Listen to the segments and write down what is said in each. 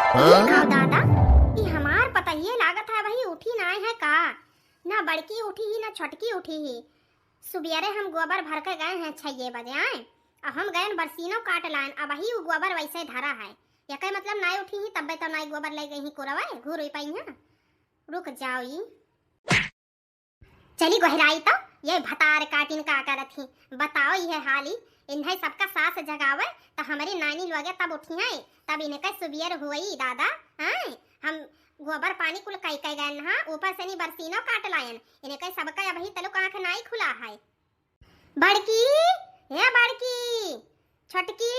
का दादा ये हमार पता ये लागत है वही उठी ना है का ना बड़की उठी ही ना छोटकी उठी ही। सुबेरे हम गोबर भर के गए हैं 6 बजे आए और हम गए बरसीनो काट लाइन अब वही गोबर वैसे धरा है या कई मतलब ना उठी ही तब तो ना गोबर ले गई ही कोरवा घूर पाई है। रुक जाओ ई चली गहराई तो ये भतार काटिन का करत ही बताओ ये हाली इन्हें सबका सास जगावे तो हमारी नानी लोगे तब उठी है तब इनके सुबेर हुई दादा हैं हम गोबर पानी कुल कई कई गए ना ऊपर से नहीं बरसीनो काट लायन इनके सबका अभी तलुक आंख नहीं खुला है। बड़की ये बड़की छोटकी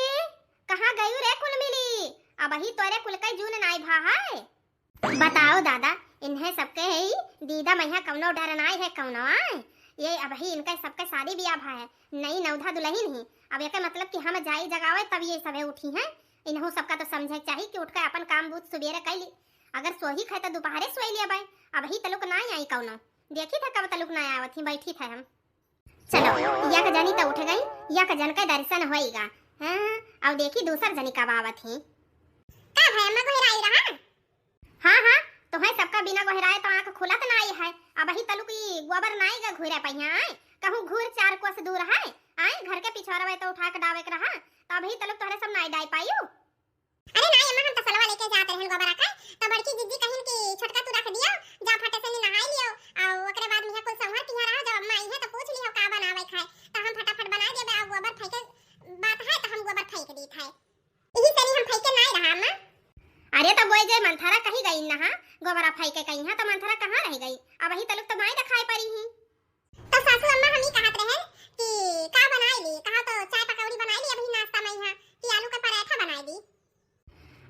कहाँ गई रे कुल मिली अब ही तोरे कुल का जून नाई भा है। बताओ दादा इन्हें सबके ही दीदा मैया कौनो डर नाई है कौनो आए ये अब ही इनका सबके शादी ब्याह भा है नई नवधा दुल्हन ही अब ये मतलब कि हम जाई जगावे तब ये सबे उठी हैं इन्हों सबका तो समझे चाहिए कि उठ के अपन काम बूथ सुबेरे कैली अगर सोही खाए तो दोपहरे सोई लिया भाई अब ही तलुक ना आई कौनो देखी था कब तलुक ना आवत ही बैठी थे हम। चलो या का जनी तो उठ गई या का जन का दर्शन होएगा हां अब देखी दूसर जनी कब आवत ही का है अम्मा गोहराई रहा। हां तो है सबका बिना गोहराए तो आंख खुलत ना आई है अब ही तलुक ई गोबर नाई का घुरे पहिया आए कहूं घूर 4 कोस दूर है आए घर के पिछवाड़ा तो उठा के डावे के रहा तो अभी तलुक तोहरे सब नाई डाई पायू। अरे ना अम्मा हम तो सलवा लेके जाते रहन गोबर आका तो बड़की दीदी कहिन कि छोटका तू रख दियो जा फटे से नहाई लियो और ओकरे बाद मिया कुल संहर तिहा रहा जब अम्मा आई है तो पूछ लियो का बनावे खाए तो हम फटाफट बना देबे आ गोबर फेंके बात है तो हम गोबर फेंक दी था यही सरी हम फेंके नहीं रहा अम्मा। अरे तो बोए जे मंथरा कहीं गई ना गोबरा फेंके कहीं है तो मंथरा कहां रह गई अब वही तलुक तो माई दिखाई पड़ी ही तो सासू अम्मा हम ही कहत रहे कि का बनाई ली कहा तो चाय पकौड़ी बनाई ली अभी नाश्ता में यहां कि आलू का पराठा बनाई दी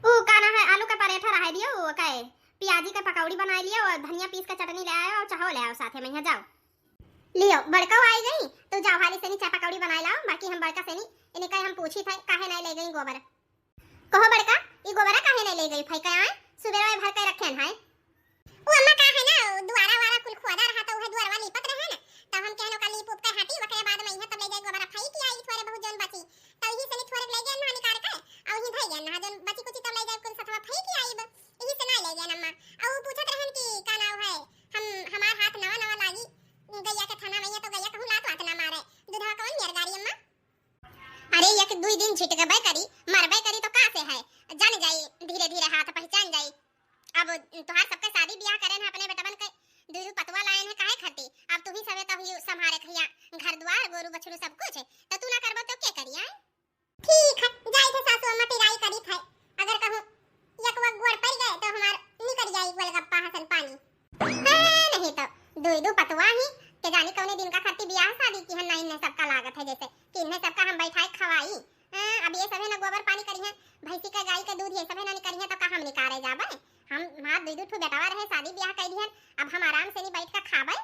ओ काना है आलू का पराठा रहा दियो वो काए प्याजी का पकौड़ी बनाई लियो और धनिया पीस का चटनी ले आयो और चाहो ले आओ साथे में यहां जाओ लियो बड़का आई गई तो जाओ हाली से नी चाय पकौड़ी बनाई लाओ बाकी हम बड़का से नी इन्हें कहे हम पूछी थे काहे नहीं ले गई गोबर कहो बड़का ई गोबरा काहे नहीं ले गई भाई का आए सुबेरा भर के रखेन है ओ अम्मा का है ना दुआरा वाला कुल खोदा रहा तो वह दुआरा लीपत रहे ना तब हम कहनो का लीप उप के हटी ओकरे बाद में यहां तब ले जाई गोबरा फाई की आई थोड़े बहुत जन बची तो यही से थोड़े ले गए ना निकाल के और ही धई गए ना जन बची कुछ तब ले जाई कुल सतवा फाई की आई यही से ना ले गए अम्मा और पूछत रहन कि का नाव है हम हमार हाथ नवा नवा लागी गैया के थाना में तो गैया कहू लात वात ना मारे दूधवा कौन मेर गाड़ी अम्मा। अरे एक 2 दिन छिटकबे करी मरबे करी तो का से है जान जाई धीरे धीरे हाथ पहचान जाई अब तोहार सबके शादी ब्याह करे ना अपने बेटवन के दूध पतवा लायन है काहे खाती अब तू ही सबे तो ही संभारे खैया घर द्वार गोरु बछड़ू सब कुछ तो तू ना करबो तो के करिया ठीक है जाई थे सासू अम्मा पिराई करी थे अगर कहूं एक वक गोड़ पड़ गए तो हमार निकल जाई गोलगप्पा हसन पानी नहीं तो दूध पतवा ही के जानी कौने दिन का खाती ब्याह शादी की है नहीं ने सबका लागत है जैसे कि इन्हें सबका हम बैठाई खवाई अब ये सब है ना गोबर पानी करी है भैंसी का गाय का दूध ये सब है ना करी है तो का हम निकाले जाबे हम हाथ दूध ठो बेटावा रहे शादी ब्याह कर दिहन अब हम आराम से नहीं बैठ के खाबे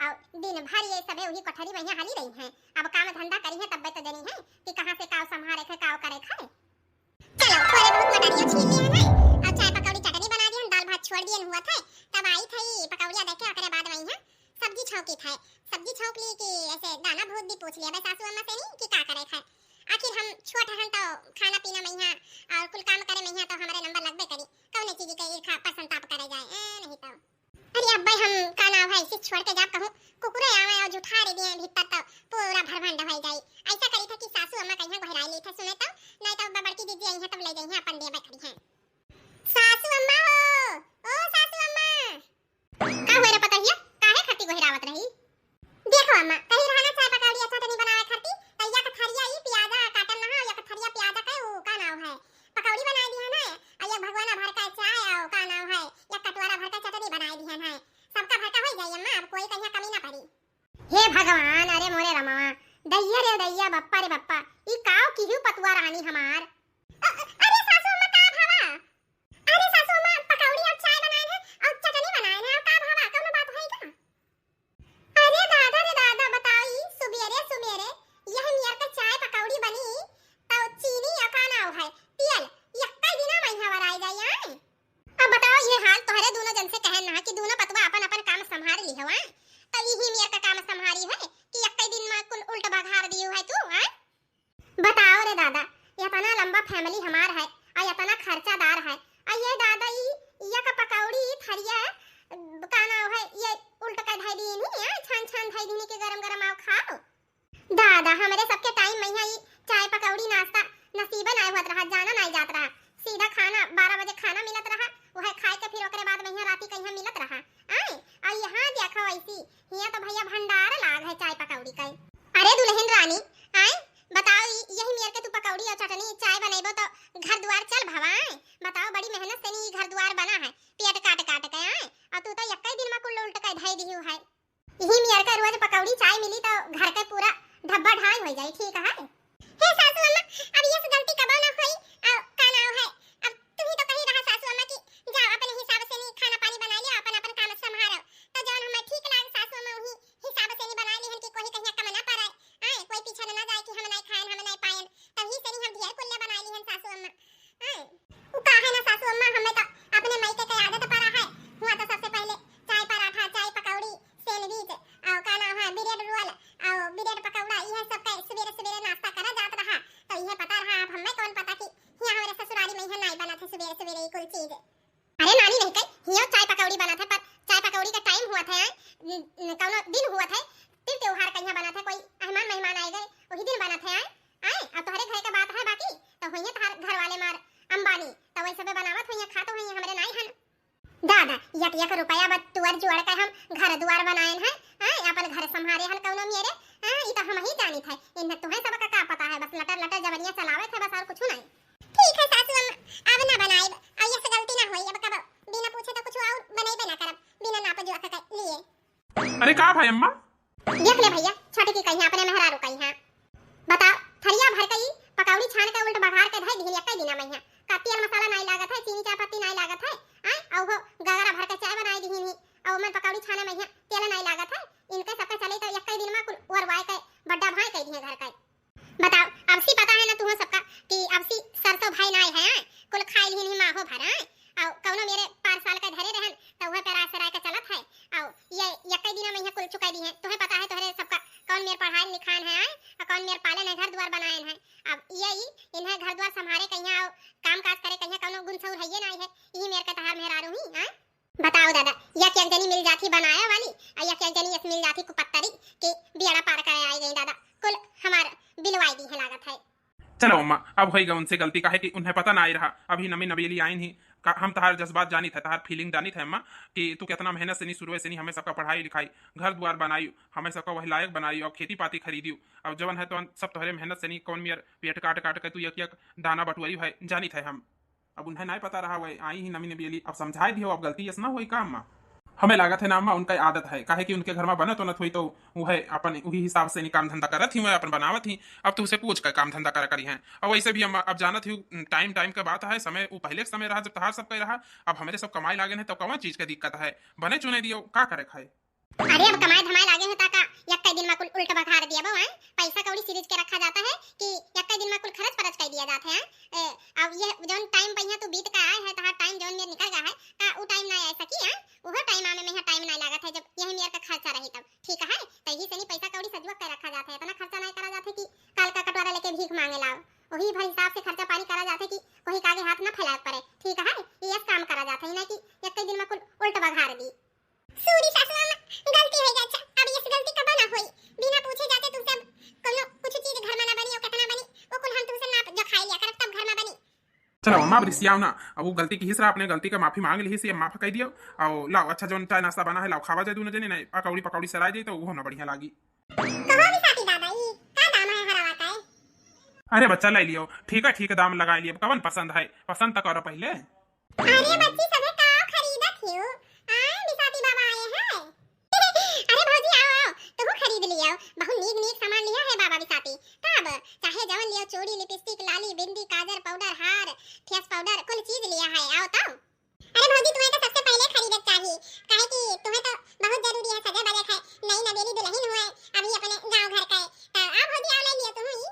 और दिन भर ये सब है वही कोठरी में हाली रही है अब काम धंधा करी है तब तो जनी है कि कहां से काव संभारे खे काव करे खाए। चलो थोड़े बहुत मटरिया छील लिए है और चाय पकौड़ी चटनी बना दिहन दाल भात छोड़ दियन हुआ था तब आई थी पकौड़िया देखे ओकरे बाद वही है सब्जी छौकी था सब्जी छौक ली कि ऐसे दाना भूत भी पूछ लिया बस सासू अम्मा से नहीं कि का करे खाए आखिर हम छोट हन तो खाना पीना में यहां और कुल काम करे में यहां तो हमारे नंबर लगबे करी कौन चीज के ईर्खा पसंद करे जाए नहीं तो अरे अब्बा हम का ना है इसे छोड़ के जा कहूं कुकुरे आवे और जुठा रे दिए भीतर तो पूरा भरभंड हो जाई ऐसा करी था कि सासू अम्मा कहिया घहराई ली था सुने तो नहीं तो बड़की दीदी आई है तब ले जाई है अपन देबे खड़ी है सासू अम्मा हो ओ सासू अम्मा का होरे पता है काहे खट्टी घहरावत रही देखो अम्मा कहीं रहना चाय पकौड़ी अच्छा तो नहीं बनावे खट्टी तैया का थरिया ई प्याजा काटन ना या का थरिया प्याजा का वो का नाव है पकौड़ी बना दी है ना और ये भगवाना भर का चाय और का नाव है या कटवारा भर का चटनी बना दी है सबका भर का हो जाई अम्मा अब कोई कहीं कमी ना पड़ी। हे भगवान अरे मोरे रमा दैया रे दैया बप्पा रे बप्पा ई काव किहु पतवा रानी हमार अरे सासू अम्मा का भावा अरे सासू अम्मा पकौड़ी और चाय बनाए हैं और चटनी बनाए हैं और का भावा कौन बात है का अरे दादा रे दादा बताई सुबेरे सुबेरे यह मियां का चाय पकौड़ी बनी तो चीनी या का नाव है पियल यक्का दिना महीना वर आई जाई है अब बताओ ये हाल तोहरे दोनों जन से कहन ना कि दोनों पतवा अपन अपन काम संभाल ली हवा तो यही मियां का काम संभारी है कि यक्का दिन में कुल उल्टा बघार दियो है तू हैं बताओ रे दादा ये तना लंबा साल भवाए बताओ बड़ी मेहनत से नी घर द्वार बना है पेट काट काट के आए और तू तो यक्का दिन में कुल उल्ट के धई दियो है यही मियर का रोज पकौड़ी चाय मिली तो घर के पूरा ढब्बा ढाई हो जाई ठीक है हे सासू अम्मा अब ये गलती कब ना होई का नाव है अब तुम ही तो कही रहा सासू अम्मा की जाओ अपने हिसाब से नी खाना पानी बना लियो अपन अपन काम संभालो तो जौन हमें ठीक लाग सासू अम्मा वही हिसाब से नी बना ली हन कि कोई कहीं कम ना पाए आए कोई पीछे ना जाए कि हम नहीं खाएं हम नहीं पाएं तभी से नी हम ढेर कुल्ले बना ली हन सासू अम्मा आए वो का है ना सासू अम्मा हमें तो अपने मायके की आदत पड़ा है हुआ तो सबसे पहले चाय पराठा चाय पकौड़ी सैंडविच और का नाम है ब्रेड रोल और ब्रेड पकौड़ा यह सब का सवेरे सवेरे नाश्ता करा जात रहा तो यह पता रहा अब हमें कौन पता कि यहाँ हमारे ससुराली में यह नहीं बना था सवेरे सवेरे कुल चीज अरे नानी नहीं कही यह चाय पकौड़ी बना था पर चाय पकौड़ी का टाइम हुआ था कौन दिन हुआ था फिर त्योहार का यहाँ बना था कोई मेहमान आए गए वही दिन बना था आए अब तुम्हारे घर का बात है बाकी तो वही घर वाले मार अंबानी तो वही सब बनावत हुई खा तो हुई हमारे नहीं हन दादा यक यक रुपया बत तुअर जोड़ के हम घर द्वार बनाए हैं अपन घर संभारे हन कौनो मेरे ई तो हम ही जानी थे इन तुम्हें सब का पता है बस लटर लटर जबरिया चलावे थे बस और कुछ नहीं ठीक है सासू अम्मा अब ना बनाए और ये से गलती ना होई अब कब बिना पूछे तो कुछ और बनाई ना करब बिना नाप जो के लिए अरे का भाई अम्मा देख ले भैया छोटे की कहीं अपने मेहरारू कहीं हां बताओ थरिया भर कई पकौड़ी छान के उल्ट बघार के धई दिया कई दिना में का तेल मसाला नहीं लागत है चीनी चाय पत्ती नहीं लागत है और वो गगरा भर के चाय बनाई दी ही और मैं पकौड़ी छाने में तेल नहीं लागत है इनके सबका चले तो एक दिन में कुल वरवाए के बड्डा भाई कह दिए घर का बताओ अबसी पता है ना तुम्हें सबका कि अबसी सरसों भाई नहीं है कुल खाइल ही नहीं माहो भर और कौनो मेरे 5 साल का धरे रहन तो वह पेरा सराय का चलत है और ये एक दिन में कुल चुका दी है तुम्हें पता है तोहरे सबका कौन मेरे पढ़ाई लिखान है और कौन मेरे पाले ने घर द्वार बनाए हैं अब यही इन्हें घर द्वार संभाले कहीं और काम काज करे कहीं कौनो गुनसौर है ये नहीं है यही मेरे के तहार मेहरारू ही हैं बताओ दादा या एक जनी मिल जाती बनाया वाली और या एक जनी इस मिल जाती कुपत्तरी कि बियाड़ा पार करे आई गई दादा कुल हमार बिलवाई दी है लागत है चलो अम्मा अब होएगा उनसे गलती का है कि उन्हें पता ना आई रहा अभी नमी नबेली आई नहीं हम तहार जज्बात जानी थे तहार फीलिंग जानी थे अम्मा कि तू कितना मेहनत से नहीं शुरू से नहीं हमें सबका पढ़ाई लिखाई घर द्वार बनाई हमें सबका वही लायक बनाई और खेती पाती खरीदी अब जवन है तो सब तोहरे मेहनत से नहीं कौन मेर पेट काट काट के तू यक दाना बटुआई है जानी थे हम अब उन्हें नहीं पता रहा वही आई ही नमी नबेली अब समझाई दियो अब गलती ऐसा हुई का अम्मा हमें लागत है ना अम्मा उनका आदत है काहे कि उनके घर में बनत होनत हुई तो वो है अपन वही हिसाब से नहीं काम धंधा करत ही वह अपन बनावत ही अब तो उसे पूछ कर काम धंधा करी है और वैसे भी अम्मा अब जानत ही टाइम टाइम का बात है समय वो पहले समय रहा जब तहार सब कह रहा अब हमारे सब कमाई लागे हैं तो कौन चीज का दिक्कत है बने चुने दियो का करे खाए अरे अब कमाई धमाई लागे हैं ताका यक्का दिन में कुल उल्टा बखार दिया बा पैसा कौड़ी सीरीज के रखा जाता है कि यक्का दिन में कुल खर्च परच कर दिया जाता है अब ये जोन टाइम पहिया तो बीत का आए है तहार टाइम जोन में निकल गया है का वो टाइम ना आ सकी है वो टाइम आने में टाइम नहीं लागत है जब यही मेयर का खर्चा रही तब ठीक है तो यही से नहीं पैसा कौड़ी सजवा कर रखा जाता है इतना खर्चा नहीं करा जाता कि काल का कटोरा लेके भीख मांगे लाओ वही भर हिसाब से खर्चा पानी करा जाता है कि कोई कागे हाथ ना फैला पड़े ठीक है ये काम करा जाता है ना कि यक्का दिन में कुल उल्टा बघार दी सूरी सासू अम्मा गलती हो गई अच्छा अब ये गलती कब ना हुई बिना पूछे जाते तुम सब कोनो कुछ चीज घर में ना बनी और कितना बनी वो कुल हम तुमसे ना जो खाई लिया कर तब घर में बनी चलो अम्मा अब रिसियाओ ना अब वो गलती की हिस्सा अपने गलती का माफी मांग ली से माफ कह दियो और लाओ अच्छा जो चाय नाश्ता बना है लाओ खावा जाए दूनो जने नहीं पकौड़ी पकौड़ी सराय जाए तो वो ना बढ़िया लागी कहो भी साथी दादा ई का दाम है हरावा का है अरे बच्चा ले लियो ठीक है दाम लगा लिए कवन पसंद है पसंद तक करो पहले अरे बच्ची सबे का खरीदा थियो बिसाती बाबा आए हैं अरे भौजी आओ आओ तो वो खरीद लिया बहुत नीक नीक सामान लिया है बाबा बिसाती तब चाहे जवन लियो चूड़ी लिपस्टिक लाली बिंदी काजर पाउडर हार फेस पाउडर कुल चीज लिया है आओ तब अरे भौजी तुम्हें तो सबसे पहले खरीदत चाहिए काहे कि तुम्हें तो बहुत जरूरी है सजे बजे है नई नवेली दुल्हन हुए अभी अपने गांव घर का तो आ भौजी आओ ले लियो तुम ही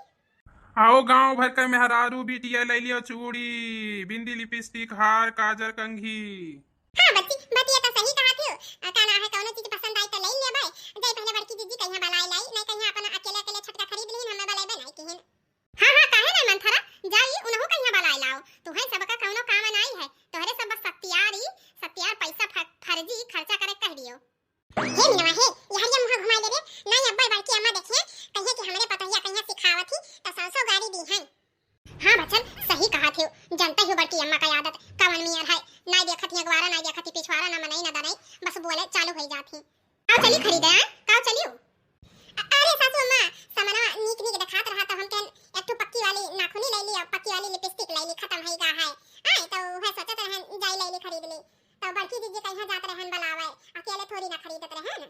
आओ गांव भर के मेहरारू बिटिया ले लियो चूड़ी बिंदी लिपस्टिक हार काजर कंघी हां बच्ची बतिया तो सही कहा थियो काना है कौनो चीज पसंद आई तो ले ले भाई जय पहले बड़की दीदी कहिया बलाई लाई नहीं कहिया अपन अकेले अकेले छटका खरीद लीन हमें बलाई नहीं कहिन हां काहे ना मन थरा जाई उनहु कहिया बलाई लाओ तुहे सबका कौनो काम नहीं है तोहरे सब सत्यार पैसा फर्जी खर्चा करे कह दियो हे मीनवा हे यहां ये मुंह घुमा दे रे नहीं अब्बा बड़की अम्मा देखिए कहिए कि हमरे पतैया कहिया सिखावत थी तो 100 गाड़ी दी है हां बच्चन सही कहा थे जानते हो बड़की अम्मा का आदत कवन मियर है ना देखत ही अगवारा ना देखत ही पिछवाड़ा ना मनई ना दरई बस बोले चालू हो जाती आओ चली खरीदे का चलियो अरे सासू अम्मा समना नीक नीक दिखात रहा तो हम कन एक तो पक्की वाली नाखूनी ले ली और पक्की वाली लिपस्टिक ले ली खत्म है गा है भी खरीद ली। तो बड़की दीदी कहीं जात रहन बनावे, अकेले थोड़ी ना खरीदत रहन।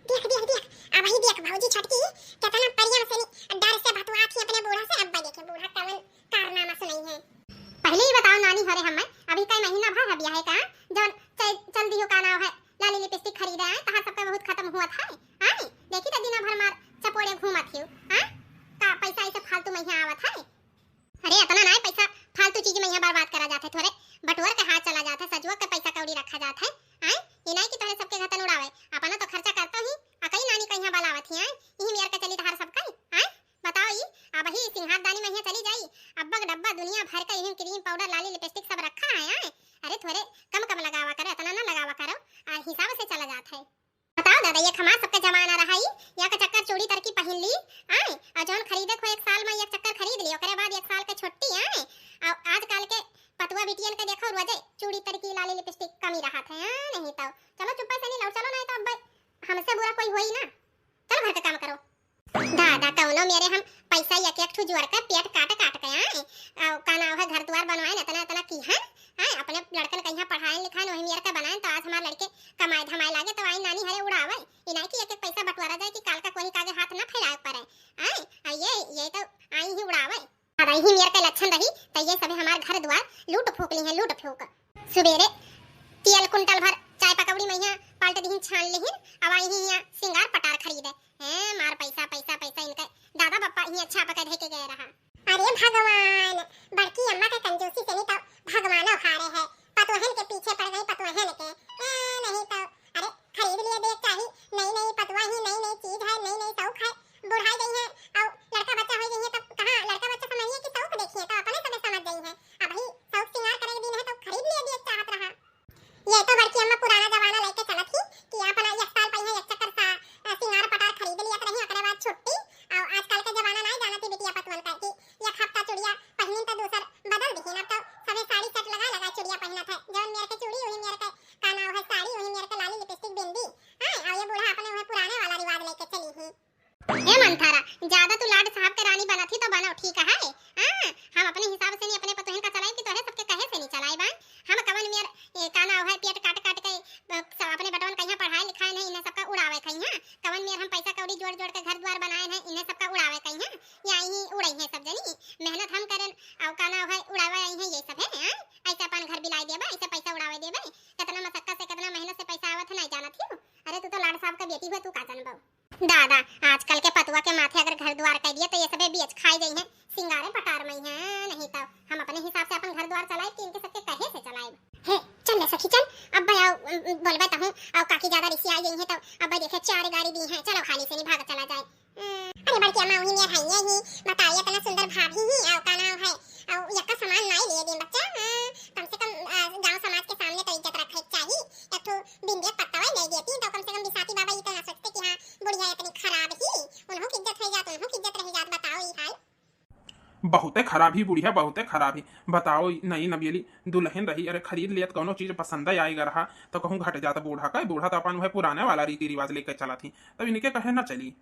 देख देख देख अब ही देख भौजी छटकी कितना परिया से डर से भतुआ थी अपने बूढ़ा से। अब देखे बूढ़ा कवन कारनामा सुनाई है। पहले ही बताओ नानी हरे हमें अभी कई महीना भर है ब्याह का जब चल दियो का नाम है लाली लिपस्टिक खरीदा है तहां सबका बहुत खत्म हुआ था। हां देखी त दिन भर मार चपोड़े घूमत हियो। हां का पैसा ऐसे फालतू में यहाँ आवत है। अरे इतना ना पैसा फालतू चीज में यहाँ बर्बाद करा जाते थोड़े बटुआ के हाथ चला जाता है सजुआ के पैसा कौड़ी रखा जाता है। हां ये नहीं कि तोरे सबके घतन उड़ावे अपना तो खर्चा करता ही अकई नानी कहीं बलावत ही। हां यही मेयर का चली धार सबका। हां बताओ ये अब ही सिंहारदानी में यहाँ चली जाई अब्बा का डब्बा दुनिया भर का यही क्रीम पाउडर लाली लिपस्टिक सब रखा है। हां अरे थोड़े कम कम लगावा करो इतना ना लगावा करो हिसाब से चला जाता है। बताओ दादा ये खमा सबका जमाना रहा ही या का चक्कर चूड़ी तरकी पहन ली। आए और जौन खरीदे को एक साल में एक चक्कर खरीद ली ओकरे बाद एक साल के छुट्टी। आए और आजकल के पतुआ बिटियन के देखो रोजे चूड़ी तरकी लाली लिपस्टिक कमी रहा था। नहीं तो चलो चुप्पा से नहीं लौट चलो नहीं तो अब हमसे बुरा कोई होई ना। चलो घर का काम करो। दादा कौनो मेरे हम पैसा एक एक ठो जोड़ के पेट काट काट के आए का नाम है घर द्वार बनवाए इतना इतना की है। हां अपने लड़कन कहीं पढ़ाए लिखाए वही मेरे का बनाए तो आज हमारे लड़के कमाए धमाए लागे तो आई नानी हरे उड़ावे इनाई की एक एक पैसा बंटवारा जाए कि काल का कोई कागे हाथ ना फैलाए पड़े। हां ये तो आई ही उड़ावे अब आई ही मेरे का लक्षण रही तो ये सब हमारे घर द्वार लूट फूक ली है लूट फूक। सुबेरे तेल कुंटल भर चाय पकौड़ी में यहाँ पाल्ट दी छान ली अब आई ही यहाँ सिंगार पटार खरीदे हैं मार पैसा पैसा पैसा इनका दादा पापा ही अच्छा पका दे के गए रहा। अरे भगवान बड़की अम्मा का कंजूसी से नहीं तो भगवान खा रहे हैं पतोहन के पीछे पड़ गई पतोहन के नहीं तो अरे खरीद लिए देख चाहिए नई नई पतवा ही नई नई चीज है नई नई शौक है बुढ़ाई गई है और लड़का बच्चा हो गई है तब कहां लड़का बच्चा समझिए कि शौक देखिए तो अपने सब समझ गई है अब ही शौक सिंगार करे दिन है तो खरीद लिए देख चाहत रहा। ये तो बड़की अम्मा पुराना जमाना लेके चलत थी कि अपना एक साल पहले एक चक्कर सा सिंगार पटार खरीद लिया रही ओकरे बाद छुट्टी और आजकल के जमाना नहीं जानती बिटिया पतवन का कि एक हफ्ता चूड़िया पहनी तो दूसर बदल दिखी ना तो सबे साड़ी सेट लगा चूड़िया पहनत है जौन मेरे के चूड़ी वही मेरे के का नाम है साड़ी वही मेरे के लाली लिपस्टिक बिंदी। हां और ये बूढ़ा अपने वह पुराने वाला रिवाज लेके चली ही। ए मनथारा ज्यादा तू लाड साहब के रानी बना थी तो बनो ठीक है। हां हम अपने हिसाब से नहीं अपने पतोहन का चलाई कि तोरे सबके कहे से नहीं चलाई बा हम कवन मेर का नाम है पेट काट काट के अपने बटवन कहीं पढ़ाए लिखाए नहीं इन्हें सबका उड़ावे कहीं। हां कवन मेर हम पैसा कौड़ी जोड़ जोड़ के घर द्वार बनाए हैं इन्हें सबका उड़ावे कहीं। हां या ही उड़ई है सब जनी मेहनत हम करन और का नाम है उड़ावे आई है ये सब है। हां ऐसे अपन घर बिलाई देबे ऐसे पैसा उड़ावे देबे कितना मशक्कत से कितना मेहनत से पैसा आवत है नहीं जानत ही। अरे तू तो लाड साहब का बेटी है तू का जानबो दादा आजकल के पतुआ के माथे अगर घर द्वार कर दिए तो ये सबे बेच खाई गई हैं सिंगारे पटार में है। नहीं तो हम अपने हिसाब से अपन घर द्वार चलाए कि इनके सबके कहे से चलाए है। चल ले सखी चल अब भाई आओ बोलबे तो हूं और काकी ज्यादा रिसी आई गई है तो अब देखे 4 गाड़ी दी है चलो खाली से नहीं भाग चला जाए। अरे बड़की अम्मा वही मेर है ही बताइए इतना सुंदर भाभी ही और का नाम है और एक का सामान नहीं लिए दिन बच्चा। कम से कम गांव समाज के सामने तो इज्जत रखे चाहिए एक तो बिंदिया पत्ता नहीं देती तो कम से कम बिसाती बाबा ये तो ना सोचते कि हां बुढ़िया इतनी खराब ही उन्हों की इज्जत हो जात उन्हों की इज्जत रह जात। बताओ ये हाल बहुते खराब ही बुढ़िया बहुते खराब ही। बताओ नई नवेली दुल्हन रही अरे खरीद लिया कोनो चीज पसंद आएगा रहा तो कहूँ घट जाता बूढ़ा का बूढ़ा तो अपन वह पुराने वाला रीति रिवाज लेकर चला थी तब इनके कहे ना चली।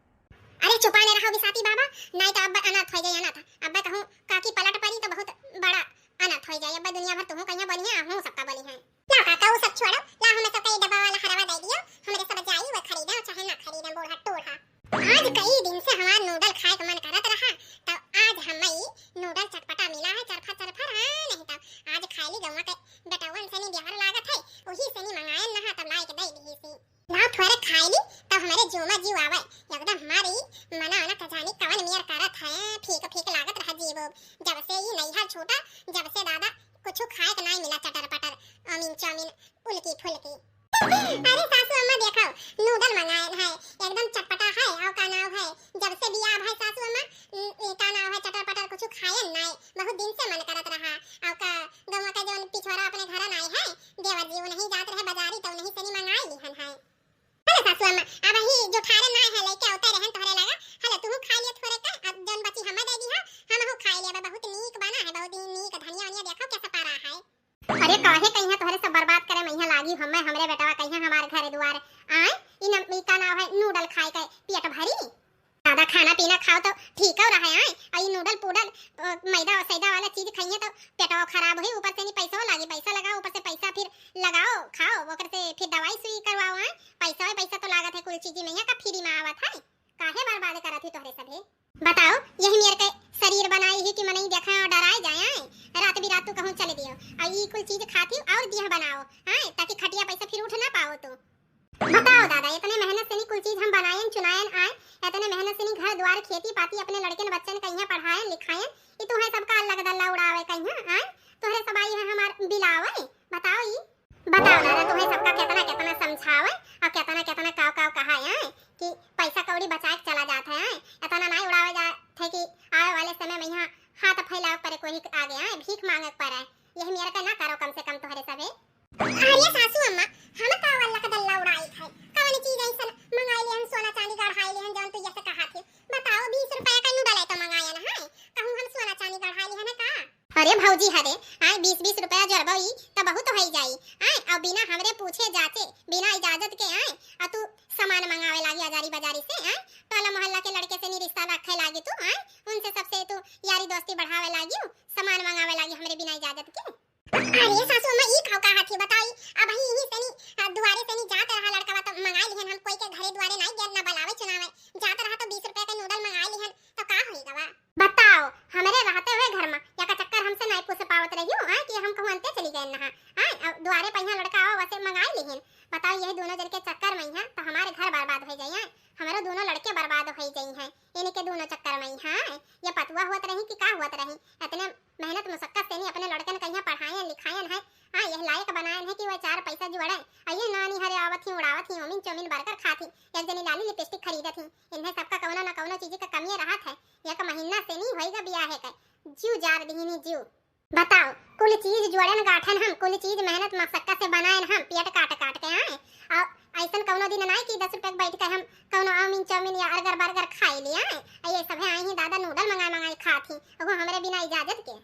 अरे चुपाने रहो बिसाती बाबा नहीं तो अब अनाथ हो जाए अनाथ अब कहूँ काकी पलट पड़ी तो बहुत बड़ा अनाथ हो जाए। अब दुनिया भर तुम कहीं बनी है हूं सबका बनी है ला काका वो सब छोड़ो ला हमें तो कई डब्बा वाला हरवा दे दियो हमरे सब जाई वो खरीदा चाहे ना खरीदा बूढ़ा टोढ़ा। आज कई दिन से हमारा नूडल खाए का मन करत रहा तो आज हमें नूडल चटपटा मिला है चरफा चरफा। नहीं तो आज खाली गवा के बेटवन से नहीं बिहार लागत है वही से नहीं मंगाए ना तब लाई के दे दी सी ला थोड़े खाई ली तो हमारे जोमा जीव आवे एकदम हमारी मना ना कजानी कवन मेर करत है फीक फीक लागत रहा जीव जब से ये नैहर छोटा जब से दादा कुछ खाए का नहीं मिला चटर पटर अमीन चामीन उल्की फुल्की। अरे सासू अम्मा देखो नूडल मंगाए है एकदम चटपटा है और का नाम है जब से बियाह भाई सासू अम्मा का नाम है चटर पटर कुछ खाए नहीं बहुत दिन से मन करत रहा और का गवा का जो पिछवाड़ा अपने घर आए है देवर जी नहीं जात रहे बाजारी तो नहीं सनी मंगाई लिहन है। अरे सासू अम्मा अब ही जो थारे ना है लेके आवते रहन तोरे लगा हले तू खा लिया थोड़े का अब जन बची हमें दे दी है हम हो खा लिया बहुत नीक बना है बहुत नीक धनिया वनिया देखो कैसा पारा है। अरे काहे कहिया तोहरे सब बर्बाद करे मैया लागी हमें हमरे बेटवा कहिया हमारे घरे द्वार आए इन का नाम है नूडल खाए के पेट भरी ज्यादा खाना पीना खाओ तो ठीक हो रहा है आई नूडल पूडल मैदा सैदा वाला चीज खाइए तो पेटवा खराब हुई ऊपर से नहीं पैसा लागी पैसा लगा ऊपर से पैसा फिर ई कुल चीज खाती और दिया बनाओ, हां, ताकि खटिया पैसा फिर उठ ना पाओ तो। बताओ दादा, इतने मेहनत से नहीं कुल चीज हम बनायन चुनायन आए, इतने मेहनत से नहीं घर द्वार खेती पाती अपने लड़के बच्चन कहिया पढ़ायन लिखायन, ई तुम्हें सबका अलग दल्ला उड़ावे कहिया, हां, तोहरे सबाई है हमार बिलावे। बताओ ई, बताओ दादा, तुम्हें सबका कितना कितना समझावे और कितना कितना काव काव कहा है कि पैसा कौड़ी बचा के चला जाता है, इतना नहीं उड़ावे जाते कि आए वाले समय में यहाँ हाथ फैलाव करे कोई आ गया है, भीख मांगे पर है। यह मेरा का ना करो कम से कम तोहरे सबे। अरे सासू अम्मा, हम का वाला का दल्ला उड़ाई है, कौन चीज ऐसा मंगाई लेहन, सोना चांदी गढ़ाई लेहन, जौन तू जैसे कहा थे। बताओ 20 रुपया का नूडल है तो मंगाया ना है, कहूं हम सोना चांदी गढ़ाई लेहन का। अरे भौजी हरे, हां 20 रुपया जरबई त बहुत हो जाई, हां, और बिना हमरे पूछे जाते, बिना इजाजत के, हां, और तू सामान मंगावे लागी अजारी बाजारी से, हां, टोला मोहल्ला के लड़के से नहीं रिश्ता रखे लागी तू, हां, उनसे सबसे तू यारी दोस्ती बढ़ावे लागी, सामान मंगावे लागी हमरे बिना इजाजत के। अरे सासू अम्मा, ई खाओ का हाथी बताई, अब ही यही से नहीं दुआरे से नहीं जात रहा लड़का तो मंगाई लिहन, हम कोई के घरे द्वारे नहीं गए ना बुलावे चुनावे, जात रहा तो 20 रुपया का नूडल मंगाई लिहन तो का होईगा बा। बताओ, हमरे रहते हुए घर में या का चक्कर हमसे नहीं पूछ पावत रही हो, हां, कि हम कहूं अंते चली गए ना, हां, द्वारे पहिया लड़का आवा वैसे मंगाई लिहन। बताओ यही दोनों जन के चक्कर में है तो हमारे घर बर्बाद हो जाई, हमारे दोनों लड़के बर्बाद हो जाई हैं, इनके दोनों चक्कर में, हां, ये पतवा होत रही कि का होत रही, इतने मेहनत मुशक्कत से नहीं अपने लड़कन कहिया पढ़ायन लिखायन है, हां, यह लायक बनायन है कि वह 4 पैसा जुड़े, अये नानी हरे आवत ही उड़ावत ही, ओमिन चौमिन बर्गर खाती, एक जनी लाली लिपस्टिक खरीदत ही, इन्हें सबका कौनो ना कौनो चीज का कमी रहत है, एक महीना से नहीं होएगा बियाह है के जीव जार दीनी जीव। बताओ, कुल चीज जोड़न गाठन हम, कुल चीज मेहनत मशक्कत से बनायन हम, पेट काट काट के, आए, और ऐसन कौनो दिन नहीं कि 10 रुपए बैठ के हम कौनो ओमिन चौमिन या अर्गर बर्गर खाई लिया, ये सब है आई ही दादा नूडल मंगाई खाती, वो हमरे बिना इजाजत के।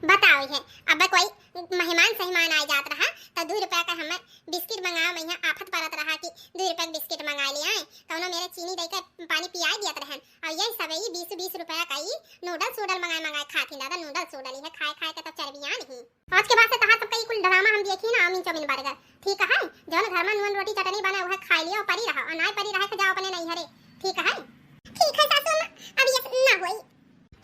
बताओ है, अब कोई मेहमान सहीमान आ जात रहा तो 2 रुपया का हमें बिस्किट मंगाओ, मैं आफत परत रहा कि 2 रुपया का बिस्किट मंगा लिया, कौनो मेरे चीनी दे के पानी पिया दियत रहन, और ये सब ही 20 रुपया का ही नूडल सूडल मंगाई खाती दादा, नूडल सूडल ही खाए खाए के तो चर्बियां नहीं। आज के बाद से कहा सबका कुल ड्रामा हम देखी ना, ओमिन चौमिन बर्गर, ठीक है, जौन घर में नून रोटी चटनी बने वह खा लिया और परी रहा, और ना परी रहा तो जाओ अपने नहीं हरे, ठीक है। ठीक है सासू अम्मा, अब ये ना होई,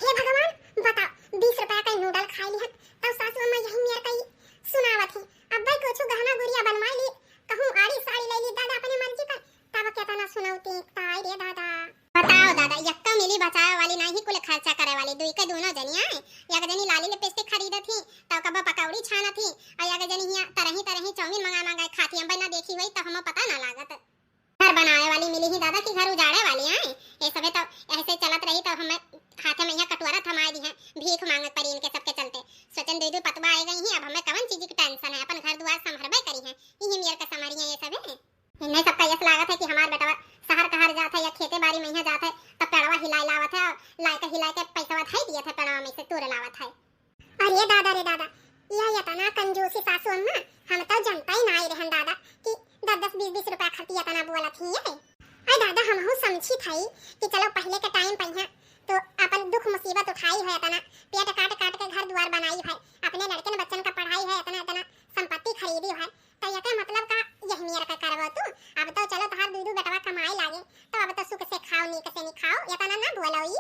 हे भगवान, बताओ 20 रुपया का नूडल खाई लिहत तब सासू अम्मा यही मेरे कई सुनावत थी, अब भाई कुछ गहना गुड़िया बनवाई ली, कहूं आड़ी साड़ी ले ली दादा अपने मर्जी का, तब क्या तना सुनावती ताई रे दादा। बताओ दादा, यक्का मिली बचाए वाली नहीं कुल खर्चा करे वाली, दुई के दोनों जनिया, एक जनी लाली लिपस्टिक खरीदत थी तब कबा पकौड़ी छानत थी, और एक जनी हिया तरही चौमिन मंगाई खाती, हम ना देखी हुई तो हमें पता ना लागत। घर बनाने वाली मिली ही दादा कि घर उजाड़े वाली, आए, ये सबे तो ऐसे चलत रही तो हमें हाथे में यहाँ कटोरा थमा दी है, भीख मांगत परी इनके सबके चलते, सोचन दो पतवा आ गई हैं, अब हमें कौन चीज की टेंशन है, अपन घर द्वार संभरबे करी है, यही मेर का समरी है ये सब है। इन्हें सबका यस लागत है कि हमार बेटा शहर कहार जाता है या खेते बाड़ी में यहाँ जाता है तब पेड़वा हिलाई लावत है, हिलाई के पैसा थाई दिया था पेड़वा में से तोड़े लावत है। अरे दादा रे दादा, यह इतना कंजूसी सासू अम्मा, हम तो जनता ही नहीं रहन दादा कि 10-20 रुपया खर्ची इतना बोला थी ये। अरे दादा, हम हो समझी थई कि चलो पहले के टाइम पे है तो अपन दुख मुसीबत उठाई है, इतना पेट काट काट के घर द्वार बनाई है, अपने लड़के बच्चन का पढ़ाई है, इतना संपत्ति खरीदी है, तो ये मतलब का यही मेरा का करबो तू, अब तो चलो तहार 2 बेटवा कमाई लागे तो अब तो सुख से खाओ नीक से नहीं खाओ, इतना ना बोलो ई।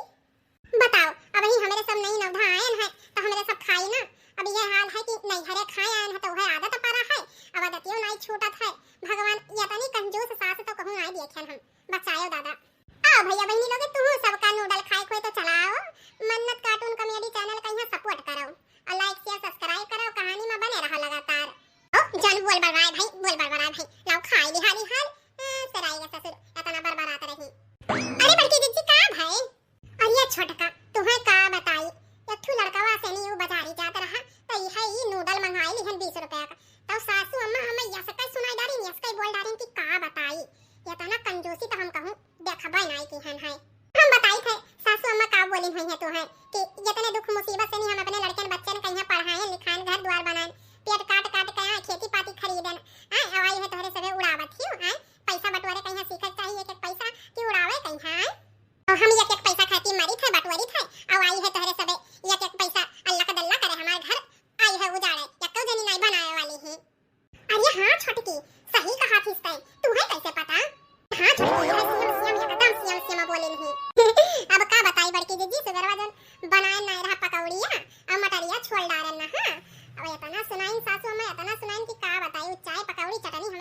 बताओ, अब ही हमारे सब नई नवधा आयन है तो हमारे सब खाई ना, अब ये हाल है कि नहीं हरे खाए आयन है तो वह आदत पड़ा है, अब आदतियों नहीं छूटत है, भगवान इतनी कंजूस सास तो कहूं नहीं देखन हम, बचाओ दादा। आओ भैया बहनी लोग, तुम सबका नूडल खाए खोए तो चलाओ, मन्नत कार्टून कॉमेडी चैनल का यहाँ सपोर्ट करो और लाइक शेयर सब्सक्राइब करो, कहानी में बने रहो लगातार। ओ जान बोल बरबाद भाई, बोल बरबाद भाई, लाओ खाई ली हाली हाल सराई का ससुर इतना बरबरात रही। अरे बड़की दीदी का भाई, और ये छोटका तुम्हें का बताई, यथु लड़कावा से नहीं वो बाजारी जात रहा तो यही नूडल मंगाई लिहन 20 रुपया का, तो सासू अम्मा हमें यस कई सुनाई डारी, यस कई बोल डारी कि का बताई, ये तना कंजूसी तो हम कहूं देखबा नहीं की हन है, हम बताई थे सासू अम्मा का बोली हुई है तो है कि जितने दुख मुसीबत से नहीं हम अपने लड़के बच्चन कहिया पढ़ाएं लिखाएं घर द्वार बनाएं, पेट काट काट के यहाँ खेती पाती खरीदन, आई है तोहरे सबे उड़ावत ही, पैसा बटवारे कहिया सीखत चाहिए एक पैसा कि उड़ावे कहिया, और हम एक पैसा खाती मरी थे बटवारी थे, अब आई है तोहरे सबे एक पैसा अल्लाह का दल्ला करे हमारे घर आई है उजाड़े, एक जनी नहीं बनाए वाली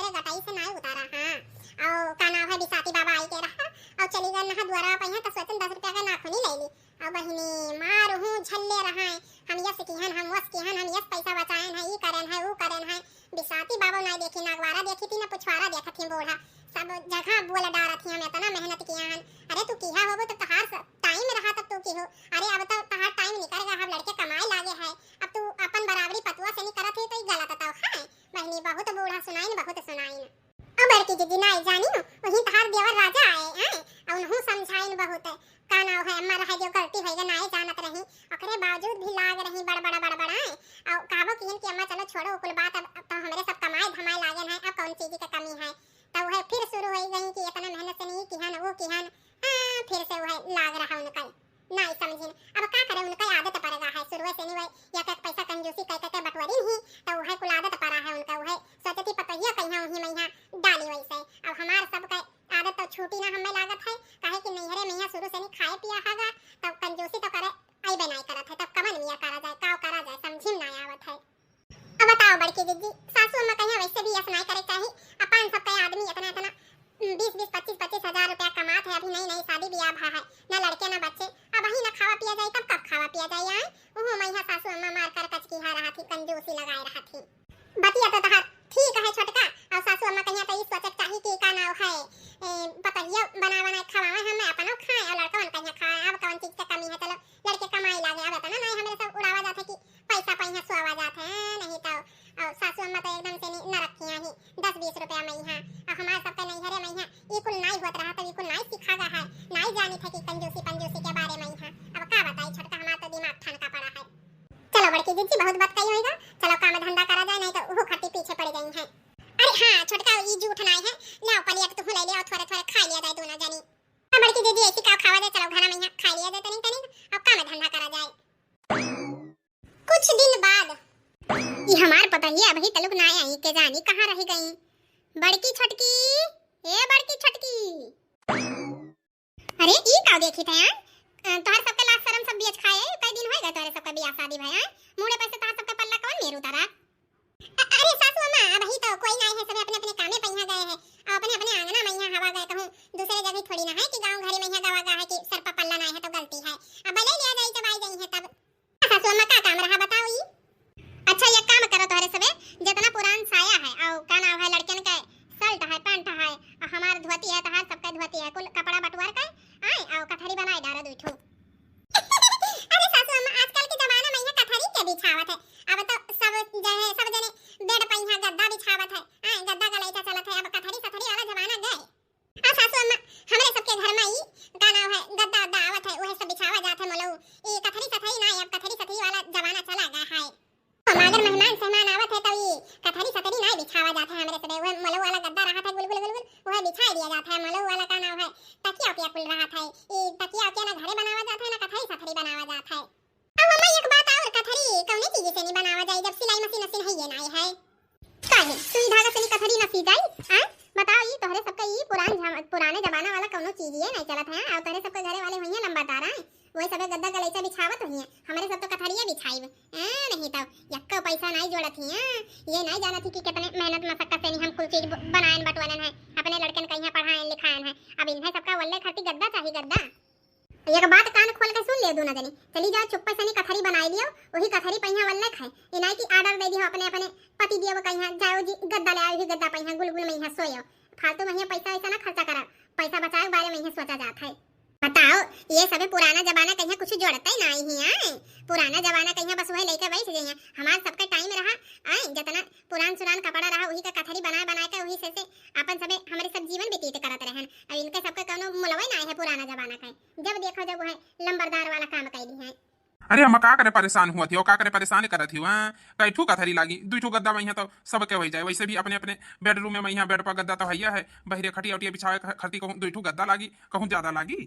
ऊपरे गटाई से नहीं उतारा। हां और का नाम है बिसाती बाबा आई के रहा और चली गई नहा द्वारा पहिया तो सोचन 10 रुपया का नाखूनी ले ली और बहिनी मार हूं झल्ले रहा हम यस किहन हम वस किहन हम यस पैसा बचाएन है ई करन है वो करन है। बिसाती बाबा नहीं देखी नागवारा देखी थी ना पुछवारा देखा थी बोढ़ा सब जगह बोला डारा थी हम इतना मेहनत किया हन। अरे तू किहा होबो तो तहार टाइम रहा तब तू की हो। अरे अब तो तहार टाइम निकल गया हम लड़के कमाए लागे है अब तू अपन बराबरी पतुआ से नहीं करत है तो ई गलत ताऊ है। बहनी बहुत बूढ़ा सुनाइन बहुत सुनाइन अब बड़की दीदी नहीं जानी नो वही तहार देवर राजा आए हैं और उन्हों समझाइन बहुत का नाम है अम्मा रहा जो गलती है नहीं जानत रही ओकरे बावजूद भी लाग रही बड़ है और कहबो किहन कि अम्मा चलो छोड़ो कुल बात अब तो हमरे सब कमाए धमाए लागन है अब कौन चीज की कमी है। तो वह फिर शुरू हो गई कि इतना मेहनत से नहीं किहन वो किहन फिर से वह लाग रहा उनका नहीं समझिन अब का करे उनका आदत पड़ेगा है शुरू से नहीं वह या तक पैसा कंजूसी कह बटवारी नहीं तो वह कुल आदत पड़ा है उनका वह सोचती पतैया कहिया वही मैया डाली वैसे अब हमार सब का आदत तो छूटी ना हमें लागत है काहे कि नैहरे मैया शुरू से नहीं खाए पिया हागा तब कंजूसी तो करे आई बनाई करत है तब कमन मिया करा जाए काव करा जाए समझिम ना आवत है। अब बताओ बड़की दीदी सासू अम्मा कहिया वैसे भी ऐसा नहीं करे चाहिए अपन सब का आदमी इतना 20-25 हजार रुपया कमात है अभी नई शादी ब्याह भा है ना लड़के ना बच्चे अब वही ना खावा पिया जाए तब कब खावा पिया जाए आए ओहो मैया सासू अम्मा मार कर कचकी हा रहा थी कंजूसी लगाए रहा थी बतिया तो तहार ठीक है छोटका और सासू अम्मा कहिया तो इस सोचत चाहिए कि का नाव है पतहिया बना खवावे हम अपन खाए और लड़का मन कहिया खाए अब कौन चीज का कमी है चलो लड़के कमाई लागे अब इतना नहीं हमरे सब उड़ावा जाते कि पैसा पहिया सोवा जाते हैं नहीं तो और सासू अम्मा तो एकदम से न रखिया ही 10-20 रुपया मैया और हमारे सबका नैहरे मैया ई कुल नहीं होत रहा तो ई कुल नहीं सिखागा है नहीं जानी था कि कंजूसी पंजूसी के बारे में मैया अब का बताई छोटका हमारा तो दिमाग ठनका पड़ा है। चलो बड़की दीदी बहुत बात कही होगा चलो काम धंधा करा जाए नहीं तो वो खट्टी पीछे पड़ गई है। अरे हां छोटका ई जूठ नहीं है लाओ पलिया तो ले ले और थोड़े थोड़े खा लिया जाए दोनों जनी अब बड़की दीदी ऐसी का खावा दे चलो घर मैया खा लिया जाए तनी तनी अब काम धंधा करा जाए। कुछ दिन बाद ये हमार पता ही अभी तलुक ना आई के जानी कहां रह गई बड़की छटकी ए बड़की छटकी अरे ई का देखी थे यार तोहर सबके लाश शर्म सब बेच खाए कई दिन होएगा तोहरे सबका बियाह शादी भया मुड़े पैसे तोहर सबका पल्ला कौन मेरू तारा। अरे सासू अम्मा अभी तो कोई नहीं है सब अपने अपने कामे पहिया गए हैं और अपने अपने आंगना मैया हवा गए कहूं दूसरे जगह थोड़ी ना है कि गांव घरे मैया गवा गा है कि सर पर पल्ला नहीं है तो गलती है अब भले लिया जाई जब आई गई है तब सासू अम्मा का काम रहा बताओ ई। अच्छा ये काम करो तोहरे सबे जितना पुरान साया है और का नाम है लड़कन का शर्ट है पैंट है और हमार धोती है तहार सबका धोती है कुल कपड़ा बटवार का आए और कथरी बनाए डारा दुठो। अरे सासू अम्मा आजकल के जमाना में ये कथरी के बिछावत है अब तो सब जने बेड पहिया गद्दा बिछावत है आए गद्दा का लइका चलत है अब कथरी सथरी वाला जमाना गए। हां सासू अम्मा हमरे सबके घर में ई का नाम है गद्दा गद्दा आवत है ओहे सब बिछावा जात है मोलऊ ई कथरी सथरी ना अब कथरी सथरी वाला जमाना चला गया है। अगर मेहमान आवत है तो ये कथरी सथरी नहीं बिछावा जाता है हमरे सबे वो मलऊ वाला गद्दा रहा था गुलगुल वो बिछा दिया जाता है मलऊ वाला का नाम है तकिया पिया कुल रहा था ये तकिया के ना घरे बनावा जाता है ना कथरी सथरी बनावा जाता है। अब मम्मा एक बात और कथरी कौने चीज से नहीं बनावा जाए जब सिलाई मशीन है ये नहीं है काहे सुई धागा से कथरी ना सी जाए हां बताओ ये तोहरे सबका ये पुराने जमाना वाला कौनो चीज ये नहीं चलत है और तोहरे सबके घरे वाले होइए लंबादार है वही सबे गद्दा गलैचा बिछावत होइए हमरे सब तो कथरिया बिछाइब नहीं तो यक्का पैसा नहीं जोड़त ही ये नहीं जानत ही कि कितने मेहनत मशक्कत से नहीं हम कुल चीज बनाएन बटवालन है अपने लड़कन कहिया पढ़ाएन लिखाएन है अब इन्हें सबका वल्ले खर्ची गद्दा चाहिए गद्दा। एक बात कान खोल के सुन ले दोनों जनी चली जाओ चुप्पे से कथरी बनाई लियो वही कथरी पहिया वल्ले खाए ये नहीं कि आर्डर दे दियो अपने अपने पति दियो कहिया जाओ जी गद्दा ले आओ ही गद्दा पहिया गुलगुल में यहां सोयो फालतू में पैसा ऐसा ना खर्चा करा पैसा बचाए बारे में यहां सोचा जाता है। बताओ ये सबे पुराना जमाना कहिया कुछ जोड़ता ही नहीं है पुराना जमाना कहिया बस वही लेके बैठ जाइए हमार सबका टाइम रहा आए जितना पुरान सुरान कपड़ा रहा वही का कथरी बना के वही से अपन सबे हमारे सब जीवन व्यतीत करत रहन अब इनके सबका कोनो मुलवा नहीं है पुराना जमाना का जब देखो जब वह लंबरदार वाला काम कैली है। अरे हम का करे परेशान हुआ थी और का करे परेशान करत थी वहां कई ठू कथरी लागी दुई ठू गद्दा मैया तो सबके हो जाए वैसे भी अपने अपने बेडरूम में मैया बेड पर गद्दा तो हैया है बहरे खटिया उटिया बिछावे खरती कहूं दुई ठू गद्दा लागी कहूं ज्यादा लागी।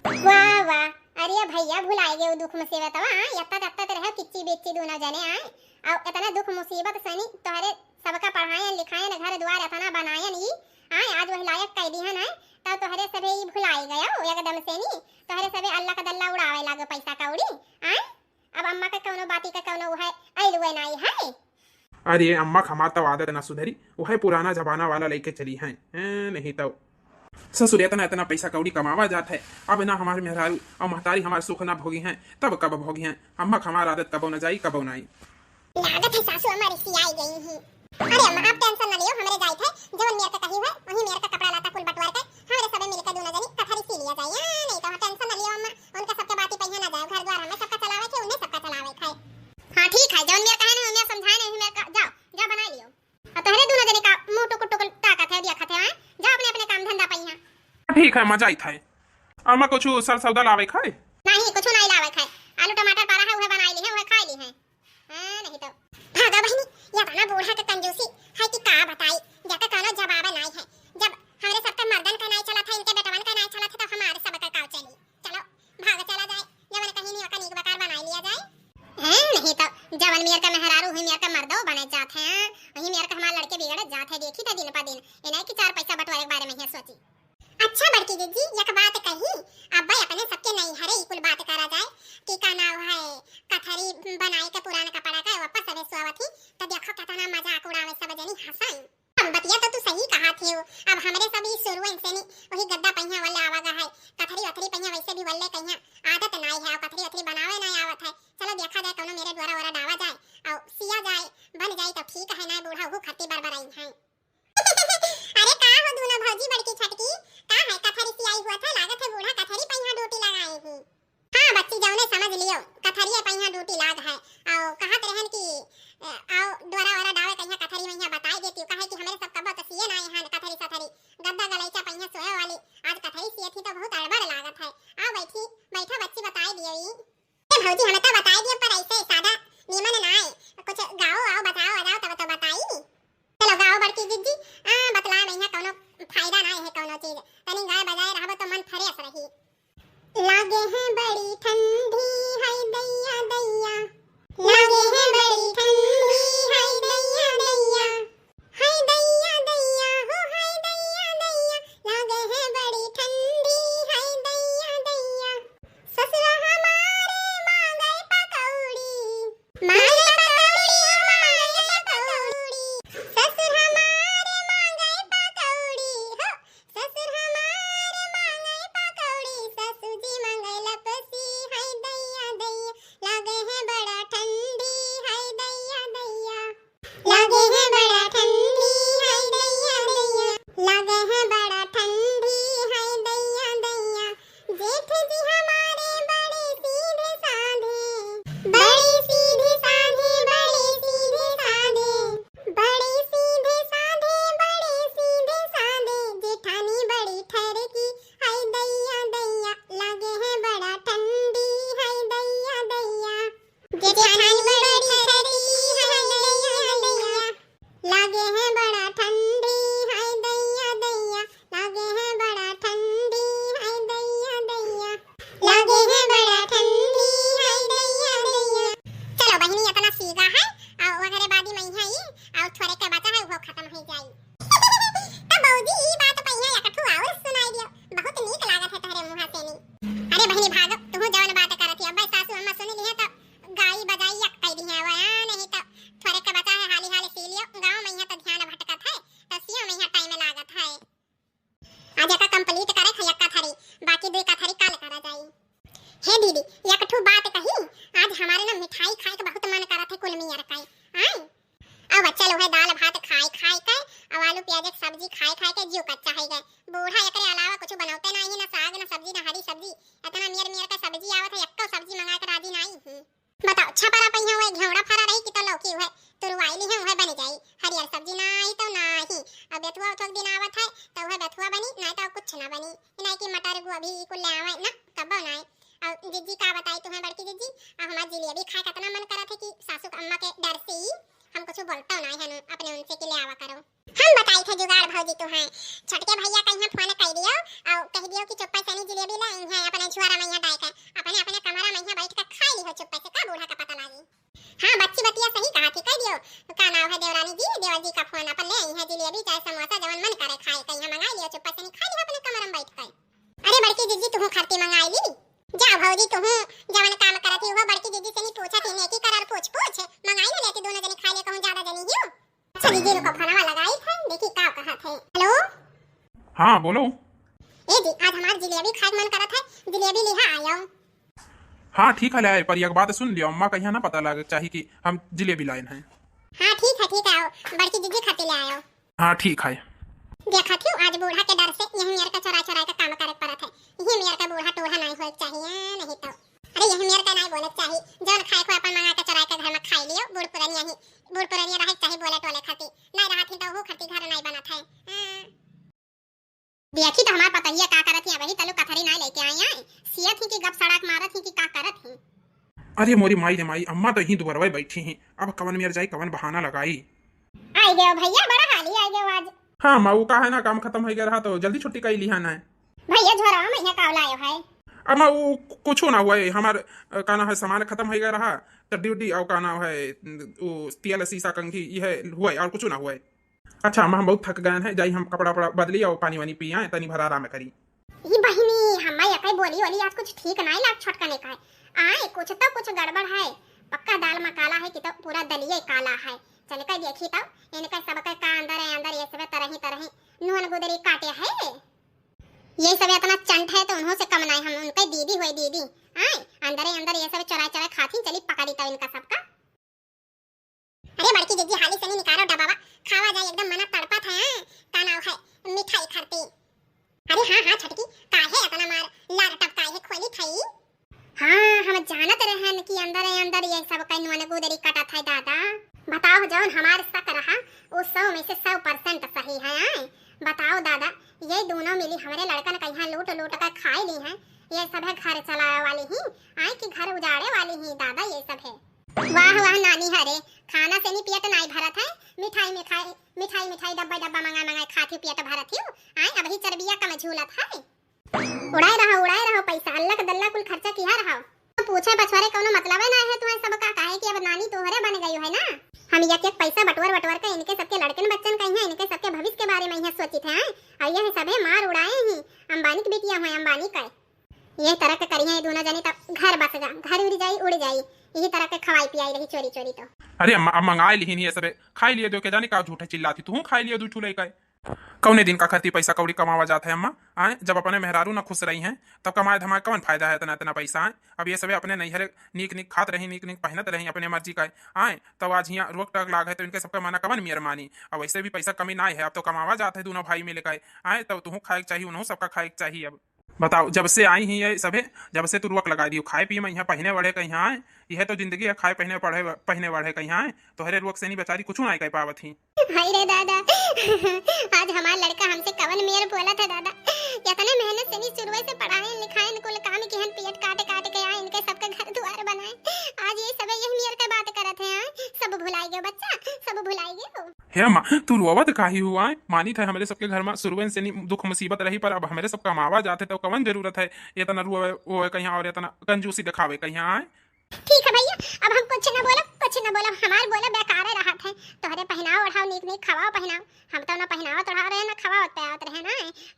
वाह वाह अरे भैया भुलाए गए दुख मुसीबत यत्ता तत्ता रहे किच्ची बेच्ची दोनों जने आए और इतना दुख मुसीबत सनी तोहरे सबका पढ़ाए लिखाए घर द्वार इतना बनाए नी आए आज वही लायक कह दी है ना तो तोहरे सबे ही भुलाए गया एकदम से नी तोहरे सबे अल्लाह का दल्ला उड़ावे लागे पैसा कौड़ी आए अब अम्मा का कोनो बाती का कोनो है आइल हुए नहीं है। अरे अम्मा हमार तो आदत ना सुधरी, वह पुराना जमाना वाला लेके चली हैं। नहीं तो ससुर इतना इतना पैसा कौड़ी कमावा जात है, अब ना हमारे मेहरारू और महतारी हमारे सुख ना भोगी हैं, तब कब भोगी हैं। अम्मा हमार आदत कबो न जाई कबो नाई। लागत है सासू हमारी सी आई गई ही। अरे अम्मा आप टेंशन न लियो, हमरे जाई थे जवन मेरे का कही है वही मेरे का कपड़ा लाता कुल बटवार के हमरे सबे मिलके दोनों जनी कथरी सी लिया जाए। नहीं तो टेंशन न लियो अम्मा, उनका सबके बात ही पहिया ना जाए, घर द्वार हमें सबका चलावे के उन्हें सबका चलावे खाए। हां ठीक है, जवन मेरे कहे ने समझाए नहीं मेरे का जाओ जा बना लियो। अब तोहरे दोनों जने का मुंह टुकुर टुकुर ताकत है दिया खते हैं, जा अपने अपने काम धंधा पहिया। ठीक है मजा आई था। अम्मा कुछ सर सौदा लावे खाए? नहीं कुछ नहीं लावे खाए, आलू टमाटर पारा है वह बनाई ली है वह खाई ली है। नहीं तो भागा बहनी, या तना बूढ़ा के कंजूसी है कि का बताई, जाके कोनो जवाब नहीं है। जब हमरे सबके मर्दन का नहीं चला था, इनके बेटवन का नहीं चला था, तो हमारे सब का काव चली। चलो भाग चला जाए, जवन कहीं नहीं का नीक बकार बनाई लिया जाए। नहीं तो जवन मेर का मेहरारू हुई मेर का मर्दो बने जात है, वही मेर का हमारे लड़के बिगड़े जात है। देखी था दिन पर दिन इन्हें की 4 पैसा बटवारे के बारे में ही सोची। अच्छा बड़की दीदी एक बात कही, अब भाई अपने सबके नहीं हरे कुल बात करा जाए कि का नाम है कथरी बनाई के पुराना कपड़ा का वापस सबे सुआवत ही, तो देखो कितना मजाक उड़ावे सब जनी हंसाई। हम बतिया तो तू सही कहा थे, अब हमरे सभी शुरू से नहीं वही गद्दा पहिया वाले आवागा है, कथरी वथरी पहिया वैसे भी वल्ले कहिया आदत नहीं है, कथरी वथरी बनावे नहीं आवत है। चलो देखा जाए कोनो मेरे द्वारा वाला डावा जाए और सिया जाए बन जाए तो ठीक है, ना बूढ़ा हो खत्ती बरबराई है। अरे का हो दूना भौजी बड़की छटकी का है, कथरी सियाई हुआ था, लागत है बूढ़ा कथरी पहिया ड्यूटी लगाए ही। हां बच्ची जौने समझ लियो कथरी पहिया ड्यूटी लाग है, और कहत रहन कि आओ द्वारा वाला डावे कहिया कथरी महिया बताई देती कहे कि हमरे सब कबो तो सिए नहीं है कथरी सथरी गद्दा गलैचा पहिया सोए वाली, आज कथरी सिए थी तो बहुत अड़बड़ लागत है। आओ बैठी बैठा बच्ची बताई दियो ई। ए भौजी हमें तो बताई दियो पर ऐसे सादा निमन ना है, कुछ गाओ आओ बताओ आ जाओ तब तो बताई। चलो गाओ बड़की दीदी, बतला नहीं कोनो फायदा नहीं है कोनो चीज, तनी गाय बजाए रहबो तो मन फ्रेश रही। लागे है बड़ी ठंडी हाय दैया दैया, लागे है बड़ी ठंडी हाय दैया दैया, हाय दैया दैया हो हाय दैया दैया, लागे है बड़ी ठंडी हाय दैया दैया। ससुरा हमारे मांगे पकौड़ी, मांगे पकौड़ी, ससुर हमारे मांगे पकौड़ी हो, ससुर हमारे मांगे पकौड़ी, ससुर जी मांगे लपसी हाय दैया दैया, लागे है बड़ा ठंडी हाय दैया दैया, लागे है बड़ा ठंडी हाय दैया दैया, लागे है बड़ा ठंडी हाय दैया दैया। जेठ जी हमारे बड़े सीधे साधे, बड़े सीधे साधे, बड़े सीधे साधे, बड़े सीधे साधे, बड़े सीधे साधे, जेठानी बड़ी ठहरकी हाय दैया दैया, लागे है बड़ा ठंडी हाय दैया दैया, जेठानी बड़ी ठहरकी हाय दैया दैया, लागे है बड़ा ठंडी हाय दैया दैया, लागे है बड़ा ठंडी हाय दैया दैया, लागे है बड़ा ठंडी हाय दैया दैया। चलो बहनी इतना सीधा है और वगैरह बादी में है ये और थोड़े के बचा है वो खत्म हो जाई। तब बौजी ई बात पहिया एकठू और सुनाई दियो, बहुत नीक लागत है तोहरे मुंह से नी। अरे बहनी भाग तू जवन बात करत है, अब सासू अम्मा सुन ली है तो गाई बजाई एक कह दी है वा, नहीं तो थोड़े के बचा है हाली हाली सी लियो, गांव में यहाँ तो ध्यान भटकत है तो सिया में यहाँ टाइम लागत है। आज का कंप्लीट करे खयक्का थरी, बाकी दुई का थरी काल करा जाई। हे दीदी एकठू बात कही, आज हमारे ना मिठाई खाए के बहुत मन करत है, कुल मियर खाए आई अब बच्चा लोग है दाल भात खाए खाए के और आलू प्याज की सब्जी खाए खाए के जीव कच्चा है गए। बूढ़ा एकरे अलावा कुछ बनाते नहीं है, ना साग ना सब्जी ना हरी सब्जी, इतना मियर मियर का सब्जी आवत है, एक्को सब्जी मंगा के राजी नहीं है। बताओ छपरा पहिया हुए घेवड़ा फरा रही कि तो लौकी हुए तुरवाई ली है वह बन जाई, हरियर सब्जी नहीं तो नहीं। अब बेथुआ उठक दिन आवत है तो वह बेथुआ बनी नहीं तो कुछ ना बनी, नहीं कि मटर गोभी कुल ले आवे ना कब बनाए। और जीजी का बताई तुम्हें बड़की जीजी हमारा जिलेबी खाए कितना मन करत है कि सासू अम्मा के डर से ही हम कुछ बोलता नहीं है अपने उनसे के ले आवा करो। हम बताई थे जुगाड़ भौजी तुम्हें, छटके भैया कहीं फोन कर दियो और कह दियो कि चुप्पा से जिलेबी ले है अपने छुआरा में यहाँ डाल के अपने अपने कमरा में यहाँ बैठ कर खा ली हो चुप्पा से, का बूढ़ा का पता लागी। हां बच्ची बतिया सही कहा थी, कह दियो का नाम है देवरानी जी, देवर जी का फोन अपन ले आई है जिलेबी चाहे समोसा जवन मन करे खाए कहीं मंगा लियो चुप्पा से खा लियो अपने कमरा में बैठ कर। अरे बड़की जीजी तुम खाती मंगाई ली, जा भौजी तुम जवन काम करती हो बड़की दीदी से नहीं पूछा थी, नेकी करार पूछ मंगाई ना लेती दोनों जने खा ले कहूं ज्यादा जनी हियो। जी को फोनवा लगाई थे, देखी का कहत है। हेलो हाँ बोलो। ए जी, आज हमार जलेबी खाए मन करत है, जलेबी लेहा आयो। हाँ ठीक है ले आए, पर एक बात सुन लियो, अम्मा कहिया ना पता लगे चाहिए कि हम जिलेबी लाए हैं। हाँ ठीक है आओ, बड़की दीदी खाते ले आयो। हाँ ठीक है। देखा थी आज बूढ़ा के डर से यही मेरे का चरा चरा का काम करे पड़त है। यही मेरे का बूढ़ा टोहा नहीं होए चाहिए, नहीं तो अरे यही मेरे का नहीं बोले चाहिए, जौन खाए को अपन मंगा के चरा के घर में खाई लियो। बूढ़ पुरानिया रहे चाहिए बोले टोले खाती, नहीं रहा थी तो वो खाती घर नहीं बनत है। देखी तो हमार पता ही का करत है, वही तलो कथरी नहीं लेके आई है, सियत ही कि गप सड़क मारत ही कि का करत है। अरे मोरी माई रे माई, अम्मा तो यहीं दुबरवे बैठी हैं, अब कवन मेर जाई कवन बहाना लगाई। आई गयो भैया, बड़ा हाली आई गयो आज। हाँ माऊ का है ना, काम खत्म हो गया रहा तो जल्दी छुट्टी कर लिया ना है। भैया झोरा में का लायो है। अब वो कुछ ना हुआ है, हमार काना है सामान खत्म हो गया रहा, तो ड्यूटी और काना है वो तेल शीशा कंघी यह हुआ है और कुछ ना हुआ है। अच्छा हम बहुत थक गए हैं, जाई हम कपड़ा बदली और पानी वानी पी आए, तनी भरा आराम करी। ये बहिनी हम्मा यकई बोली वाली आज कुछ ठीक नहीं लाग छटकने का है। आए कुछ तो कुछ गड़बड़ है, पक्का दाल में काला है कि तो पूरा दलिया काला है। चल का देखी तब इनका सब का अंदर ये सब तरह नून गुदरी काटे है। ये सब इतना चंट है तो उन्हों से कम नहीं, हम उनके दीदी हुई दीदी। आए अंदर ये सब चोरा खाती, चली पका दी तब इनका सबका। अरे बड़की दीदी हाली से नहीं निकालो डबावा, खावा जाए एकदम मना तड़पा था। का नाम है मिठाई खाती। अरे हाँ छटकी काहे इतना मार लार टपकाए है खोली थई। हाँ हम जानत रहन कि अंदर ये सब का नून गुदरी काटा था दादा। बताओ जौन हमारे शक रहा वो 100 में से 100% सही है। बताओ दादा ये दोनों मिली हमारे लड़कन का यहाँ लूट कर खाए ली हैं। ये सब है घर चलाने वाली ही, आए कि घर उजाड़े वाली ही दादा ये सब है। वाह नानी हरे, खाना से नहीं पियत नहीं भरत है, मिठाई डब्बा मंगा खाती पियत भरत ही। आए अब ही चरबिया कम झूलत है। उड़ाए रहो पैसा, अल्लाह का दल्ला कुल खर्चा किया रहो। तो पूछे बछवारे कोनो मतलब है ना है तुम्हारे सब का काहे कि अब नानी तोहरे बन गई है ना। हम एक पैसा बटवर के इनके सबके लड़कन बच्चन कहीं है, इनके सबके भविष्य के बारे में यहाँ सोचित है। और ये सबे मार उड़ाए ही अंबानी की बेटियां हैं, अंबानी का ये तरह के करी है दोनों जनी, तब घर बस जा, घर उड़ जाई यही तरह के खवाई पियाई रही चोरी तो। अरे अम्मा मंगाए ली ये सब खाई लिए दो के जाने का झूठे चिल्लाती, तू खाई लिए दू ठूले का कौने दिन का खती पैसा कौड़ी कमावा जाता है अम्मा। आए जब अपने मेहरारू ना खुश रही हैं तब कमाए धमाए कौन फायदा है इतना पैसा। आए अब ये सब अपने नैहरे नीक खात रही, नीक पहनत रही अपने मर्जी का। आए तब आज यहाँ रोक टक लाग है तो इनके सबका माना कवन मियर मानी। अब वैसे भी पैसा कमी ना है, अब तो कमावा जाता है दोनों भाई मिल के। आए तब तुम खाए चाहिए, उन्हों सबका खाए चाहिए। अब बताओ जब से आई ही ये सभे, जब से तू रुक लगा दियो खाए पिए में यहाँ पहने बढ़े कहीं आए, यह तो जिंदगी है खाए पहने बढ़े कहीं आए, तो हरे रुक से नहीं बेचारी कुछ नहीं कह पावत ही। हाय रे दादा आज हमारा लड़का हमसे कवन मेयर बोला था दादा, इतने मेहनत से नहीं शुरू से पढ़ाए लिखाए कुल काम की हन पेट काटे के आए इनके सबका घर द्वार बनाए। आज ये सब यही मेयर का बात करत है। सब भुलाई गए बच्चा, सब भुलाई गए। हे माँ तू रोवत काहे हुआ है, मानी था हमारे सबके घर में शुरू से नहीं दुख मुसीबत रही, पर अब हमारे सब कमावा जाते तो कवन जरूरत है इतना रुआ वो कहीं और इतना कंजूसी दिखावे कहीं आए। ठीक है भैया अब हम कुछ न बोला हमार बोला बेकार रहा थे। तोहरे पहनाओ ओढ़ाओ नीक खवाओ पहनाओ, हम तो ना पहनाओ ओढ़ाओ रहे ना खवाओ पियावत रहे ना,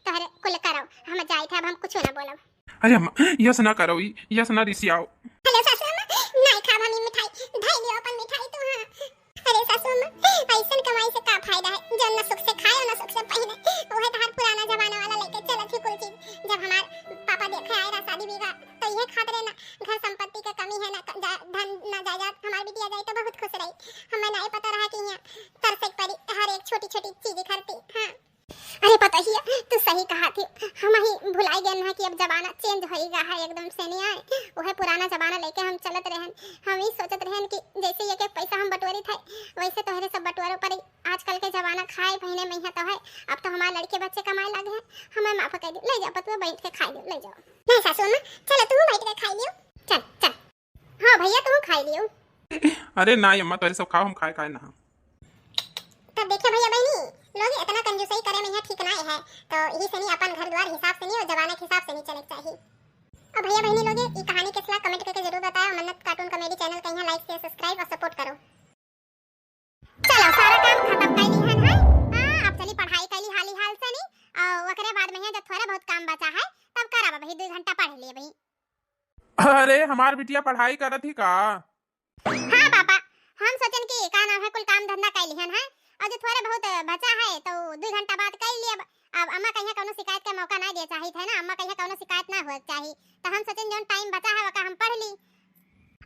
तोहरे कुल करो हम जाई थे। अब हम कुछ न बोलब। अरे अम्मा यस ना करो, यस ना रिसियाओ। हेलो सासू अम्मा नहीं खा हम मिठाई ढाई लियो अपन मिठाई तू। हां अरे सासू अम्मा ऐसन कमाई से का फायदा है, जब ना सुख से खाए ना सुख से पहने, वो है तार पुराना जमाना वाला लेके चलत ही कुल चीज। जब हमार पापा देखे आए रा शादी विवाह तो ये खात रहे ना घर संपत्ति का कमी है ना धन ना जायदाद, हमारी बिटिया जाए तो बहुत खुश रही। हमें नहीं पता रहा कि यहाँ तरसक परी हर एक छोटी चीज खरीदी। हाँ अरे पता ही है तू सही कहा थी, हम ही भुलाई गए ना कि अब जमाना चेंज हो गया है एकदम से नहीं आए। वो है पुराना जमाना लेके हम चलत रहन, हम ही सोचत रहन कि जैसे ये के पैसा हम बटोरी थे वैसे तो हरे सब बटोरे पर आजकल के जमाना खाए पहने में है तो है। अब तो हमारे लड़के बच्चे कमाए लगे हैं, हमें माफ कर दो, ले जाओ पतुआ बैठ के खा लो, ले जाओ। नहीं सासू अम्मा चलो तुम बैठ के खा लियो, चल हाँ भैया तुम खा लियो। अरे ना अम्मा तो सब खाओ, हम खाए ना। तब देखिए भैया बहनी लोग इतना कंजूसी करे में ठीक नहीं है, तो यही से नहीं अपन घर द्वार हिसाब से नहीं और जमाने के हिसाब से नहीं चलना चाहिए। अब भैया बहनी लोग ये कहानी के खिलाफ कमेंट करके जरूर बताओ। मन्नत कार्टून कॉमेडी चैनल को यहाँ लाइक शेयर सब्सक्राइब और सपोर्ट करो। चलो सारा काम खत्म कर ली है। हां अब चली पढ़ाई कर ली हाली हाल से नहीं और ओकरे बाद में जब थोड़ा बहुत काम बचा है तब करब भाई 2 घंटा पढ़ लिए भाई। अरे हमार बिटिया पढ़ाई करत ही का। हां पापा हम सोचन कि का नाम है कुल काम धंधा कर लिहन है और जो थोड़े बहुत बचा है तो 2 घंटा बाद कर लिए। अब अम्मा कहीं कोनो शिकायत का मौका ना दे चाहिए थे ना, अम्मा कहीं कोनो शिकायत ना हो चाहिए, तो हम सोचें जो टाइम बचा है वो हम पढ़ ली।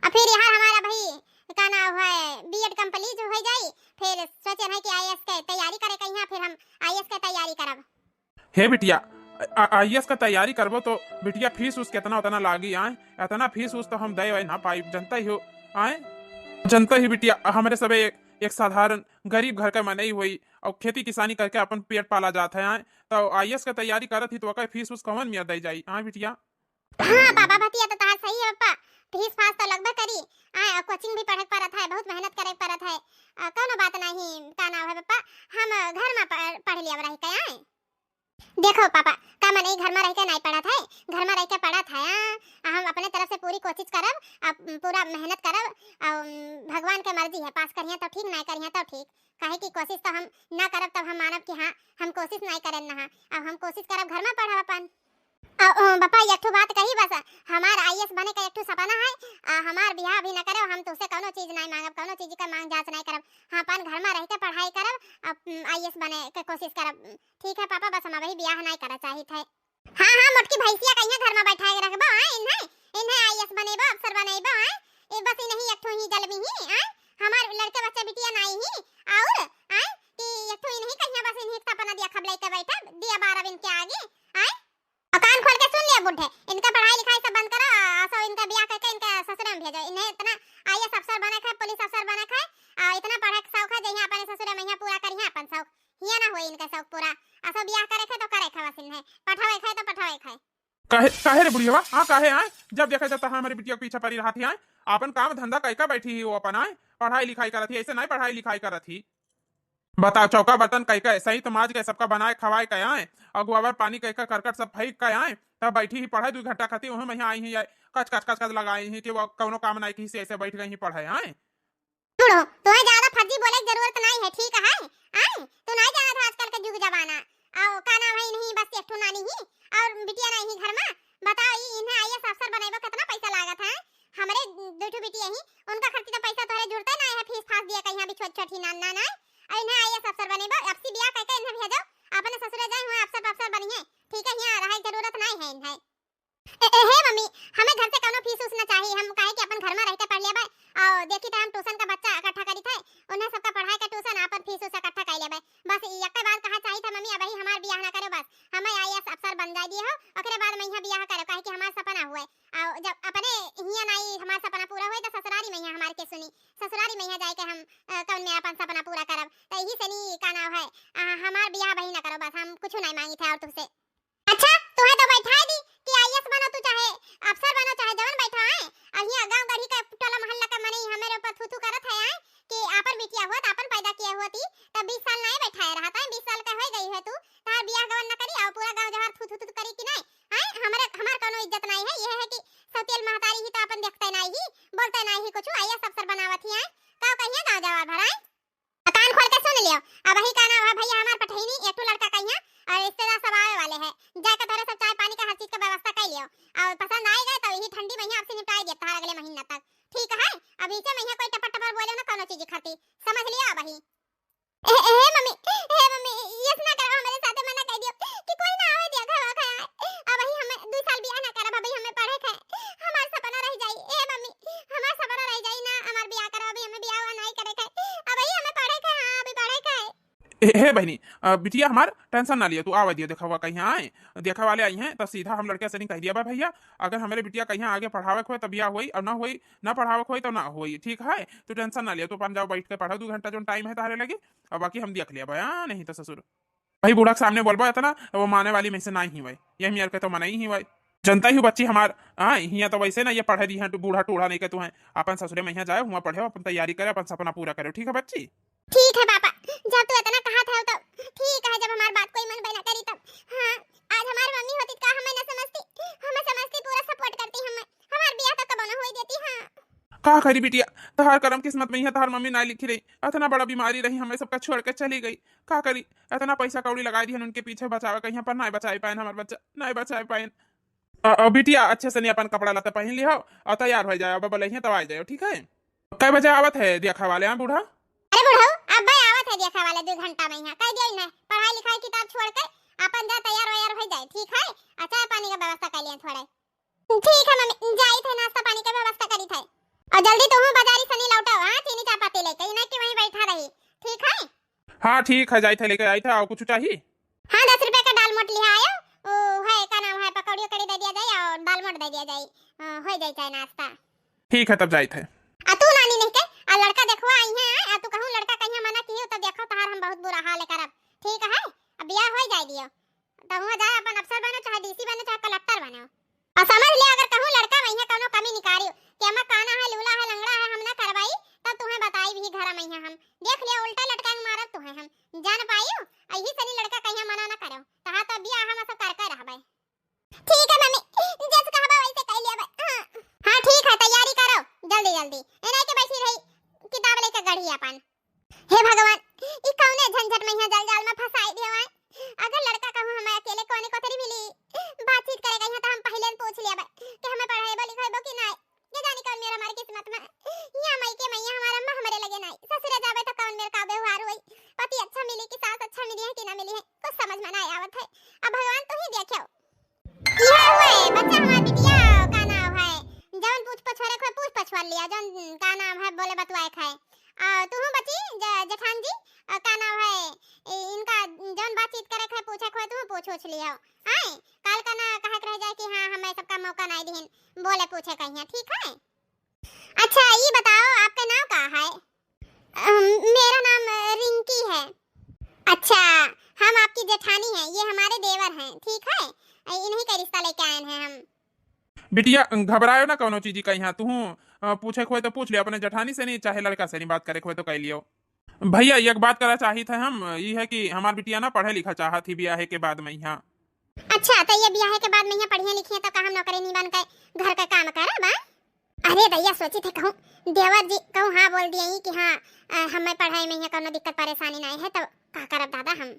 और फिर यार हमारा भाई का नाम है बीएड कंप्लीट हो जाई, फिर सोचे है कि आईएएस के तैयारी करे कहीं, फिर हम आईएएस के तैयारी करब। हे बिटिया, आईएएस का तैयारी करबो तो बिटिया फीस उस कितना उतना लागी आए, इतना फीस उस तो हम दे ना पाई, जनता ही हो आए, जनता ही बिटिया। हमारे सब एक साधारण गरीब घर का मनई हुई और खेती किसानी करके अपन पेट पाला जाता है आए, तो आईएएस का तैयारी करत ही तो ओकर फीस उस कौन मिया दे जाई आए बिटिया। हाँ पापा भतिया तो तार सही है पापा, फीस फास तो लगभग करी आ कोचिंग भी पढ़े पड़त है, बहुत मेहनत करे पड़त है, कोनो बात नहीं का नाम है पापा, हम घर में पढ़ लिया रही के आए। देखो पापा का मन घर में रह के नहीं पढ़ा था, घर में रह के पढ़ा था, हम अपने तरफ से पूरी कोशिश करब, पूरा मेहनत करब, भगवान के मर्जी है, पास करिए तो ठीक, नहीं करिए तो ठीक, काहे की कोशिश तो हम ना करब तब हम मानब कि हाँ हम कोशिश नहीं करें ना, अब हम कोशिश करब घर में पढ़ब अपन। पापा एक ठो बात कही बस, हमार आईएएस बने का एक ठो सपना है, हमार बियाह भी ना करे, हम तुझसे कोनो चीज नहीं मांगब, कोनो चीज का मांग जांच नहीं करब, हम अपन घर में रह के पढ़ाई करब, आईएएस बने के कोशिश करब। ठीक है पापा, बस हम अभी बियाह नहीं करा चाहिए थे। हाँ हाँ मोटकी भैंसिया कहिया घर में बैठाए रखबो इन्हें, इन्हें आईएएस बनेबो, अफसर बनेबो ए बस इन्हीं एक ठो ही जलमी ही हमार लड़के बच्चे बिटिया नहीं ही और कि एक ठो इन्हीं कहिया बस इन्हीं सपना दिया खबले के बैठा दिया 12 दिन के आगे कान खोल के सुन लिया बुढ़े, इनका पढ़ाई लिखाई सब बंद करो, सो इनका ब्याह करके इनका ससुर में भेजो, इन्हें इतना आईएएस अफसर बने है, पुलिस अफसर बने है, इतना पढ़े के शौक है जहिया अपने ससुर में यहाँ पूरा करिए अपन शौक, हिया ना होई इनका शौक पूरा, असो ब्याह करे है तो करे है बस इन्हें, पठावे है तो पठावे है। काहे काहे रे बुढ़िया हां काहे आए, जब देखा जाता है हमारी बिटिया के पीछे पड़ी रहा थी आए, अपन काम धंधा कैका बैठी ही वो अपन आए, पढ़ाई लिखाई करत थी, ऐसे नहीं पढ़ाई लिखाई करत थी। बताओ चौका बर्तन कैका सही तो माज के सबका बनाए खवाए के आए, और गोबर पानी कैका करकट सब फेंक के आए, तब बैठी ही पढ़ाई 2 घंटा खाती वहां मैं आई ही कच कच कच कच लगाई ही कि वो कोनो काम नहीं की से ऐसे बैठ गई ही पढ़ाई आए। सुनो तुम्हें ज्यादा फर्जी बोले की जरूरत नहीं है, ठीक है तू नहीं जाना था आजकल के युग जमाना, और का नाम है नहीं बस एक ठो नानी ही और बिटिया नहीं घर में, बताओ इन्हें आईएएस अफसर बनेबो कितना पैसा लागत है, हमरे 2 ठो बिटिया ही उनका खर्ची तो पैसा तोरे जुड़ते नहीं है, फीस फास दिया कहीं भी छोटी छोटी नान नान इन्हें आईएएस अफसर बनेबो, एफसी बियाह करके इन्हें भेजो, अपने ससुर जाए हुए अफसर बनिए, ठीक है यहाँ रहे जरूरत नहीं है इन्हें। हे मम्मी हमें घर से कोनो फीस उस ना चाहिए, हम काहे कि अपन घर में रहते पढ़ लेबे, और देखी त हम ट्यूशन का बच्चा इकट्ठा करी थे, उन्हें सबका पढ़ाई का ट्यूशन अपन फीस उस इकट्ठा कर लेबे, बस एक बार कहा चाहिए था मम्मी अबही हमार बियाह ना करो, बस हमें आईएएस अफसर बन जाई दिए हो, ओकरे बाद में यहाँ बियाह करो, काहे कि हमार सपना हुए, और जब अपने हिया नहीं हमार सपना पूरा हुए तो ससुरारी में यहाँ हमार के सुनी, ससुरारी में यहाँ जाए के हम कौन में अपन सपना पूरा करब, तो यही से नहीं का नाम है हमार बियाह बही ना करो, बस हम कुछ नहीं मांगी थे और तुझसे। अच्छा तुम्हें तो बैठा दी कि आईएएस बनो, तू चाहे अफसर बनो चाहे जवन बैठा है, और यहाँ गांव गढ़ी का टोला मोहल्ला का मने हमारे ऊपर थू करत है कि आपन बिटिया हुआ आपन पैदा किया हुआ थी तब 20 साल नहीं बैठाए रहा था, 20 साल का हो गई है तू, तार बियाह गवन न करी और पूरा गांव जवार थू करी कि नहीं हमारे हमार कोनो इज्जत नहीं है, ये है कि सौतेल महतारी ही तो अपन देखते नहीं ही बोलते नहीं ही कुछ, आईएएस अफसर बनावत ही है का कहिया गांव जवार भराए, कान खोल के सुन लियो, अब वही का नाम है भैया हमार पठैनी एक ठो लड़का कहिया और रिश्तेदार सब आवे वाले हैं, जाके तोरे सब चाय पानी का हर चीज का व्यवस्था कर लियो, और पसंद आए गए तो यही ठंडी महीना आपसे निपटाई दे तार अगले महीना तक, ठीक है अब इसे महीना कोई टपट टपट बोले ना कोनो चीज खाती, समझ लिया वही। हे मम्मी ये ना करो, हमारे साथ मना कर दियो कि कोई ना आवे दिया घर खाए, अब वही हमें 2 साल बियाह ना करब, अभी हमें पढ़े के हमार सपना रह जाई, ए मम्मी हमार सपना रह जाई ना, हमार बियाह करो, अभी हमें बियाह नहीं करे के, अब वही हमें पढ़े के, हां अभी पढ़े के। हे बहनी बिटिया हमार टेंशन ना लियो, तू आवा दियो, देखा हुआ कहीं आए देखा वाले आई हैं तो सीधा हम लड़के से नहीं कह दिया बा भैया, अगर हमारे बिटिया कहीं आगे पढ़ावे हो तो बिया हुई और ना हुई, ना पढ़ावे हो तो ना हुई, ठीक है तू टेंशन ना लियो, तू अपन जाओ बैठ के पढ़ा 2 घंटा जो टाइम है तारे लगे, और बाकी हम देख लिया भैया, नहीं तो ससुर भाई बूढ़ा के सामने बोलबो इतना वो माने वाली में से ना ही भाई, ये मेरे के तो मना ही भाई, जनता ही बच्ची हमार हिया तो वैसे ना ये पढ़े दी है बूढ़ा टूढ़ा नहीं के तू है, अपन ससुरे में यहाँ जाए हुआ पढ़े अपन तैयारी करे अपन सपना पूरा करे, ठीक है बच्ची। ठीक है पापा जब तू इतना कहा था तो ठीक है, जब हमारी बात कोई मन बना करी तब, हाँ आज हमारी मम्मी होती का हमें ना समझती, हमें समझती पूरा सपोर्ट करती, हमार बियाह तो कब ना होई देती। हाँ का करी बिटिया, तहार करम किस्मत में ही तहार मम्मी ना लिखी रही, इतना बड़ा बीमारी रही हमें सबका छोड़ के चली गई, का करी इतना पैसा कौड़ी लगा दी उनके पीछे बचावे कहीं पर नहीं बचा पाए हमारे बच्चा नहीं बचा पाए, बिटिया अच्छे से नहीं अपन कपड़ा लता पहन लिया और तैयार हो जाए, अब बोले तब आ जाओ, ठीक है कै बजे आवत है देखा वाले बूढ़ा। अरे बुढ़ऊ अब भाई आवत है देखा वाले 2 घंटा में यहाँ कह दिया ना पढ़ाई लिखाई किताब छोड़ के अपन जा तैयार वैयार हो जाए ठीक है। अच्छा पानी का व्यवस्था कर लिया थोड़ा। ठीक है मम्मी जाई थे नाश्ता पानी का व्यवस्था करी थे और जल्दी तुम बाजारी सनी लौटाओ। हां चीनी चापाती लेके ना कि वहीं बैठा रही ठीक है। हाँ ठीक है जाई थे लेके आई था और कुछ चाहिए। हां 10 रुपए का दाल मोट लिया आयो ओ है का नाम है पकौड़ी कड़ी दे दिया जाए और दाल मोट दे दिया जाए हो जाए चाहे नाश्ता। ठीक है तब जाई थे। आ तू नानी नहीं के आ लड़का देखवा आई है आ तू कहूं लड़का कहिया मना कियो तब देखो तहार हम बहुत बुरा हाल करब ठीक है। अब बियाह हो जाए दियो तो हुआ जाए अपन अफसर बनो चाहे डीसी बनो चाहे कलेक्टर बनो और समझ ले अगर कहूं लड़का वहीं कोनो कमी निकारियो कि अम्मा काना है लूला है लंगड़ा है हम ना करवाई तब तुम्हें बताई भी घर में हम देख लिया उल्टा लटका के मारब तुम्हें हम जान पाइयो यही सनी लड़का कहिया मना ना करो तहा तो बियाह हम सब कर रहबै। ठीक है मम्मी जैसे कहबा वैसे कह लिया हां ठीक है तैयारी करो जल्दी जल्दी एना के बैठी रही किताब लेके गढ़ी अपन। हे भगवान ई कौने झंझट में यहाँ जल में फंसाई देवाय। अगर लड़का कहूं हम अकेले कोने को तेरी मिली बातचीत करेगा यहाँ तो हम पहले पूछ लिया कि हमें पढ़ाई लिखाई कि नहीं ये जाने कौन मेरा हमारी किस्मत में यहाँ मई के मैया हमारा अम्मा हमारे लगे नहीं ससुर जावे तो कौन मेरे का व्यवहार हुई पति अच्छा मिली कि सास अच्छा मिली है कि ना मिली है कुछ समझ में ना आवत है। अब भगवान तू ही देखो ये हुए बच्चा हमारा बिटिया का नाम है जौन पूछ पछवारे को पूछ पछवार लिया जौन का नाम है बोले बतवाए खाए तू बची जेठान जी का नाम है इनका जौन बातचीत करे है पूछे खोए तू पूछ लिया आए काल का ना कहे रह जाए कि हां हमें सबका मौका नहीं दिन बोले पूछे कहिया ठीक है। अच्छा ये बताओ आपका नाम क्या है? मेरा नाम रिंकी है। अच्छा हम आपकी जेठानी हैं ये हमारे देवर हैं ठीक है इन्हीं का रिश्ता लेके आए हैं हम। बिटिया घबरायो ना कोनो चीज का यहाँ तू पूछे खोए तो पूछ लियो अपने जठानी से नहीं चाहे लड़का से नहीं बात करे खोए तो कह लियो। भैया एक बात करा चाहिए थे हम ये है कि हमार बिटिया ना पढ़े लिखा चाहा थी ब्याह के बाद में यहाँ। अच्छा तो ये ब्याह के बाद में यहाँ पढ़िया लिखी है तो हम नौकरी नहीं बन के घर का काम करे बा। अरे भैया सोची थे कहूँ देवर जी कहूँ हाँ बोल दिए कि हाँ हमें पढ़ाई में यहाँ कोनो दिक्कत परेशानी नहीं है तो का करब दादा हम।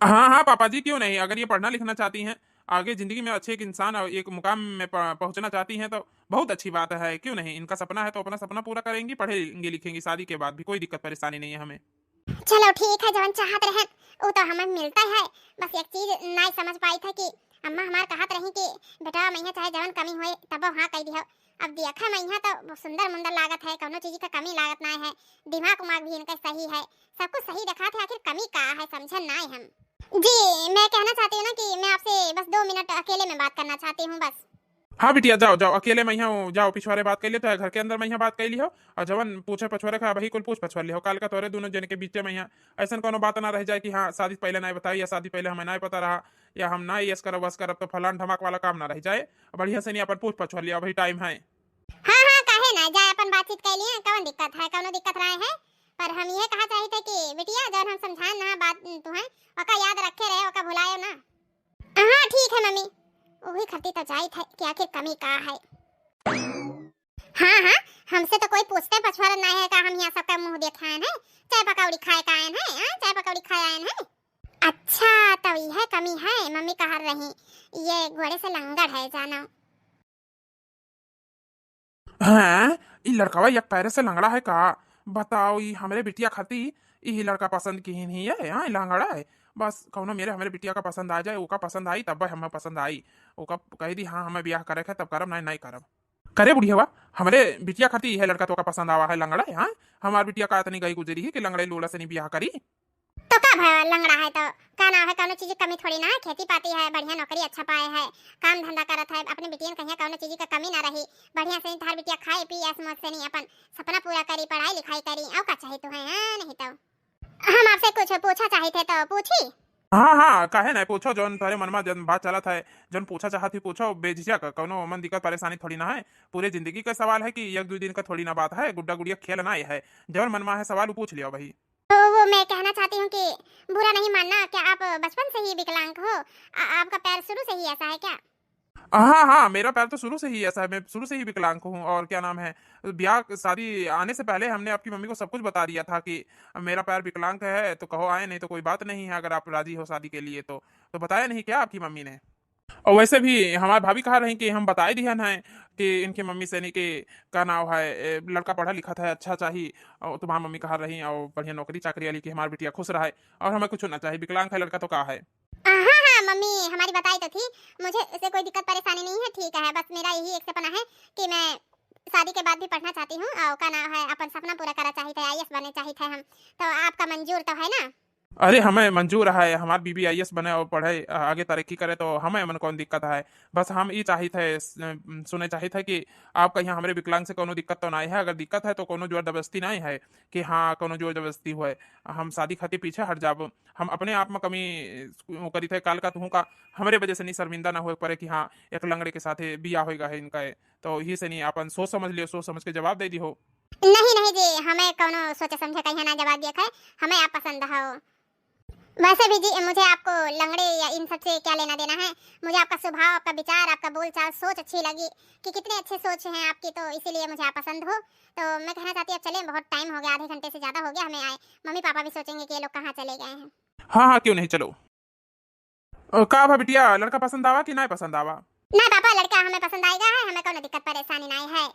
हाँ हाँ पापा जी क्यों नहीं अगर ये पढ़ना लिखना चाहती हैं आगे जिंदगी में अच्छे एक इंसान और एक मुकाम में पहुंचना चाहती हैं तो बहुत अच्छी बात है क्यों नहीं इनका सपना है तो अपना सपना पूरा करेंगी पढ़ेंगी लिखेंगी शादी के बाद भी कोई दिक्कत परेशानी नहीं है हमें। चलो ठीक है जवन चाहत रहे वो तो हमें मिलता है बस एक चीज नहीं समझ पाई था कि अम्मा हमार कहत रही कि बेटा मैं चाहे जवन कमी होए तब हाँ कह दियो। अब देखा मैं यहाँ तो सुंदर मुंदर लागत है कोनो चीज का कमी लागत ना है दिमाग उमाग भी इनका सही है सब कुछ सही रखा था आखिर कमी का है समझन ना हम। जी मैं कहना चाहती हूँ ना कि मैं आपसे बस 2 मिनट अकेले में बात करना चाहती हूँ बस। हाँ बिटिया जाओ जाओ अकेले मैं यहाँ जाओ पिछवाड़े बात कर लियो तो घर के अंदर मैं यहाँ बात कर लियो और जवन पूछे पछवारे का वही कुल पूछ पछवार लियो काल का तोरे दोनों जन के बीच में यहाँ ऐसा कोनो बात ना रह जाए कि हाँ शादी पहले नहीं बताई या शादी पहले हमें नहीं पता रहा या हम ना यस करब बस करब तो फलान धमाक वाला काम ना रह जाए बढ़िया से नहीं अपन पूछ पछवार लिया वही टाइम है। हाँ हाँ काहे ना जाए अपन बातचीत कर लिए कौन दिक्कत है कोनो दिक्कत रहे है पर हम ये कहा चाहे थे कि बिटिया जब हम समझाएं ना बात तुम्हें ओका याद रखे रहे ओका भुलायो ना। हाँ ठीक है मम्मी वही खती तो जाई थे कि आखिर कमी का है। हाँ हाँ हमसे तो कोई पूछते पछवारा नहीं है का हम यहाँ सबका मुंह देखे हैं चाय पकौड़ी खाए का आए हैं चाय पकौड़ी खाए आए हैं। अच्छा तो यह कमी है मम्मी कह रही ये घोड़े से लंगड़ है जानो। हाँ ये लड़का एक पैर से लंगड़ा है का बताओ ये हमारे बिटिया खाती ये लड़का पसंद की ही नहीं है हाँ लंगड़ा है बस कौनो मेरे हमारे बिटिया का पसंद आ जाए ओका पसंद आई तब हमें पसंद आई ओका कह दी हाँ हमें ब्याह करे तब करब नहीं नहीं करब करे बुढ़िया हुआ हमारे बिटिया खाती है लड़का तो का पसंद आवा है लंगड़ा है हाँ हमारी बिटिया का इतनी गई गुजरी है कि लंगड़े लोड़ा से नहीं ब्याह करी तो का भाई लंगड़ा है तो का ना है कोनो चीज की कमी थोड़ी ना है खेती पाती है बढ़िया नौकरी अच्छा पाए है काम धंधा करत है अपने बिटियन कहिया कोनो चीज की कमी ना रही बढ़िया से थार बिटिया खाए पी ऐस मौज से नहीं अपन सपना पूरा करी पढ़ाई लिखाई करी और का चाहिए तो है नहीं तो हम आपसे कुछ पूछा चाहते तो पूछी। हाँ हाँ काहे ना पूछो जौन तारे मन में जन बात चला था जौन पूछा चाहती पूछो बेझिझक कौनो मन दिक्कत परेशानी थोड़ी ना है पूरे जिंदगी का सवाल है कि 1-2 दिन का थोड़ी ना बात है गुड्डा गुड़िया खेल ना है जौन मन में है सवाल पूछ लियो भाई। तो वो मैं कहना चाहती हूँ कि बुरा नहीं मानना क्या आप बचपन से ही विकलांग हो आपका पैर शुरू से ही ऐसा है क्या? हाँ हाँ मेरा पैर तो शुरू से ही ऐसा है मैं शुरू से ही विकलांग हूँ और क्या नाम है ब्याह शादी आने से पहले हमने आपकी मम्मी को सब कुछ बता दिया था कि मेरा पैर विकलांग है तो कहो आए नहीं तो कोई बात नहीं है अगर आप राजी हो शादी के लिए तो बताया नहीं क्या आपकी मम्मी ने? और वैसे भी हमारे भाभी कहा रही कि हम बताए दिया है कि इनकी मम्मी से नहीं कि का नाम है लड़का पढ़ा लिखा था अच्छा चाहिए। और तुम्हारी मम्मी कहा रही और बढ़िया नौकरी चाकरी वाली कि हमारी बिटिया खुश रहे और हमें कुछ ना चाहिए, विकलांग है लड़का तो का है। हाँ हाँ मम्मी हमारी बताई तो थी, मुझे इससे कोई दिक्कत परेशानी नहीं है, ठीक है। बस मेरा यही एक सपना है कि मैं शादी के बाद भी पढ़ना चाहती हूँ और का नाम है अपन सपना पूरा करना चाहिए था, आईएएस बनने चाहिए थे हम। तो आपका मंजूर तो है ना? अरे हमें मंजूर है, हमारी बीबी आईएएस बने और पढ़े आगे तरक्की करे तो हमें मन कौन दिक्कत है। बस हम ये चाहिए थे सुने चाहिए थे कि आपका यहाँ हमारे विकलांग से कोनो दिक्कत तो नहीं है, अगर दिक्कत है तो कोनो जोर जबरदस्ती नहीं है कि हाँ कोनो जोर जबरदस्ती हुए हम शादी खातिर पीछे हट जाब। हम अपने आप में कमी वो करी थे काल का तुहू का हमारे वजह से नहीं शर्मिंदा ना हो पड़े कि हाँ एक लंगड़े के साथ बिया होगा है इनका। तो यही से नहीं अपन सोच समझ लियो, सोच समझ के जवाब दे दी हो। नहीं नहीं जी, हमें कोनो सोचे समझे कहीं ना जवाब दिया है, हमें आप पसंद हो। वैसे भी जी मुझे आपको लंगड़े या इन सब से क्या लेना देना है, मुझे आपका स्वभाव, आपका विचार, आपका बोलचाल, सोच अच्छी लगी कि कितने अच्छे सोच हैं आपकी, तो इसीलिए मुझे आप पसंद हो। तो मैं कहना चाहती हूँ अब चले, बहुत टाइम हो गया, आधे घंटे से ज्यादा हो गया हमें आए। मम्मी पापा भी सोचेंगे कि ये लोग कहाँ चले गए हैं। हाँ हाँ क्यों नहीं, चलो। का भा बिटिया लड़का पसंद आवा कि नहीं पसंद आवा? ना पापा लड़का हमें पसंद आएगा है, हमें कोनो दिक्कत परेशानी नहीं है।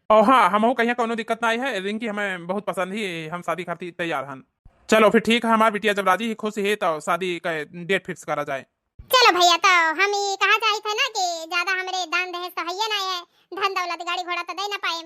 और हाँ हम कहीं कोनो दिक्कत नहीं है, रिंकी हमें बहुत पसंद ही, हम शादी खातिर तैयार हैं। चलो फिर ठीक है, हमारी बिटिया जब राजी ही खुश है तो शादी का डेट फिक्स करा जाए। चलो भैया, तो हम ये कहा चाहे थे ना कि ज्यादा हमारे दान दहेज तो है नहीं है, धन दौलत गाड़ी घोड़ा तो दे ना पाए,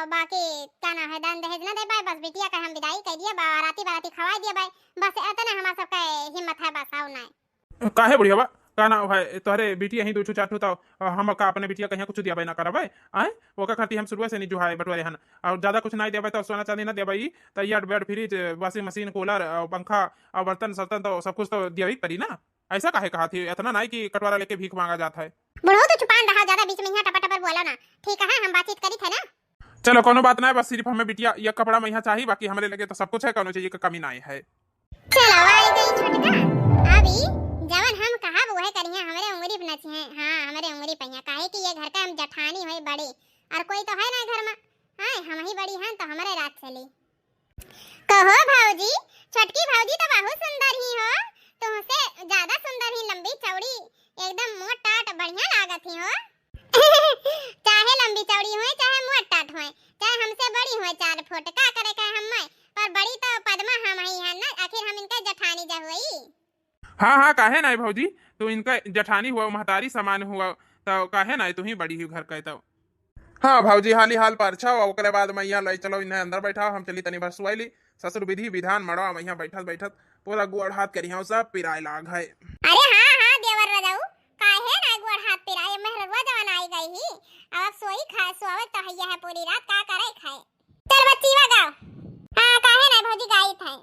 बाकी क्या ना है दान दहेज ना दे पाए, बस बिटिया का हम विदाई कर दिया, बाराती बाराती खवा दिया भाई, बस इतना हमारा सबका हिम्मत है, बस आओ ना। काहे बुढ़िया बा का ना है तोहरे बिटिया ही दो चाटू तो हम का अपने बिटिया कहीं कुछ दिया ना करबे आए वो का खाती हम शुरू से नहीं जो है बटवारे हन और ज्यादा कुछ नहीं देबे तो सोना चांदी ना देबे तो यार bed fridge washing machine cooler और पंखा और बर्तन सर्तन तो सब कुछ तो दिया ही पड़ी ना। ऐसा काहे कहा थी, इतना नहीं कि कटवारा लेके भीख मांगा जाता है। बुढ़ो तो छुपान रहा, ज्यादा बीच में यहाँ टपा बोला ना, ठीक है हम बातचीत करी थे ना। चलो कोनो बात नहीं, बस सिर्फ हमें बिटिया ये कपड़ा में यहाँ चाहिए, बाकी हमारे लगे तो सब कुछ है, कोनो चीज की कमी नहीं है। चलो आई गई छोटका, अभी जवन हम कहा वो है करिया, हमारे उंगली पे नची है, हाँ हमारे उंगली पे है, काहे कि ये घर का हम जठानी होई बड़ी और कोई तो है ना घर में, हां हम ही बड़ी हैं तो हमारे रात चली। कहो भाऊजी, छोटकी भाऊजी तो बहुत सुंदर ही हो, तुमसे ज्यादा सुंदर ही, लंबी चौड़ी एकदम मोट टाट बढ़िया लागत ही हो। चाहे लंबी चौड़ी हो चाहे मोट टाट हो चाहे हमसे बड़ी हो 4 फुट, का करे का हम पर बड़ी तो पद्मा हम ही है ना, आखिर हम इनका जठानी जा हुई। हाँ हाँ काहे नहीं भौजी, तू इनका जठानी हुआ महतारी समान हुआ तो काहे नहीं, तू ही बड़ी ही घर का तो। हाँ भाजी हाल ही हाल पर अच्छा ओकरे बाद मैं यहाँ ले चलो इन्हें अंदर बैठा, हम चली तनी बस सुआली ससुर विधि विधान मड़वा मैं यहाँ बैठत बैठत पूरा गुड़ हाथ करी हूँ सब पिराए लाग है। अरे हाँ हाँ देवर रजाऊ, काहे ना गुड़ हाथ पिराए, मेहरवा जवान आई गई ही, अब सोई खा सोवत तो हैया है पूरी रात, का करे खाए। चल बच्ची गाओ, हाँ काहे ना भौजी गाई थे,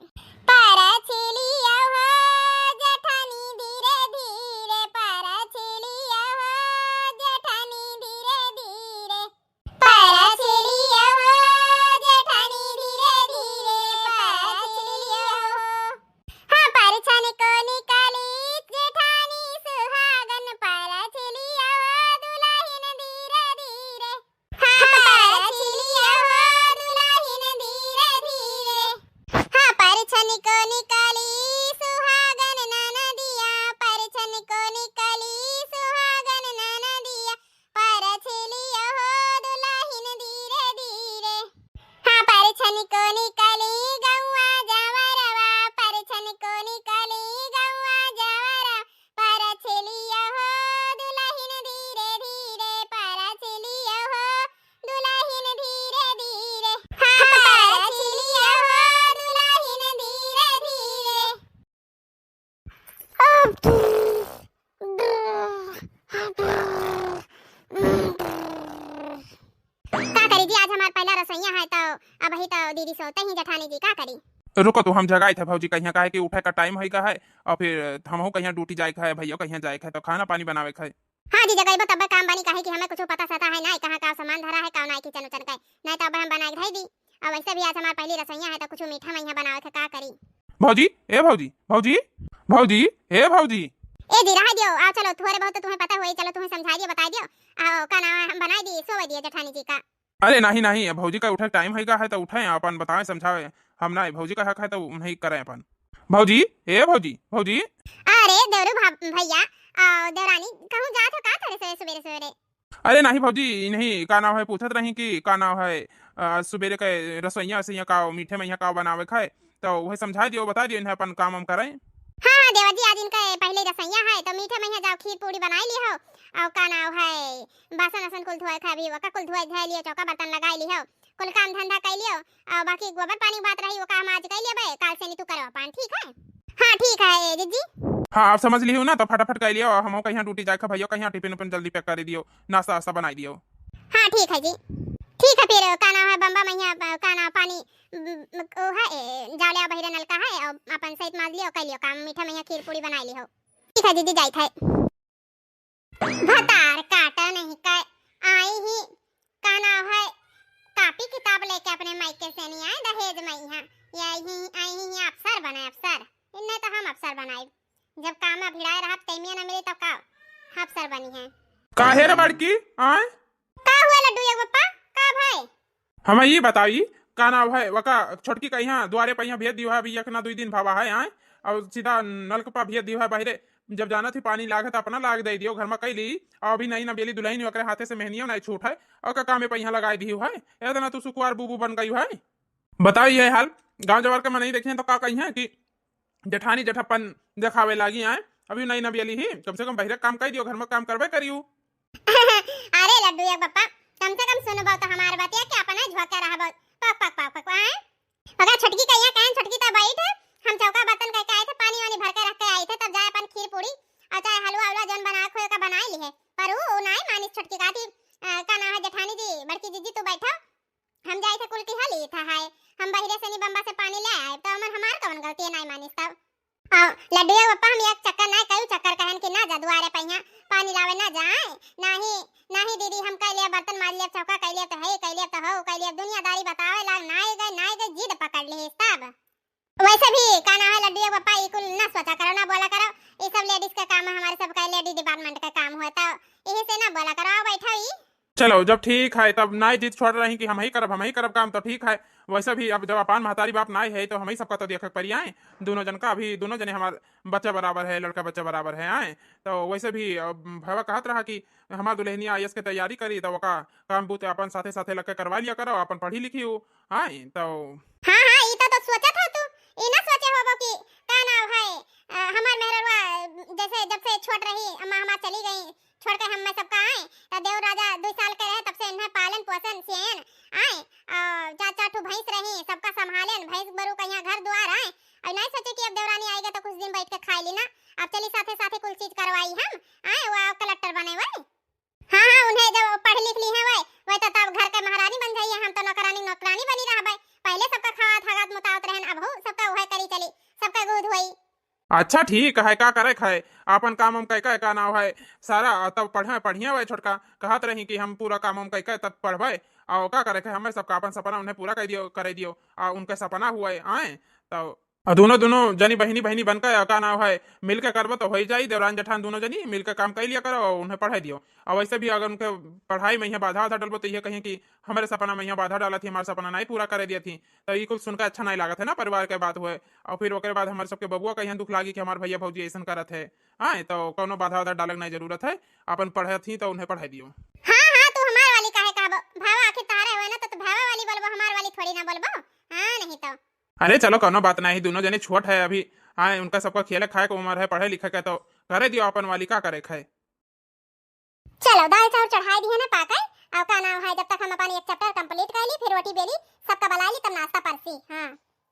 पर छिलिया हो जेठानी धीरे धीरे, पर छिलिया हो जेठानी धीरे धीरे, पर छिलिया हो जेठानी धीरे धीरे, पर छिलिया हो, हाँ पर छन को निकाली जेठानी सुहागन, पर छिलिया हो दुल्हन धीरे धीरे, हाँ पर छिलिया हो दुल्हन धीरे धीरे, हाँ पर छन को निकाली सुहागन ननदिया, पर छन को निकाली सुहागन ननदिया, पर छिलिया हो दुल्हन धीरे धीरे, हाँ पर छन को निकाली गौआ जवरवा, पर छन को निकाली गौआ जवरा, पर छिलिया हो दुल्हन धीरे धीरे, पर छिलिया हो दुल्हन धीरे धीरे, हाँ पर छिलिया हो दुल्हन धीरे धीरे। का करी जी, आज हमार पहला रसोईया है तो अब ही तो दीदी सोते ही जठानी जी, का करी। रुको तो हम जगाए थे भौजी कहीं काहे कि उठे का टाइम होगा है और फिर हम कहीं ड्यूटी जाए है, भैया कहीं जाए है तो खाना पानी बनावे है। हाँ जी जगह तब काम बनी, काहे कि हमें कुछ पता सता है ना, कहाँ का सामान धरा है का नहीं किचन उचन का, नहीं तो अब हम बनाए धाई दी, अब वैसे भी आज हमार पहली रसोईया है तो कुछ मीठा मैया बनावे थे, का करी। भौजी ए भौजी भौजी भौजी ए भौजी ए जी रह दियो, आओ चलो थोड़े बहुत तो तुम्हें पता होई, चलो तुम्हें समझा दियो बता दियो, आओ का नाम हम बनाई दी सोवे दिए जठानी जी का। अरे नहीं नहीं भौजी का उठे टाइम है तो उठे अपन बताए समझावे, हम ना भौजी का हक है तो नहीं करें अपन। भौजी ए भौजी भौजी अरे देवरू भैया देवरानी कहूँ जात हो का करे सवेरे सवेरे सवेरे? अरे नहीं भौजी, नहीं का नाम है पूछत रही कि का नाम है सुबेरे के रसोइया वसैया का मीठे में का बनावे खाए, तो वही समझा दियो बता दियो इन्हें अपन काम हम करें। हाँ हाँ देवर जी, आज इनका पहले रसैया है तो मीठे में जाओ खीर पूरी बनाई ली हो। और का नाम है बासन वासन कुल धोए खा भी वका कुल धोए धाय लियो, चौका बर्तन लगाई ली हो, कुल काम धंधा कर लियो। और बाकी गोबर पानी बात रही वो काम आज कर लियो बे, काल से नहीं तू करो पान, ठीक है? हाँ ठीक है जिज्जी। हाँ आप समझ लियो ना, तो फटाफट कर लियो, हम कहीं ड्यूटी जाकर भैया कहीं टिफिन उपिन जल्दी पैक कर दियो, नाश्ता वास्ता बनाई दियो। हाँ ठीक है जी, ठीक है फिर का नाम है बम्बा मैया का नाम पानी ओ है जावलिया बहिरे नलका है और अपन सहित मार लियो कर लियो काम, मीठा मैया खीर पूरी बनाई ली हो। ठीक है दीदी जाइत है। भतार काटा नहीं का आई ही का नाम है कापी किताब लेके अपने मायके से नहीं आए दहेज में यहाँ यही आई ही अफसर बने अफसर, इन्हें तो हम अफसर बनाए जब काम भिड़ाए रहा तैमिया न मिले तो का अफसर बनी है। काहे रे बड़की आए का हुआ लड्डू ये पप्पा का भाई? हमें ये बताई का नाम है वका छोटकी का यहाँ द्वारे पर यहाँ भेज दियो है अभी एक ना 2 दिन भावा है आए, और सीधा नलकपा भेज दियो है बाहरे, जब जाना थी पानी लागत अपना लाग दे दियो घर में कैली, और अभी नई नबेली दुल्हन ओकरे हाथे से मेहनिया नहीं छूट है और का काम में यहाँ लगाई दी है, इतना तू सुकुआर बूबू बन गई है। बताई ये हाल गांव जवार के में नहीं देखिए तो का कही है कि जेठानी जेठापन दिखावे लागी आए, अभी नई नबेली ही कम से कम बहरे काम कर दियो, घर में काम करवे करियो। अरे लड्डू एक पप्पा कम से कम सुनो बहुत हमार बात है कि अपन झोका रहा बहुत पक पक पक पक आए। अगर छटकी कहिया कहन छटकी ता बैठ हम चौका बर्तन कह के आए थे, पानी वानी भर के रख के आए थे, तब जाए अपन खीर पूरी और चाहे हलवा हलवा जन बना खोए का बनाई ली है, पर वो नहीं मानी छटकी का थी का ना है जेठानी जी बड़की जीजी तू बैठो, हम जाए थे कुल की हली था है हम बहिरे से नी बम्बा से पानी ले आए तो हमार कौन गलती है नहीं मानिस तब। लड्डू पप्पा हम एक चक्कर नहीं कयू चक्कर कहन कि ना जा दुआरे पहिया पानी लावे ना जाए नहीं नहीं दीदी हम कह लिया बर्तन मार लिया चौका कह लिया तो है कह लिया तो हो कह लिया दुनियादारी बतावे लाग नहीं गए जिद पकड़ ली तब। वैसे भी का ना है लड्डू पप्पा ये कुल ना सोचा करो ना बोला करो, ये सब लेडीज का काम है, हमारे सब का लेडीज डिपार्टमेंट का काम होता है, यही से ना बोला करो बैठो ही। चलो जब ठीक है तब नाई जीत छोड़ रही कि हम ही करब काम तो ठीक है, वैसे भी अब जब अपन महतारी बाप नाई है तो हम ही सबका तो देख पड़ी आए दोनों जन का, अभी दोनों जने हमारे बच्चा बराबर है, लड़का बच्चा बराबर है आए, तो वैसे भी भैया कहत रहा कि हमार दुल्हनिया आईएएस के तैयारी करी तो का काम बूते अपन साथे साथे लग के करवा लिया करो, अपन पढ़ी लिखी हो आए तो। हाँ हाँ ये तो सोचा था तू, ये ना सोचे होबो कि का नाम है हमार मेहरवा जैसे जब से छोट रही अम्मा हमार चली गई छोड़ के हम मैं सबका आए तो देव राजा 2 साल के रहे तब से इन्हें पालन पोषण सेन आए और 4 भैंस रही सबका संभालन भैंस बरू कहीं घर द्वार आए, और नहीं सोचे कि अब देवरानी आएगा तो कुछ दिन बैठ के खाई ली ना, अब चली साथे साथे कुल चीज करवाई हम आए वो कलेक्टर बने हुए। हाँ हाँ उन्हें जब पढ़ लिख ली है वह तो तब घर के महारानी बन जाइए, हम तो नौकरानी बनी रहा, पहले सबका खावा थागत मुतावत रहन अब हो सबका वह करी चली सबका गोद हुई। अच्छा ठीक है का करे खाए अपन काम हम कह का नाव है सारा, तब पढ़िया हुए छोटका कहत रही कि हम पूरा काम हम कह तब पढ़वे और का करे हमें सबका अपन सपना उन्हें पूरा कर दियो और उनके सपना हुआ आए तो दोनों जनी बहनी बनकर का नाव है मिलकर करबो तो हो जाई, देवरान जेठान दोनों जनी मिलकर काम कर लिया करो और उन्हें पढ़ाई दियो, और वैसे भी अगर उनके पढ़ाई में यहाँ बाधा डलबो तो ये कहीं कि हमारे सपना में यहाँ बाधा डाला थी, हमारा सपना नहीं पूरा करे दिया थी, तो ये कुछ सुनकर अच्छा नहीं लगा था ना परिवार के बात हुए, और फिर ओकर बाद हमारे सबके बबुआ का यहाँ दुख लागी कि हमारे भैया भौजी ऐसा करत है आए, तो कोनो बाधा डालक नहीं जरूरत है, अपन पढ़े थी तो उन्हें पढ़ाई दियो। हाँ हाँ तू हमार वाली काहे कहबो भावा आखिर तारे हुए ना तो भावा वाली बोलबो हमार वाली थोड़ी ना बोलबो हाँ नहीं तो। अरे चलो कोनो बात नहीं, दोनों जने छोट है अभी आए, उनका सबका खेले खाए का उम्र है, पढ़े लिखे का तो करे दियो अपन वाली का करे खाए। चलो दाल चावल चढ़ाई दी है ना पाकर और का नाम है जब तक हम अपन एक चैप्टर कंप्लीट कर ली फिर रोटी बेली सबका बला ली तब नाश्ता परसी। हाँ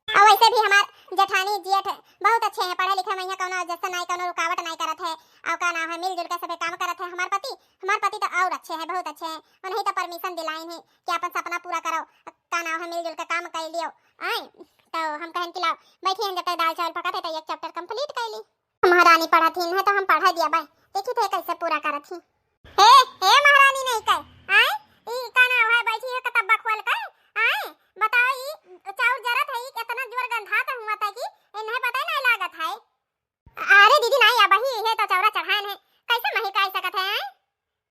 और वैसे भी हमार जेठानी जेठ बहुत अच्छे हैं, पढ़े लिखे में यहाँ कोनो जैसा नहीं कोनो रुकावट नहीं करत है, और का नाम है मिलजुल के सबे काम करत है, हमार पति तो और अच्छे हैं बहुत अच्छे हैं, उन्हें तो परमिशन दिलाई है कि अपन सपना पूरा करो का नाम है मिलजुल के काम कर लियो आए, तो हम कहन कि लाओ बैठी हैं जब तक दाल चावल पका थे तो एक चैप्टर कंप्लीट कर ली। महारानी पढ़ा थी है तो हम पढ़ा दिया भाई देखी थे कैसे पूरा करत थी। हे महारानी नहीं कह आए ई का नाम है बैठी है कतब्बा खोल कर आए बताओ ई चाउर जरत है कितना जोर गंधा तो हुआ था कि इन्हें पता नहीं लागत है। अरे दीदी नहीं अब ही है तो चौरा चढ़ान है कैसे मही कह सकत है।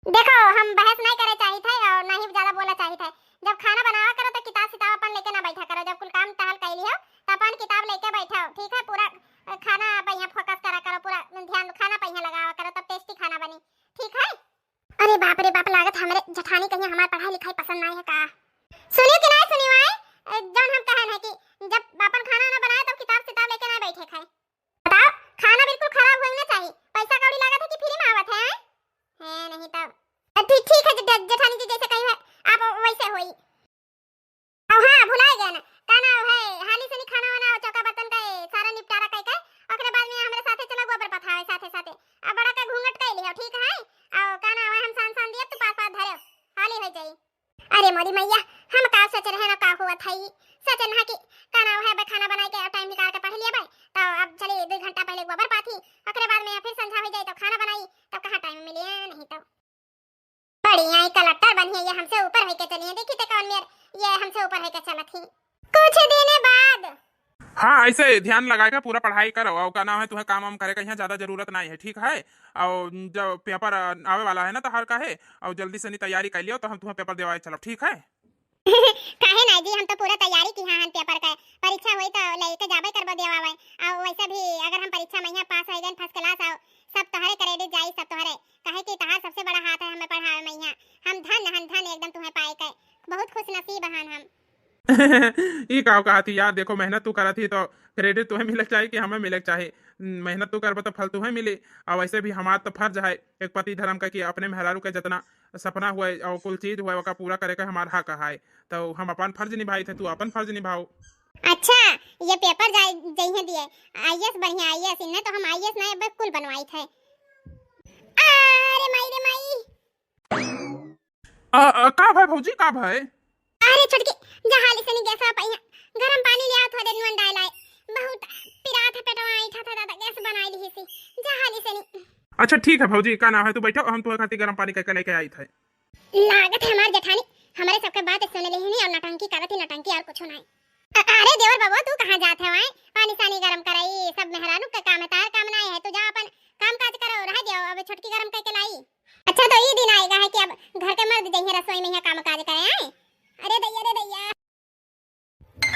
देखो हम बहस नहीं करे चाहिए थे और नहीं ज्यादा बोला चाहिए थे, जब खाना बनावा करो तो किताब सिताब अपन लेके ना बैठा करो, जब कुल काम टहल कर लियो तो अपन किताब लेके बैठो ठीक है, पूरा खाना पे यहाँ फोकस करा करो, पूरा ध्यान अरे बाप रे बाप, लागत हमरे जठानी कहीं हमार पढ़ाई लिखाई पसंद नहीं है का। सुनियो कि नहीं सुनियो आए, जौन हम कहन है कि जब अपन खाना ना बनाए तब किताब सिताब लेके ना बैठे खाए। बताओ, खाना बिल्कुल खराब होना चाहिए, पैसा कौड़ी लागत है कि फ्री में आवत है? नहीं तब ठीक है जेठानी जी, जैसे कही है आप वैसे होई। अब हाँ भुला गए ना, कहना है हाली से नहीं खाना वाना चौका बर्तन का सारा निपटारा कई ओकरे बाद में हमरे साथे चला गोबर पथावे साथे साथे। अब बड़ा का घूंघट कई लियो, ठीक है? और कहना है हम सान सान दिया तू पास पास धरे हाली हो जाई। अरे मोदी मैया, हम का सोच रहे ना का हुआ था, सोच ना कि कहना है खाना बनाए के टाइम निकाल के पढ़ लिया भाई, तो अब चले 2 घंटा पहले गोबर पाथी, ओकरे बाद में फिर संझा हो जाए तो खाना बनाई, तब कहां टाइम मिले। नहीं तो बढ़िया ही कलेक्टर बनिए, ये हमसे ऊपर है के चलिए, देखी ते कौन मेर ये हमसे ऊपर है के चलत ही कुछ दिन बाद। हाँ, ऐसे ध्यान लगाएगा पूरा पढ़ाई करो, और का नाम है तुम्हें काम वाम करे का यहाँ ज्यादा जरूरत नहीं है, ठीक है? और जब पेपर आवे वाला है ना तो हर का है, और जल्दी से नहीं तैयारी कर लियो तो हम तुम्हें पेपर देवाए चलो, ठीक है? काहे नहीं जी, हम तो पूरा तैयारी की हां पेपर का, परीक्षा होई तो लेके जाबे करबो देवावे। और वैसे भी अगर हम परीक्षा में पास हो गए फर्स्ट क्लास, और सब तोहरे क्रेडिट जाई, सब तोहरे, काहे कि तहार सबसे बड़ा हाथ है हमें पढ़ावे में। यहाँ हम धन एकदम तुम्हें पाए के बहुत खुश नसीब हन हम। ये कहा थी यार, देखो मेहनत तू करा थी तो क्रेडिट तुम्हें मिले चाहिए कि हमें मिले चाहिए। मेहनत तू करब तो फल तुम्हें मिले। और वैसे भी हमारा तो फर्ज है एक पति धर्म का कि अपने मेहरारू के जितना सपना हुआ और कुल चीज हुआ का पूरा करे का हमारा हक है, तो हम अपन फर्ज निभाई थे, तू अपन फर्ज निभाओ। अच्छा, ये पेपर जइहे दिए आईएएस, बढ़िया आईएएस, इन्हें तो हम आईएएस नहीं बिल्कुल बनवाई थे। अरे माई रे माई, का भाई भौजी, का भाई? अरे छटकी जहाली से नहीं गैस पाई, गरम पानी ले आओ थोड़े नुन डाल आए, बहुत पिरात है पेटवा ऐठा था दादा, गैस बनाई ली सी जहाली से नहीं। अच्छा ठीक है भौजी, का नाम है, तू बैठो, हम तुम्हारे खातिर गर्म पानी करके लेके आई थे। लागत है हमार जेठानी हमारे सबके बात सुने ले नहीं, और नटंकी करत ही, नटंकी और कुछ नहीं। अरे देवर बाबू, तू कहां जात है? वहां पानी सानी गरम कराई, सब मेहरानू का काम है, तार काम नहीं है, तू जा अपन काम काज करो, रह जाओ, अब छटकी गरम करके लाई। अच्छा तो ये दिन आएगा है कि अब घर के मर्द जइहे रसोई में यहाँ काम काज करे आए। अरे दैया,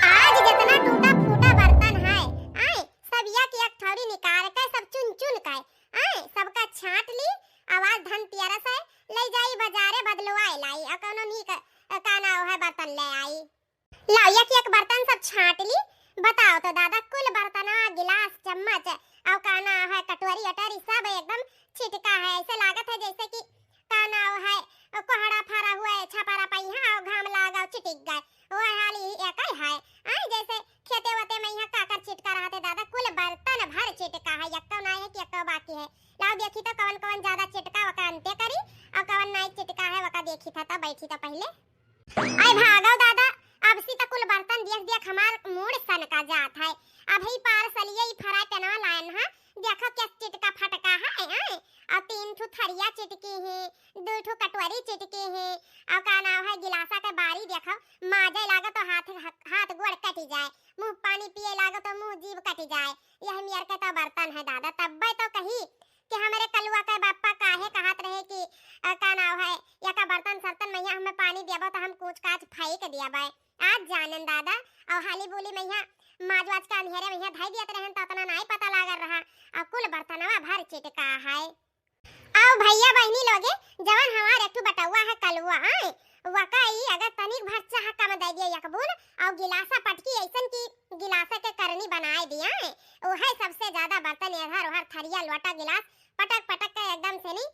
आज जितना टूटा फूटा बर्तन है आए, सब एक एक थोड़ी निकाल के सब चुन चुन के आए, सबका छांट ली, आवाज धन तियरस है, ले जाई बाजारे बदलवाए लाई, और कोनो नी का ना है बर्तन ले आई, लाओ एक बर्तन सब छांट ली। बताओ तो दादा, कुल बर्तनवा गिलास चम्मच और काना है कटोरी अटोरी सब एकदम छिटका है, ऐसे लागत है जैसे कि काना है कोहड़ा फरा हुआ है, छपारा पाई है और घाम लागा चिटिक गए, वो हाली एकल है आई, जैसे खेते वते में यहाँ काकर चिटका रहते दादा, कुल बर्तन भर चिटका है, यक्को नहीं है कि यक्को बाकी है। लाओ देखी तो कवन कवन ज्यादा चिटका वका अंते करी, और कवन नहीं चिटका है वका देखी था तब बैठी तो पहले आई भागो दादा। अब सी तो कुल बर्तन देख हमार मूड सन का जात है। अब ही पार्सलिए फराई पेनवा लायन है, देखो क्या चिटका फटका है, और 3 ठो थरिया चिटकी है, 2 ठो कटोरी चिटकी है, और का नाम है गिलासा के बारी देखो, माजे लागा तो हाथ गोड़ कटी जाए, मुंह पानी पिए लागा तो मुंह जीभ कटी जाए, यह मेर के तो बर्तन है दादा। तब तो कही कि हमारे कलुआ के बापा काहे कहत रहे कि का नाम है या का बर्तन सर्तन मैया हमें पानी देबो तो हम कुछ काज फेंक दियाबे। आज जानन दादा, और हाली बोली मैया माजवाज का अंधेरे मैया धाई दियत रहन तो उतना नहीं पता लागल रहा, और कुल बर्तनवा भर चिटका है। आओ भैया बहनी लोगे, जवन हमार एक बटुआ है कलुआ आए, वकाई अगर तनिक भर चाह कम दे दिया यकबूल, और गिलासा पटकी ऐसन की गिलासा के करनी बनाए दिया है, वो है सबसे ज्यादा बर्तन इधर उधर थरिया लोटा गिलास पटक पटक के एकदम से नहीं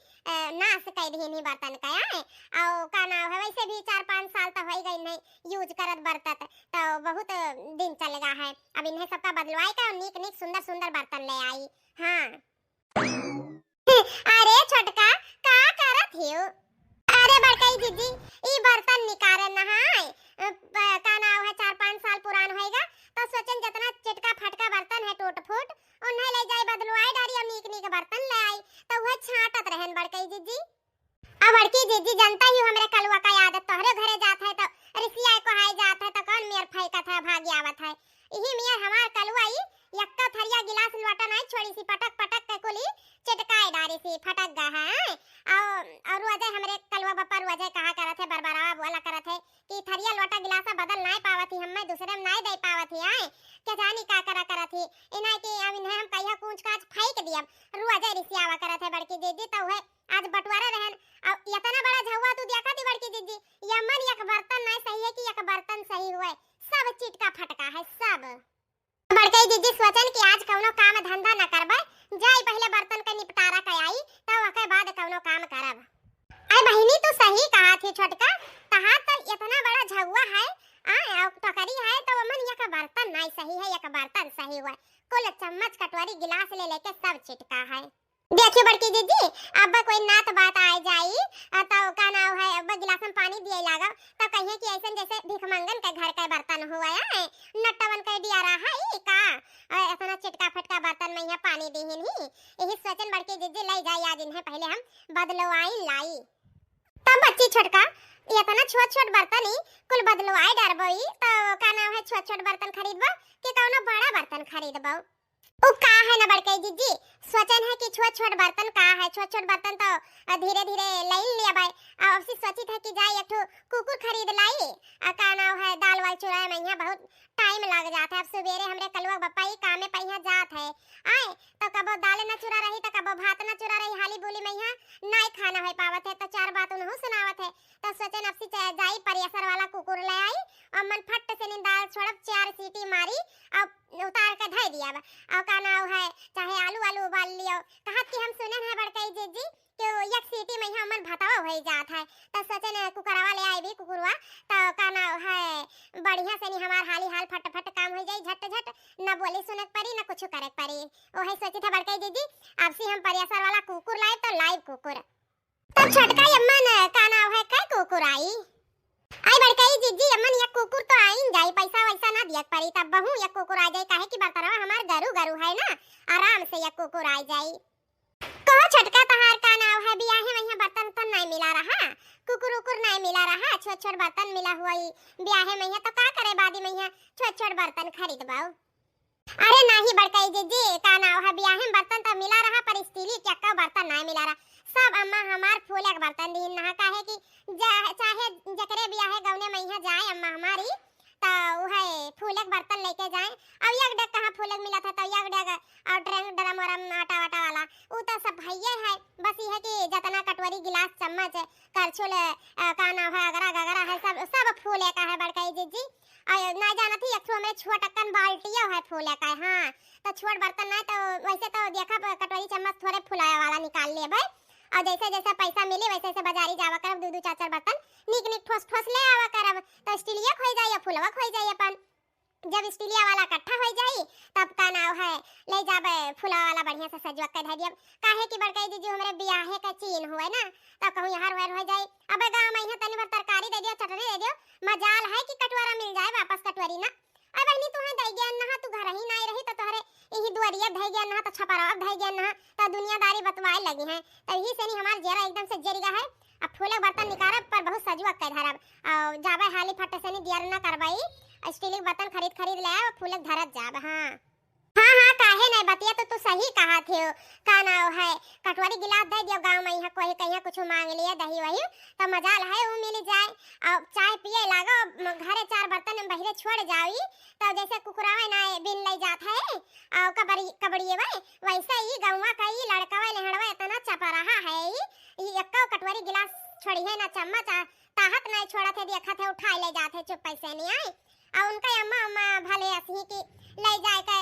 नाश कर दी नहीं बर्तन का है। और का नाम है वैसे भी 4-5 साल तो हो गई नहीं यूज करत बर्तन, तो बहुत दिन चलेगा है, अब इन्हें सबका बदलवाई का नीक नीक सुंदर सुंदर बर्तन ले आई। हाँ अरे छोटका का करत हियो? अरे बड़कई दीदी, ई बर्तन निकारे नहाय का नाम है 4-5 साल पुरान होएगा, तो सोचन जितना चिटका फटका बर्तन है टूट फूट उन्हें ले जाए बदलवाई डारी, और नीक नीक बर्तन ले आई, तो वह छांटत रहन बड़कई दीदी। अब बड़की दीदी जनता ही हमरे कलुआ का आदत, तोहरे घरे जात है तो रिसिया को हाय जात है तो कौन मेर फेंकत है भागी आवत है, यही मेर हमार कलुआ ही यक्का थरिया गिलास लोटा नहीं छोड़ी सी पटक पटक के कुली चिटकाए डारी सी फटक गा है। और रोजे हमरे कलुआ बापा रोजे कहा करत है बरबरावा बोला करत है कि थरिया लोटा गिलासा बदल नहीं पावत ही, हमें दूसरे में नहीं दे पावत ही आए, क्या जानी का करा करत ही इना कि अब इन्हें हम कहिया कुछ काज फेंक दियब, रोजे रिसियावा करत है बड़की दीदी, तो है आज बंटवारा रहन और इतना बड़ा झौवा तू देखा थी बड़की दीदी, यमन एक बर्तन नहीं सही है कि एक बर्तन सही हुए, सब चिटका फटका है सब। बड़की दीदी सोचन कि आज कौनो काम धंधा न करबे, जाई पहले बर्तन का निपटारा कर आई तब ओके बाद कौनो काम करब। आई बहिनी तू सही कहा थी छोटका, कहा तो इतना बड़ा झौवा है आ टोकरी है तो मन एक बर्तन नहीं सही है, एक बर्तन सही हुआ, कुल चम्मच कटोरी गिलास ले लेके सब चिटका है। देखिए बड़की दीदी, अब कोई नात बात आ जाई तो का नाव है, अब गिलास में पानी दिए लागा तो कहिए कि ऐसा जैसे भिखमंगन के घर का बर्तन हुआ है, नट्टवन कर दिया रहा है का इतना चिटका फटका बर्तन में यहाँ पानी दीहिन ही, यही सोचन बड़की दीदी ले जाई आज इन्हें पहले हम बदलवाई लाई। तब बच्ची छोटका इतना छोट छोट बर्तन ही कुल बदलवाई डरबई तो का नाम है छोट छोट बर्तन खरीदबो कि कौनो बड़ा बर्तन खरीदबो। ओ का है ना बड़के दीदी, सोचन है कि छोट छोट बर्तन का है, छोट छोट बर्तन तो धीरे धीरे ले लिया भाई, अब से सोची था कि जाए एक ठो कुकुर खरीद लाई, का नाम है दाल वाल चुराए में यहाँ बहुत टाइम लग जाता है। अब सवेरे हमरे कलवा बप्पा ही काम में पहिया जात है आए तो कबो दाल न चुरा रही तो कबो भात न चुरा रही, हाली बोली में यहाँ नहीं खाना हो पावत है तो चार बात उन्हों सुनावत है तो सोचन अब से जाई परिसर वाला कुकुर ले आई और मन फट से दाल छोड़ब, 4 सीटी मारी और उतार के धर दिया और का नाम है चाहे आलू आलू उबाल लियो, कहा कि हम सुने हैं बड़कई जीजी कि एक सीटी में यहाँ मन भतावा हो जात है तो सोचन कुकरवा ले आई भी कुकुरवा तो का नाम है बढ़िया से नहीं हमार हाली हाल फट फट काम हो जाई, झट झट न बोली सुनक पड़ी न कुछ करक पड़ी। वही सोची था बड़कई दीदी अब से हम परिसर वाला कुकुर लाए तो लाइव कुकुर तो छोटका यमन का नाम है कई कुकुर आई बड़कई जीजी अमन एक कुकुर तो आइन जाई, पैसा वैसा ना दियक पड़ी तब बहु एक कुकुर आ जाई, काहे कि बर्तनवा हमार गरु गरु है ना, आराम से एक कुकुर आ जाई। कहो छोटका तहार का नाम है बियाहे में बर्तन तो नहीं मिला रहा, कुकुर उकुर नहीं मिला रहा, छोट छोट बर्तन मिला हुआ ही बियाहे में तो का करे बादी में छोट छोट बर्तन खरीदबाओ। अरे नहीं बड़कई जीजी का नाम है बियाहे में बर्तन तो मिला रहा पर स्टील चक्का बर्तन नहीं मिला रहा, सब अम्मा हमार फूल एक बर्तन दीन ना काहे कि चाहे जकरे बियाहे गौने में जाए अम्मा हमारी तो वह फूलक बर्तन लेके जाए। अब एक डेग कहाँ फूलक मिला था तो एक डेग और ड्रम आटा वाटा वाला वो तो सब भैया है, बस ये है कि जितना कटोरी गिलास चम्मच करछुल का नाम है अगरा गगरा है सब फूले का है बड़कई जीजी। और ना जाना थी एक में छोटकन बाल्टिया है फूले का, हाँ तो छोट बर्तन ना तो वैसे तो देखा कटोरी चम्मच थोड़े फुलाया वाला निकाल ले भाई, और जैसे जैसे पैसा मिले वैसे वैसे बाजारी जावा करब, 2-2 4-4 बर्तन निक निक ठोस ठोस ले आवा करब तो स्टीलिया खोई जाई फुलवा खोई जाई अपन। जब स्टीलिया वाला इकट्ठा हो जाई तब का नाव है ले जाबे फुला वाला बढ़िया से सजवा के धर दियब, काहे कि बड़कई दीदी हमरे बियाहे का चीन हुए ना तो कहूं यहार वेर हो जाई। अब गांव में यहाँ तनी भर तरकारी दे दियो चटनी दे दियो, मजाल है कि कटवारा मिल जाए वापस कटवरी ना। अब बहनी तुहे दे गया ना तू घर ही नहीं रही तो तोहरे यही दुआरिया धै गया ना तो छपरा धै गया ना तो दुनियादारी बतवाए लगी है तो यही से नहीं हमार जेरा एकदम से जरी गया है। अब फूले बर्तन निकारब पर बहुत सजवा के धरब और जाबे हाली फट से नहीं दियर ना करबाई, स्टील के बर्तन खरीद ले और फूलक धरत जाब। हाँ काहे नहीं बतिया तो तू सही कहा थे का नाव है कटोरी गिलास दे दियो गांव में यहाँ कोई कहीं कुछ मांग लिया दही वही तो मजाल है वो मिल जाए और चाय पिए लागो घरे 4 बर्तन बहिरे छोड़ जाई तो जैसे कुकुरावा ना बिन ले जात है और कबड़िए वैसे ही गौवा का ही लड़का लहड़वा इतना चपा रहा है ये एक कटोरी गिलास छोड़ी है ना चम्मच ताहत नहीं छोड़ा थे देखा थे उठा ले जाते चुप पैसे नहीं आए और उनका अम्मा भले असही की ले जाए के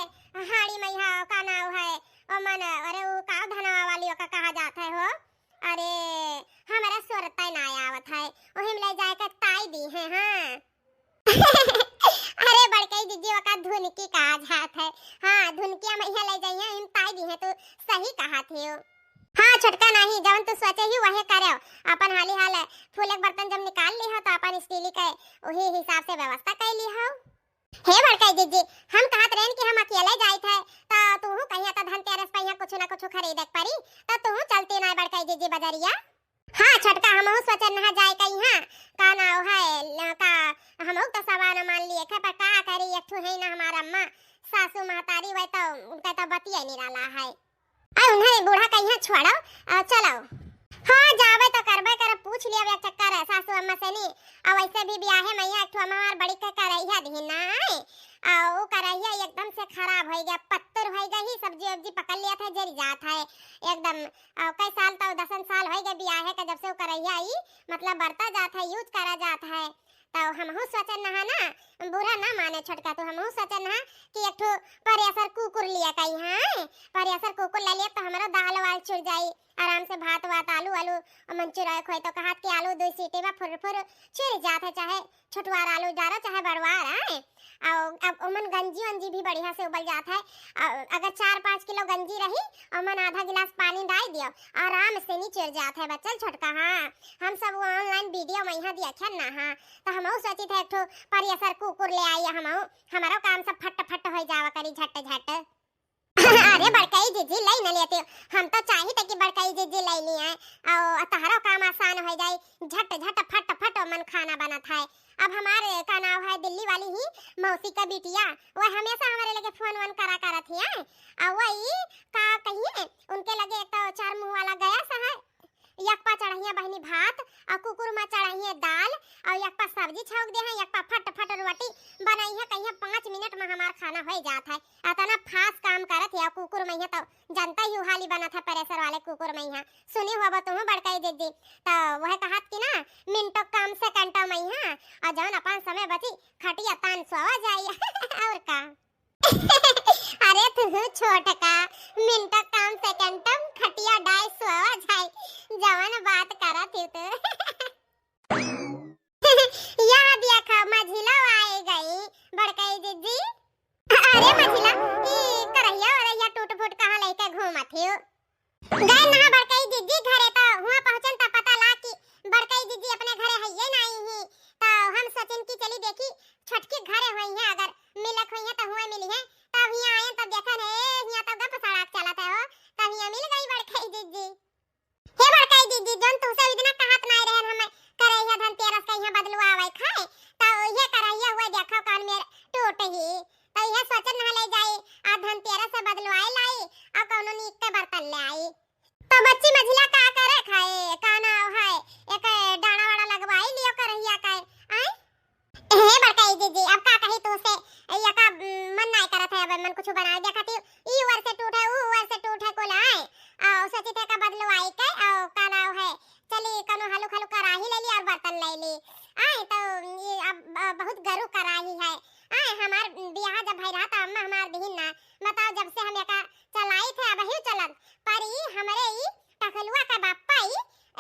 हाड़ी में यहाँ का नाव है और मन अरे वो का धनवा वाली का कहा जाता है हो, अरे हमारा सुरता ना आवत है वही ले जाए के ताई दी है। हाँ अरे बड़कई दीदी का धुनकी कहा जाता है, हाँ धुनकिया में यहाँ ले जाइए हम ताई दी है तो सही कहा थे हो। हाँ छोटका नहीं जवन तू सोचे ही वही करे अपन हाली हाल फूलक बर्तन जब निकाल ली हो तो अपन स्टील के वही हिसाब से व्यवस्था कर ली हो। हे बड़कई दीदी हम कहत रहन कि हम अकेले जाई थे तो तू कहिया तो धनतेरस पे कुछ ना कुछ खरीदे पड़ी तो तू चलती ना बड़कई दीदी बजरिया। हाँ छोटका हम सोचन ना जाए कहीं हाँ का नाव है का हम तो सवाल मान लिए थे पर का करी एक ठो है ना हमारा अम्मा सासू महतारी वही तो उनका तो बतिया नहीं रहा है उन्हें बूढ़ा कहीं छोड़ो चलो। हाँ जावे तो करबे कर, पूछ लिया एक चक्कर है सासू अम्मा से नी। अब ऐसे भी ब्याहे मैया एक ठो हमार बड़ी के करैया दी ना है, वो करैया एकदम से खराब हो गया, पत्थर हो गई, सब्जी वब्जी पकड़ लिया था, जल जात है एकदम। कई साल तो 10 साल हो गए ब्याहे का, जब से वो करैया आई मतलब बरता जात है, यूज करा जात है। तो हमहू सोचन ना बुरा ना माने छोटका, तो हमहू सोचन ना कि एक ठो परियासर कुकुर लिया कहीं है, परियासर कुकुर ले लिया तो हमारा दाल वाल चुर जाई, आराम से भात वात आलू आलू मंचूरियन खोई तो कहा कि आलू 2 सीटी में फुर फुर चुर जात है, चाहे छोटवार आलू डालो चाहे बड़वार है। अब ओमन गंजी वंजी भी बढ़िया से उबल जाता है। अगर 4-5 किलो गंजी रही ओमन आधा गिलास पानी डाल दियो, आराम से नहीं चुर जाता है बच्चल छोटका। हाँ हम सब ऑनलाइन वीडियो में यहाँ दिया था ना, हाँ तो हमहू सोची थे एक ठो परियासर कुकुर ले आई, हमहू हमारा काम सब फट फट हो जावा करी झट झट। अरे बड़काई जीजी लई न लेते, हम तो चाही थे कि बड़काई जीजी लई ली है और तहरो काम आसान हो जाए, झट झट फट फट मन खाना बना था। अब हमारे का नाम है दिल्ली वाली ही मौसी का बिटिया, वो हमेशा हमारे लगे फोन वन करा थी है, और वही का कहिए उनके लगे एक तो 4 मुंह वाला गया सा है, यकपा चढ़ाइया बहनी भात और कुकुर में चढ़ाइए दाल और यकपा सब्जी छौंक दे हैं, यकपा फट फट रोटी बनाई है, कहीं 5 मिनट में हमार खाना हो जाता है। अतना फास्ट काम करत है कुकुर में तो जनता ही हाली बना था प्रेशर वाले कुकुर में है, सुनी हुआ तुम बड़काई दीदी। तो वह कहत कि ना मिनटों काम से कंटा में है, और जौन अपन समय बची खटिया तान सोवा जाइए और का। अरे तू छोटका मिनटों काम से कंटम खटिया डाल सोवा जाए, जवान बात करा थी तो। याद देखा मझिला आए गई बड़काई दीदी। अरे मझिला ये करैया वरैया टूट फूट कहाँ लेके घूमत हो? गए ना बड़काई दीदी घरे, तो हुआ पहुंचन तो पता ला कि बड़काई दीदी अपने घरे हइये नहीं ही, तो हम सोचन की चली देखी छोटकी घरे हुई है, अगर मिलक हुई है तो हुआ मिली है, तब यहाँ आए तो देखन है यहाँ तो गप सड़क चलत है हो, तब यहाँ मिल गई बड़काई दीदी। हे बड़काई दीदी जौन तुमसे इतना कहत नहीं रहन हमें करैया धनतेरस का यहाँ बदलवा आवे खाए, तो ये करैया हुआ देखो कान में टूट ही, तो यह सोचन ना ले जाए आ धनतेरस से बदलवाए लाई और कोनो नीक के बर्तन ले आई। तो बच्ची मझिला का करे खाए काना है एक डाना वाला लगवाई लियो करैया का आए। हे बड़काई दीदी अब का कही तो से या का मन नहीं करत है, अब मन कुछ बना देखती ई वर से टूटे ऊ वर से टूटे को लाए और सोची थे का बदलवाई के और का नाव है चली कनो हलू हलू कराही ले ली और बर्तन ले ली आए। तो ये अब बहुत गरु कराही है आए, हमार बियाह जब भई रहा था अम्मा हमार दिहिन ना बताओ, जब से हम एका चलाई थे अब ही चलन पर ई हमरे ई टकलुआ का बाप्पा ई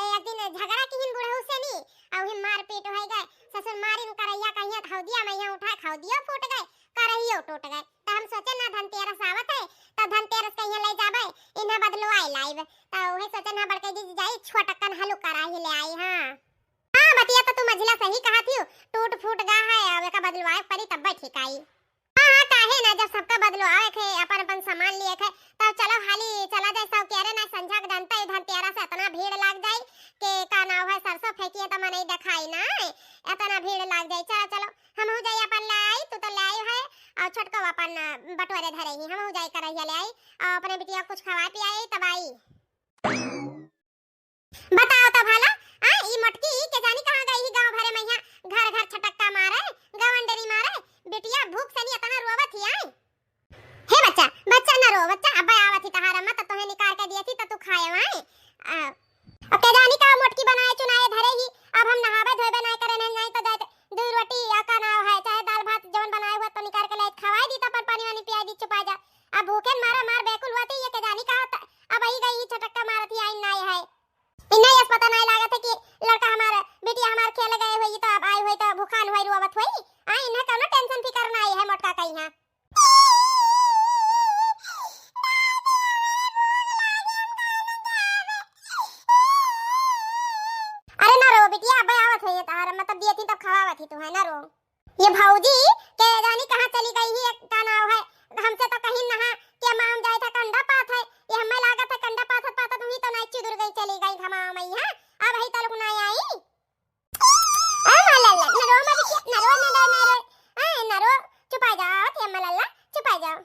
एक दिन झगड़ा किहिन बुढ़ऊ से नी और ही मार पीट हो गए, ससुर मारिन करैया कहिया खाउ दिया मैया उठा खाउ दियो फूट गए करैयो टूट गए। तो हम सोचे ना धनतेरस आवत है तो धनतेरस कहिया ले जाबे इन्हा बदलवाई लाइब, तो वही सोचे ना बड़के जी जाई छोटकन हलू कराही ले आई। हां बतिया तो तू मझिला सही कहा थी, टूट फूट गा है अब एका बदलवाए पड़ी तब ठीक आई। हां काहे ना जब सबका बदलवाए थे अपन अपन सामान लिए थे तब चलो हाली चला जाए सब कह रहे ना संझा के जनता धनतेरस से इतना भीड़ लग जाए के का नाव है सरसों फेंकिए तो मन नहीं दिखाई ना इतना भीड़ लग जाए। चलो चलो हम हो जाए अपन लाई तू तो लाई है और छोटका अपन बटवारे धरे ही हम हो जाए करैया ले आई और अपने बिटिया कुछ खवा पियाई तब आई। बताओ तो भला ई मटकी के जानी कहां गई ही गांव भरे मैया घर घर छटक्का मारे गवंडरी मारे बिटिया भूख से नहीं इतना रोवत ही आई। हे बच्चा बच्चा ना रो बच्चा अब आवत ही तहारा मत तोहे निकाल के दिए थी तो तू खाए आई। अब के जानी का मटकी बनाए चुनाए धरे ही अब हम नहावे धोबे नहीं करे नहीं तो जाते 2 रोटी या का नाव है चाहे दाल भात जवन बनाए हुआ तो निकाल के ले खवाई दी तो पर पानी वानी पिया दी चुपा जा। अब भूखे मारा मार बेकुल होती ये के जानी का अब आई गई छटक्का मारत ही आई नहीं है इन्हें यस पता नहीं लागत है कि लड़का हमारा बिटिया हमार खेल गए हुई तो अब आई हुई तो भूखान हुई रोवत हुई आई इन्हें कोनो टेंशन फिकर नहीं है मोटका कहीं है। अरे ना रो बिटिया अब आवत हुई तार मतलब दिए थी तब खवावत ही तू है ना रो। ये भौजी के जानी कहां चली गई ही का नाव है हमसे तो कहीं नहा के माम जाए था कंडा पात है ये हमें लागत है कंडा पात तुम ही तो नहीं चिदुर गई चली गई घमा मैया अब ही तलक ना आई। अरे लल्ला नरो मत नरो नरो नरो ए नरो चुपा जाओ ते मल्ला चुपा जाओ।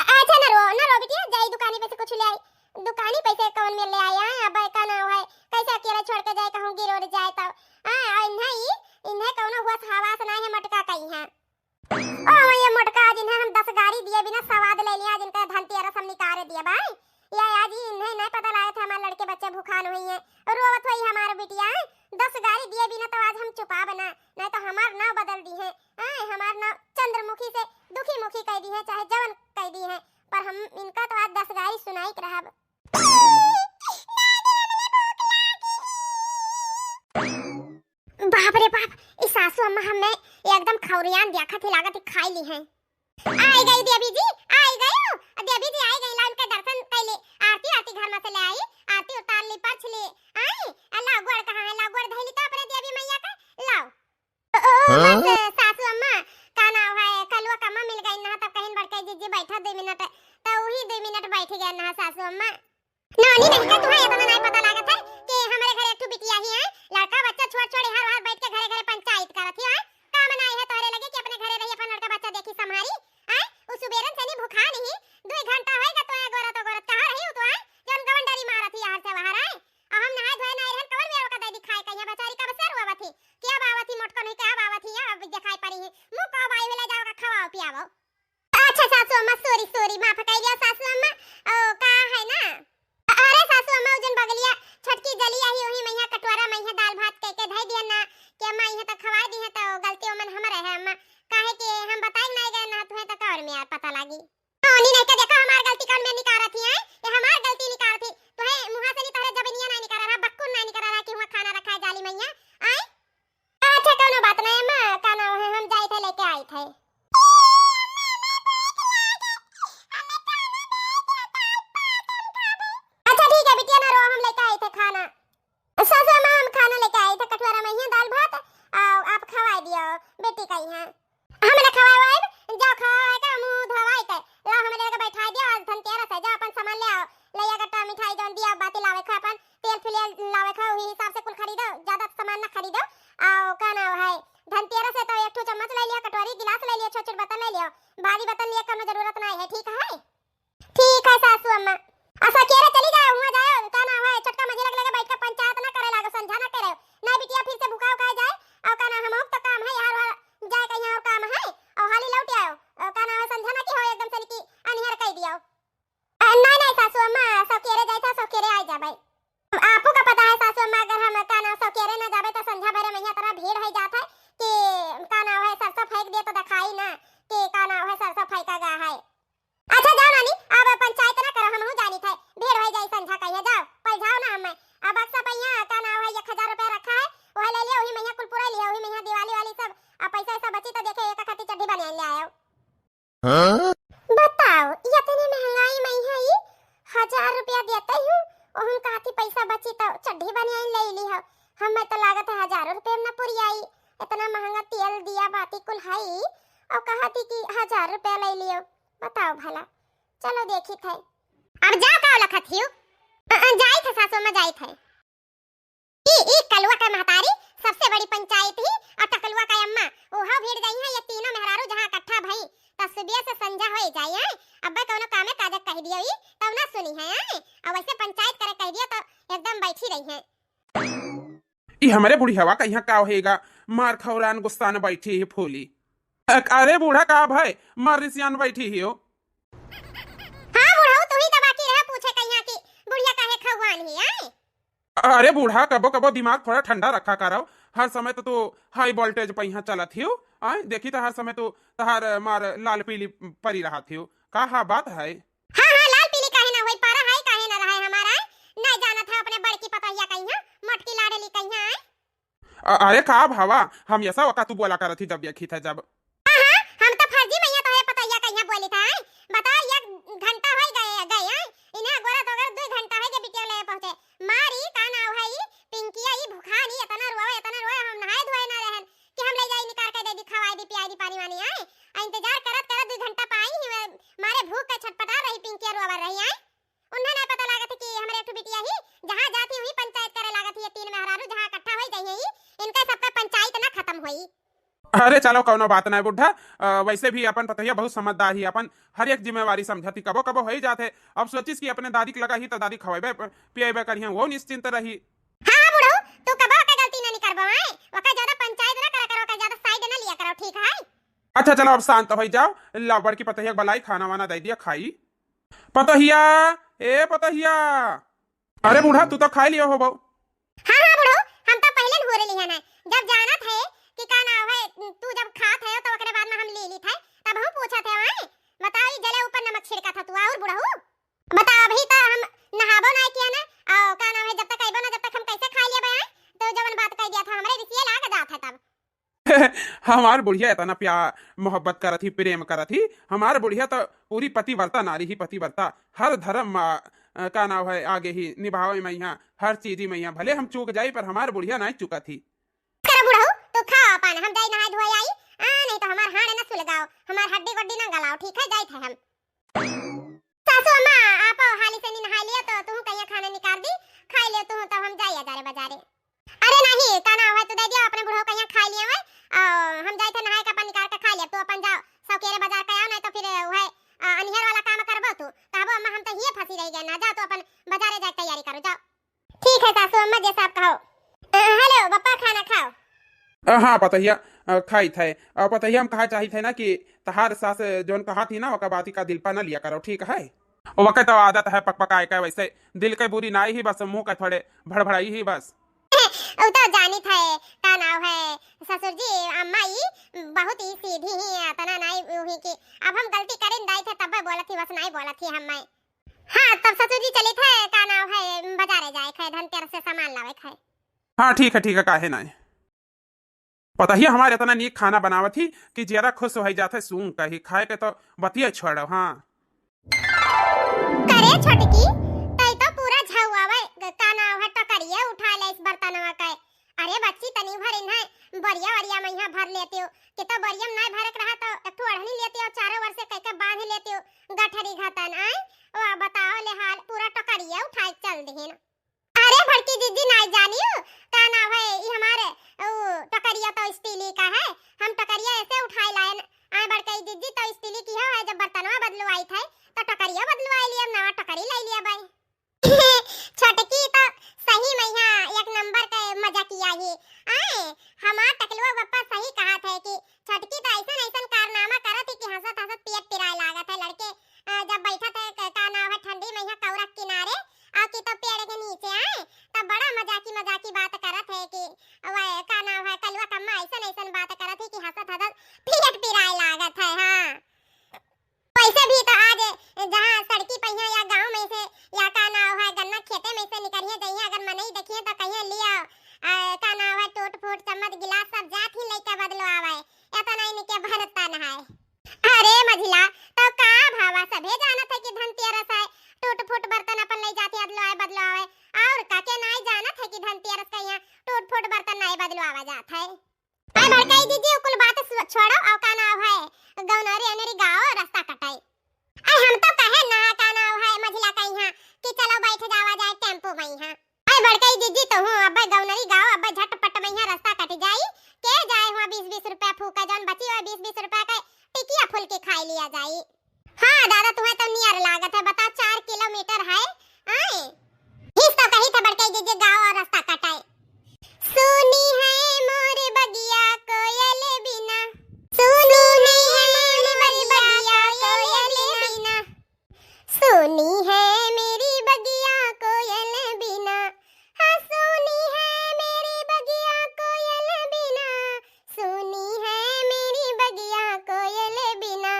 अच्छा नरो नरो बिटिया जाई दुकानी पे से कुछ है चाहे जवन कह दी है, पर हम इनका तो आज 10 गाड़ी सुनाई के रहा। बाप रे बाप, इस सासू अम्मा हमें एकदम खौरियान देखा थी, लागत ही खाई ली है। आई गई देवी जी, आई गई हो देवी जी, आई गई। ला उनका दर्शन कैले, आरती आरती घर में से ले आई, आरती उतार ली, पर्छ ले आई। अल्लाह गोड़ कहां है, ला गोड़ धैली तो अपने देवी मैया का लाओ। बस सासू अम्मा का नाम है कलवा कम्मा मिल गई ना, तब कहीं बड़के जी बैठा 2 मिनट, तो वही 2 मिनट बैठ गए ना सासू अम्मा। नानी नहीं का तुम्हें इतना नहीं पता लागत है कि हमारे घर एक बिटिया ही है, लड़का बच्चा छोड़ हर बैठ के घरे पंचायत करत है। काम नहीं है तोरे लगे कि अपने घरे रही अपन लड़का बच्चा देखी संभारी है। उस सुबेरन से नहीं भूखा नहीं, 2 घंटा होएगा तो गोरत कहां रही हो तो है जौन गवन डरी मारत ही यार से बाहर है। अब हम नहाए धोए नहीं रहन, कवन मेरा का दादी खाए कहिया बेचारी का बसर हुआ थी, क्या बावत ही मोटकन है, क्या बावत ही अब दिखाई पड़ी है, मुंह का बाई वेला जाओ का खवाओ पियाओ। अच्छा सासू अम्मा, सॉरी माफ कर दिया सासू अम्मा। ओ का है ना, अरे सासू अम्मा उजन बगलिया छटकी जली आई वही मैया कटवारा मैया दाल भात कह के धई दिया ना कि अम्मा यहां तक खवा दी है, तो गलती ओमन हमरे है अम्मा, काहे कि हम बताई नहीं गए ना तुम्हें तक और में यार पता लागी। ओनी नहीं के देखो हमार गलती कौन में निकाल रही है, ये हमार गलती निकाल थी तो है मुंह से नहीं तोरे जबनिया नहीं निकाल रहा, बक्कुन नहीं निकाल रहा कि वहां खाना रखा है जाली मैया आई। अच्छा कोनो बात नहीं अम्मा, का नाम है हम जाई थे लेके आई थे। बेटी कही है हमने खवाए जाओ खवाए का मुंह धोवाई के ला हमने लगे बैठा दिया। आज धनतेरस है, जाओ अपन सामान ले आओ, लैया गट्टा मिठाई जोन दिया बाती लावे खा, अपन तेल फिलियल लावे खा, वही हिसाब से कुल खरीदो, ज्यादा सामान ना खरीदो। आओ का ना है धनतेरस है तो एक ठो चम्मच ले लिया, कटोरी गिलास ले लिया, छोटे बर्तन ले लियो, भारी बर्तन लिए करने जरूरत नहीं है। ठीक है सासू अम्मा। ऐसा केरे चली जाओ, वहां जाओ का ना है चटका मझे लगे बैठ के पंचायत ना करे लागो, समझा ना करे ना बिटिया फिर से भूखा उखा जाए। और का ना हम तो काम है यार जाए कहीं और काम है और हाली लौट आओ, का ना समझा ना कि हो एकदम से कि अनहर कह दियो। नहीं सासू अम्मा, सब केरे जाए था सब केरे आ जा भाई। आपको का पता है सासू अम्मा, अगर हम का ना सब केरे ना जावे तो संझा भरे मैया तरह भीड़ है जात है कि का ना है सरसों फेंक दे तो दिखाई ना कि का ना है सरसों फेंका गया है। अच्छा जाओ नानी, अब पंचायत ना करो, हम हो जानी थे भीड़ हो जाई संझा कहिए, जाओ पल जाओ ना हमें। अब अक्सा पैया का ना है 1000 रुपया रखा है, वह ले लिया, वही मैया कुल पूरा लिया, वही मैया दिवाली वाली सब अब पैसा ऐसा बची तो देखे एक खाती चड्डी बना ले आयो। बताओ ये इतनी महंगाई में है, ये 1000 रुपया देते हूं और हम काती पैसा बची तो चड्डी बनिया ले ली है। हमें तो लागत है 1000 रुपए में ना पूरी आई, इतना महंगा तेल दिया बाती कुल है और कहती कि 1000 रुपया ले लियो। बताओ भला, चलो देखी थे। अब जाओ का लखत हियो, जाई थे सासू में जाई थे। ई कलवा का महतारी सबसे बड़ी पंचायत ही और टकलवा का अम्मा ओहा भीड़ गई है, ये तीनों मेहरारू जहां इकट्ठा भई त सुबह से संजा हो जाए है। अब्बा कोनो कामे काजक कह दियो ई तब ना सुनी है, और वैसे पंचायत करे कह दिया तो एकदम बैठी रही है। ई हमारे बूढ़ी हवा कहिया का होएगा, मार खौरान गुस्सा न बैठी ही फूली। अरे बूढ़ा का भाई मार रिसियान बैठी ही हो। हां बूढ़ा तू ही दबा के रह, पूछे कहिया की बुढ़िया काहे खवान ही है। अरे बूढ़ा कबो कबो दिमाग थोड़ा ठंडा रखा करो, हर समय तो हाई वोल्टेज पहिया चलत हियो। आए देखी तो हर समय तो तहार मार लाल पीली परी रहा थियो, का हा बात है। हां लाल पीली काहे ना होई, पारा है काहे ना रहा हमारा, नहीं जाना था अपने बड़की पतैया कहिया मटकी लाडली कहिया है। अरे का भावा हम ऐसा वका तू बोला करत थी जब देखी था जब। हां हम तो फर्जी मैया तो है पतैया कहिया बोली था। बता 1 घंटा हो गए इन्हें गोरा तो अगर 2 घंटा है के बिटिया ले पहुंचे। मारी का नाव है पिंकिया ई भूखा नहीं इतना रोए हम नहाए धोए ना रहन कि हम ले जाई निकाल के दे दी खवाई दी पियाई दी पानी वानी आए। इंतजार करत 2 घंटा पाई मारे भूख के छटपटा रही पिंकिया रोवा रही आए। उन्हें ना पता लागत कि हमरे एक बिटिया ही जहां जाती हुई पंचायत करे लागत ये 3 मेहरारू जहां इकट्ठा हो जाई है, इनका सबका पंचायत ना खत्म होई। अरे चलो कौनो बात नहीं बुढ़ा, वैसे भी अपन पतैया बहुत समझदार ही, अपन हर एक जिम्मेवारी समझती, कबो कबो हो ही जाते। अब सोचिस कि अपने दादी के लगा ही तो दादी खवेबे पिएबे करिए, वो निश्चिंत रही। हां बुढ़ऊ तू कबो का गलती ना निकरबो है, वका ज्यादा पंचायत ना करा करो, का ज्यादा साइड ना लिया करो, ठीक है। अच्छा चलो अब शांत हो जाओ, ला बड़की पतैया बलाई खाना वाना दे दिया खाई। पतैया ए पतैया, अरे बूढ़ा तू तो खा लियो हो बहु। हां बुढ़ऊ हम तो पहले हो रही है ना, जब जाना थे कि का ना है तू जब खात है तो ओकरे बाद में हम ले ली थे, तब हम पूछा थे वहां बता था तू और बुढ़ऊ बता अभी तो हम नहाबो नहीं किया ना और का नाम है जब तक आइबो ना जब तक हम कैसे खा लिए बे तो जवन बात कह दिया था हमरे रिसिया लाग जात है तब हमार बुढ़िया इतना प्यार मोहब्बत करत ही प्रेम करत ही हमार बुढ़िया तो पूरी पतिव्रता नारी ही पतिव्रता हर धर्म का नाम है आगे ही निभावे मैया हर चीज ही मैया भले हम चूक जाई पर हमार बुढ़िया नहीं चुका थी कर बुढ़ऊ तो खा पान हम जाई नहाय धोय आई नहीं तो हमार हाड़ न सुलगाओ हमार हड्डी गड्डी न गलाओ ठीक है जाई थे हम सासू अम्मा आप हाली से नहा लिया तो तू कहिया खाना निकाल दी खा ले तू तब हम जाई जारे बाजारे अरे नहीं का ना है तो दे दियो अपने बुढ़ऊ कहिया खा लिया है और हम जाई थे नहाय का पानी निकाल के खा लिया तू अपन जाओ सौकेरे बाजार का आओ नहीं तो फिर वह अनहर वाला काम करबो तू तब अम्मा हम तो ये फंसी रह गए ना जा तो अपन बाजारे जा तैयारी करो जाओ ठीक है सासू अम्मा जैसा आप कहो हेलो बप्पा खाना खाओ हाँ पतहिया खाई थे और पतहिया हम कहा चाही थे ना कि तहार सास जोन कहा थी ना वका बाती का दिल पर न लिया करो ठीक है वक़्त तो आदत है पकाए का वैसे दिल के बुरी ना ही बस मुंह का थोड़े भड़भड़ाई ही बस वो तो जानी था का नाम है ससुर जी अम्मा ही बहुत ही सीधी ही तना नहीं हुई कि अब हम गलती करें दाई थे तब बोला थी बस नहीं बोला थी हम मैं हाँ तब ससुर जी चले थे का नाम है बाजारे जाए खे धनतेरस से सामान लावे खे हाँ ठीक है काहे ना पतहिया हमारे इतना नीक खाना बनावत थी कि जरा खुश हो जाते सूंघ कही खाए के तो बतिया छोड़ो हाँ करे छोटकी तई तो पूरा झौआवे का नाम है टकरिए उठा ले इस बर्तनवा का अरे बच्ची तनी भर इन्हें बरिया वरिया में यहाँ भर लेते हो कि तो बरियम नहीं भरक रहा तो एक ओढ़नी लेते हो चारों वर्ष से कह बांध लेते हो गठरी घतन आए वो बताओ ले हाल पूरा टकरिए उठा चल देहिन अरे भड़की दीदी नहीं जानियो का नाम है ये हमारे टकरिया तो स्टीली का है हम टकरिया ऐसे उठाए लाए आए बड़कई दीदी तो स्टीली की है जब बर्तनवा बदलवाई थे तो टकरिया बदलवाई लिया नवा टकरी ले लिया भाई छोटकी तो सही मैया एक नंबर का मजा किया ही आए हमार टकलुआ पप्पा सही कहा थे कि छोटकी तो ऐसा ऐसा कारनामा करत थी कि हंसत हंसत पेट पिराए लागत है लड़के जब बैठा थे का नाम है ठंडी मैया कौरा किनारे आके तो पेड़ के नीचे आए तब बड़ा मजाकी बात करत है कि वह का नाम है कलवा कम्मा ऐसा बात करत है कि हंसत हंसत पेट पिराए लागत है हाँ पैसे भी तो आज जहाँ सड़की पहिया या गांव में से या का नाम है गन्ना खेते में से निकलिए जाइए अगर मन नहीं देखिए तो कहिए लिया का नाम है टूट फूट चम्मच गिलास सब जात ही लेके बदलो आवे ऐसा नहीं निके भरता न है अरे मझिला तो का भावा सभे जानत है कि धनतेरस है टूट फूट बर्तन अपन ले जाते बदलो आवे और काके नहीं जानत है कि धनतेरस का यहाँ टूट फूट बर्तन नहीं बदलो आवा जात है आई भड़काई दीजिए कुल बात छोड़ो और का नाम है गौनरी अनरी गाओ रास्ता कटाई आई हम तो कहे ना का नाम है मझिला का यहाँ कि चलो बैठ जावा जाए टेम्पो में यहाँ आई भड़काई दीदी तो हूँ अब गौनरी गाओ अब झटपट में यहाँ रास्ता कट जाई के जाए हुआ 20-20 रुपया फूका जौन बची हुआ 20-20 रुपया का टिकिया फूल के खाई लिया जाई हाँ दादा तुम्हें तो नियर लागत है बताओ 4 किलोमीटर है आए हिस तो कही थे बड़के दीजिए गाँव और रास्ता कटाए सुनी है मोर बगिया कोयल बिना सुनी है मोर बगिया कोयल बिना सुनी है मेरी बगिया कोयल बिना हाँ सुनी है मेरी बगिया कोयल बिना सुनी है मेरी बगिया कोयल बिना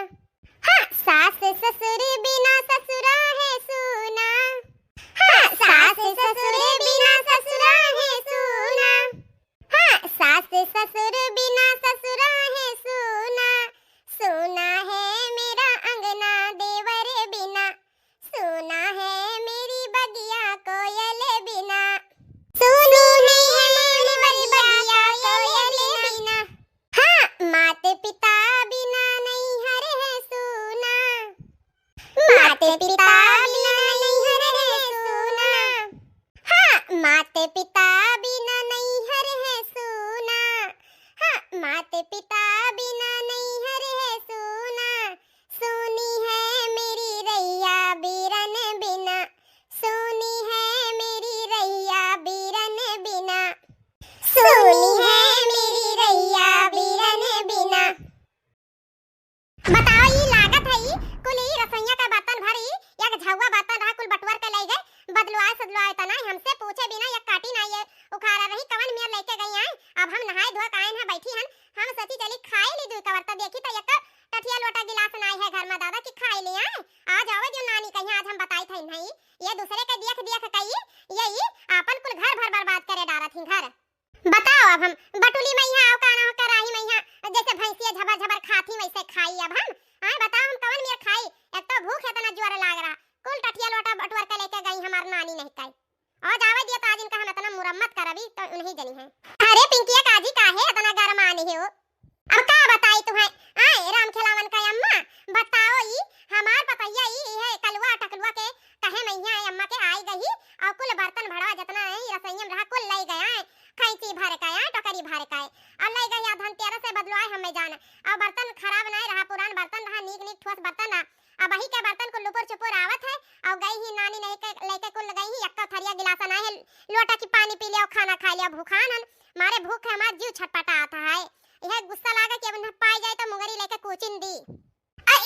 हाँ सास ससुर बिना ससुरा है सुना हाँ सास ससुर बिना ससुरा है सुना हाँ सास ससुर बिना ससुरा है सुना सुना है मेरा अंगना देवर बिना सुना है मेरी बगिया कोयल बिना सुनी है मेरी बगिया कोयल बिना हाँ माते पिता बिना नहीं हर है सुना माते पिता बिना नहीं हर है सुना हाँ माते पिता बिना नहीं हर है सुना हाँ माते पिता बिना नहीं हर है सुना सुनी है मेरी रैया बीरन बिना सुनी है मेरी रैया बीरन बिना सुनी है मेरी रैया बीरन बिना बताओ ये लागत है ये कुल ही रसोइया का बर्तन भरी या झौवा बर्तन रहा कुल बटवर के ले गए बदलवाए सदलवाए तना हमसे पूछे बिना या काटी ना ये उखाड़ा रही कवन मियर लेके गई आए अब हम नहाए धोए कायन है बैठी हन हम सती चली खाए ली दूध का बर्तन देखी तो एक टठिया लोटा गिलास नहीं है घर में दादा की खाए ले आए आ जाओ दूसरे के देख देख कई यही अपन कुल घर भर बर्बाद करे डारा थी घर। बताओ अब हम बटुली मैया आओ काना हो कराही मैया जैसे भैंसिया झबर झबर खाती वैसे खाई अब हम। हां बताओ हम कवन में खाई, एक तो भूख इतना जोर लाग रहा, कुल टटिया लोटा बटवर के लेके गई हमार नानी नहीं खाई और जावे दिया ताज इनका हम इतना मुरम्मत करबी तो उन्हीं जनी है। अरे पिंकिया काजी काहे इतना गरम आनी हो, अब का बताई तुम्हें आए राम खिलावन का अम्मा बताओ ई हमार पतैया ई है कलवा टकलवा के कहे मैया अम्मा के आई गई और कुल बर्तन भड़वा जितना है रसोईम रहा कुल ले गया है, खैची भर का है टोकरी भर का है और ले गई धनतेरस से बदलवाए हमें जान और बर्तन खराब नहीं रहा, पुरान बर्तन रहा, नीक नीक ठोस बर्तन रहा। अब वही के बर्तन को लुपुर चुपुर आवत है और गई ही नानी नहीं के लेके कुल गई ही एक थरिया गिलासा ना है लोटा की पानी पी लिया और खाना खा लिया, भूखान हन मारे भूख है हमार जीव छटपटा आता है। यह गुस्सा लागा कि अब न पाई जाए तो मुंगरी लेके कोचिन दी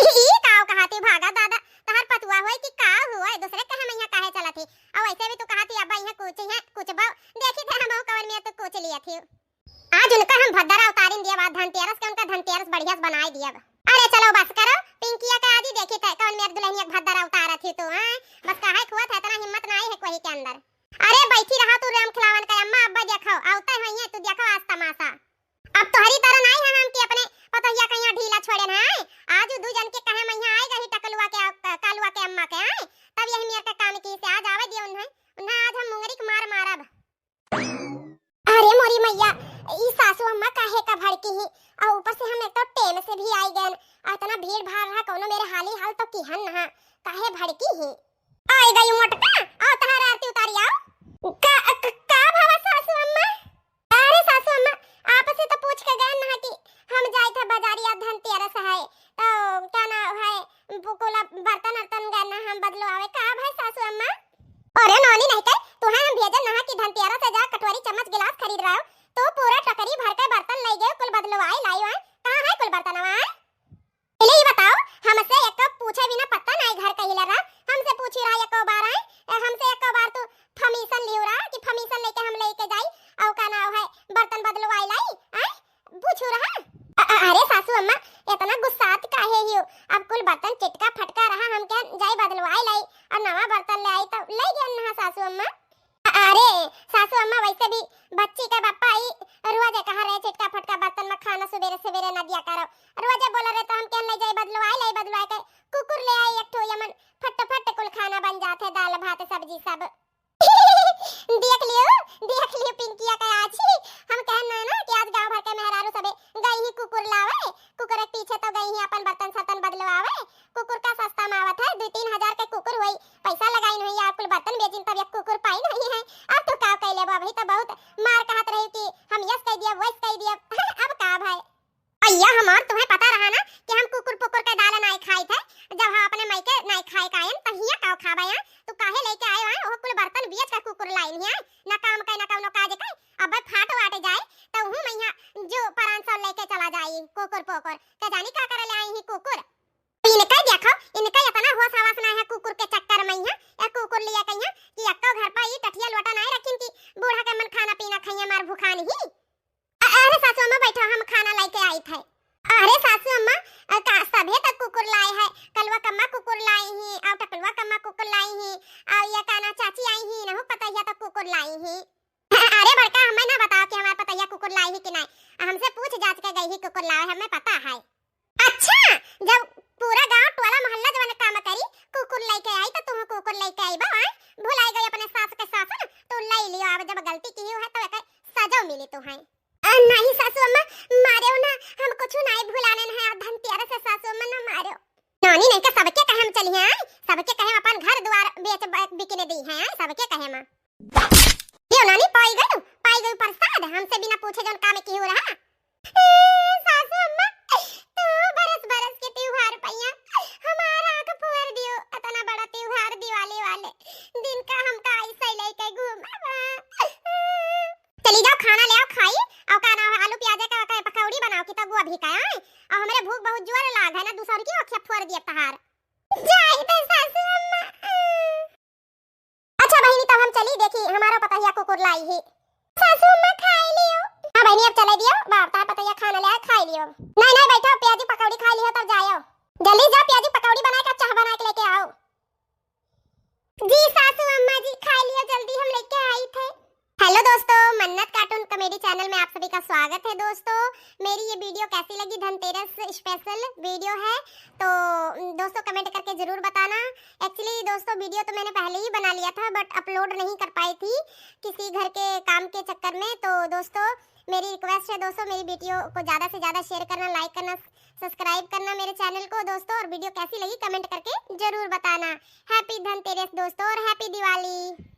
ई काव कहती भागा दादा तहर पतुआ होई कि का हुआ दूसरे कहे मैया काहे चला थी और ऐसे भी तू कहती अब्बा यहां कुछ है कुछ बा देखी थे हम कवर में तो कुछ लिया थी। आज उनका हम भद्दरा उतारिन दिया बाद धनतेरस के उनका धनतेरस बढ़िया से बनाई दिया। अरे चलो बस करो पिंकिया का आदि देखी थे कौन मेरे दुल्हनिया भद्दरा उतारा थी तू हां बस काहे खुआ था इतना हिम्मत नहीं है कोई के अंदर। अरे बैठी रहा तू राम खिलावन का अम्मा अब्बा देखो आवता है तू देखो आज तमाशा। अब तोहरी तरह नहीं है हम कि अपने पतैया कहिया ढीला छोड़े ना आज दू जन के कहे मैया आई गई टकलुआ के कालुआ के अम्मा के आए तब यही मेरे का काम की से आज आवे दियो उन्हें आज हम मुंगरी के मार मारब। अरे मोरी मैया ई सासू अम्मा काहे का भड़की ही और ऊपर से हम एक तो टेम से भी आई गए इतना भीड़ भाड़ रहा कोनो मेरे हाली हाल तो किहन ना काहे भड़की ही आई गई मोटका आओ तहार आरती उतारी आओ का भावा सासू अम्मा। अरे सासू अम्मा आप से तो पूछ के गए ना कि हम जाए थे बाजारिया धनतेरस है तो क्या ना है बुकोला बर्तन वर्तन गए ना हम बदलवावे का भाई सासू अम्मा। अरे नौनी नहीं कह तू है हम भेजन ना कि धनतेरस से जा कटोरी चम्मच गिलास खरीद रहा हो तो पूरा टकरी भर के बर्तन ले गए कुल बदलवाए लाई है कहां है कुल बर्तन है पहले ही बताओ हमसे एक पूछे बिना पता नहीं घर कहीं ले रहा हमसे पूछी रहा एक बार है हमसे एक बार तो फमीशन लियो रहा कि फमीशन लेके हम लेके जाई और का नाम है बर्तन बदलवाई लाई है पूछू रहा। अरे सासू अम्मा इतना गुस्सात काहे ही हो अब कुल बर्तन चिटका फटका रहा हम क्या जाई बदलवाई लाई और नवा बर्तन ले आई तो ले गया ना सासू अम्मा। अरे सासू अम्मा वैसे भी बच्ची का पापा आई रोज कहा रहे चिटका फटका बर्तन में खाना सवेरे सवेरे न दिया करो रोज बोल रहे तो हम क्या ले जाए बदलवाई के कुकुर ले आई एक ठो यमन फट फट कुल खाना बन जाते दाल भात सब्जी सब देख लियो पिंकिया का आज ही हम कहना ना कि आज गांव भर के मेहरारू सबे गई ही कुकुर लावे कुकुर के पीछे तो गई ही अपन बर्तन सतन बदलवावे कुकुर का सस्ता मावत है 2-3 हजार के कुकुर होई पैसा लगाई नहीं आप कुल बर्तन बेचिन तब एक कुकुर पाई नहीं है अब तो का कहले अभी तो बहुत मार कहत रही कि हम यस कह दिया वैस कह दिया अब का भाई अय्या हमार तुम्हें पता रहा ना कि हम कुकुर पुकुर के दाल नहीं खाई थे जब हम अपने मायके नहीं खाए कायन तहिया काव खाबा या तू काहे लेके आए हैं वो कुल बर्तन बेच का कुकुर लाई है ना काम का ना कौनो काज का अब फाट वाटे जाए तो हूं मैया जो परान सौ लेके चला जाई कुकुर पुकुर के जानी का करे ले आई ही कुकुर इनका देखो इनका इतना होश हवास ना है कुकुर के चक्कर में है एक कुकुर लिया कहिया कि अक्का घर पर ये टठिया लोटा नहीं रखिन कि बूढ़ा के मन खाना पीना खाइए मार भूखान ही। अरे सासू अम्मा बैठो हम खाना लेके आई थे। अरे सासू अम्मा का सभे तक कुकुर लाए है कलवा कम्मा कुकुर लाई ही और टकलवा कम्मा कुकुर लाई ही और ये काना चाची आई ही ना पता है तो कुकुर लाई ही। अरे बड़का हमें ना बताओ कि हमारा पता है कुकुर लाई ही कि नहीं हमसे पूछ जांच के गई ही कुकुर लाए हमें पता है। अच्छा जब पूरा गांव टोला मोहल्ला जवन काम करी कुकुर लेके आई तो तुम कुकुर लेके आई बा भुलाई गई अपने सास के साथ तो ले लियो अब जब गलती की है तो एक सजा मिली तो है। नहीं सासू अम्मा मारो ना हम कुछ नहीं भुलाने है धनतेरस से सासू अम्मा ना मारो नानी नहीं का सबके कहे हम चली हैं सबके कहे अपन घर द्वार बेच बिकने दी हैं सबके कहे मां यो नानी पाई गई प्रसाद हमसे बिना पूछे जन काम की हो रहा। सासू अम्मा तो बरस बरस के त्योहार पैया हमारा आंख फोड़ दियो इतना बड़ा त्योहार दिवाली वाले दिन का हम का ऐसे लेके घूम चली जाओ खाना ले आओ खाई और का ना आलू प्याज का पकौड़ी बनाओ कि तब वो अभी का है और हमारे भूख बहुत जोर लाग है ना दूसर की आंखें फोड़ दिया तहार जाई बे सासू अम्मा। अच्छा बहनी तब हम चली देखी हमारा पतैया कुकुर लाई ही सासू अम्मा खाई लियो। हां बहनी अब चले दियो बाप ता पतैया खाना ले आ खाई लियो नहीं बैठो प्याजी पकौड़ी खा लियो तब जाओ जल्दी जा प्याजी पकौड़ी बना के चाह बना के लेके आओ। जी सासू कैसी लगी धनतेरस स्पेशल वीडियो है तो दोस्तों कमेंट करके जरूर बताना। एक्चुअली दोस्तों वीडियो तो मैंने पहले ही बना लिया था बट अपलोड नहीं कर पाई थी किसी घर के काम के चक्कर में। तो दोस्तों मेरी रिक्वेस्ट है दोस्तों, मेरी वीडियो को ज़्यादा से ज़्यादा शेयर करना, लाइक करना, सब्सक्राइब करना मेरे चैनल को दोस्तों, और वीडियो कैसी लगी कमेंट करके जरूर बताना। हैप्पी धनतेरस दोस्तों और हैप्पी दिवाली।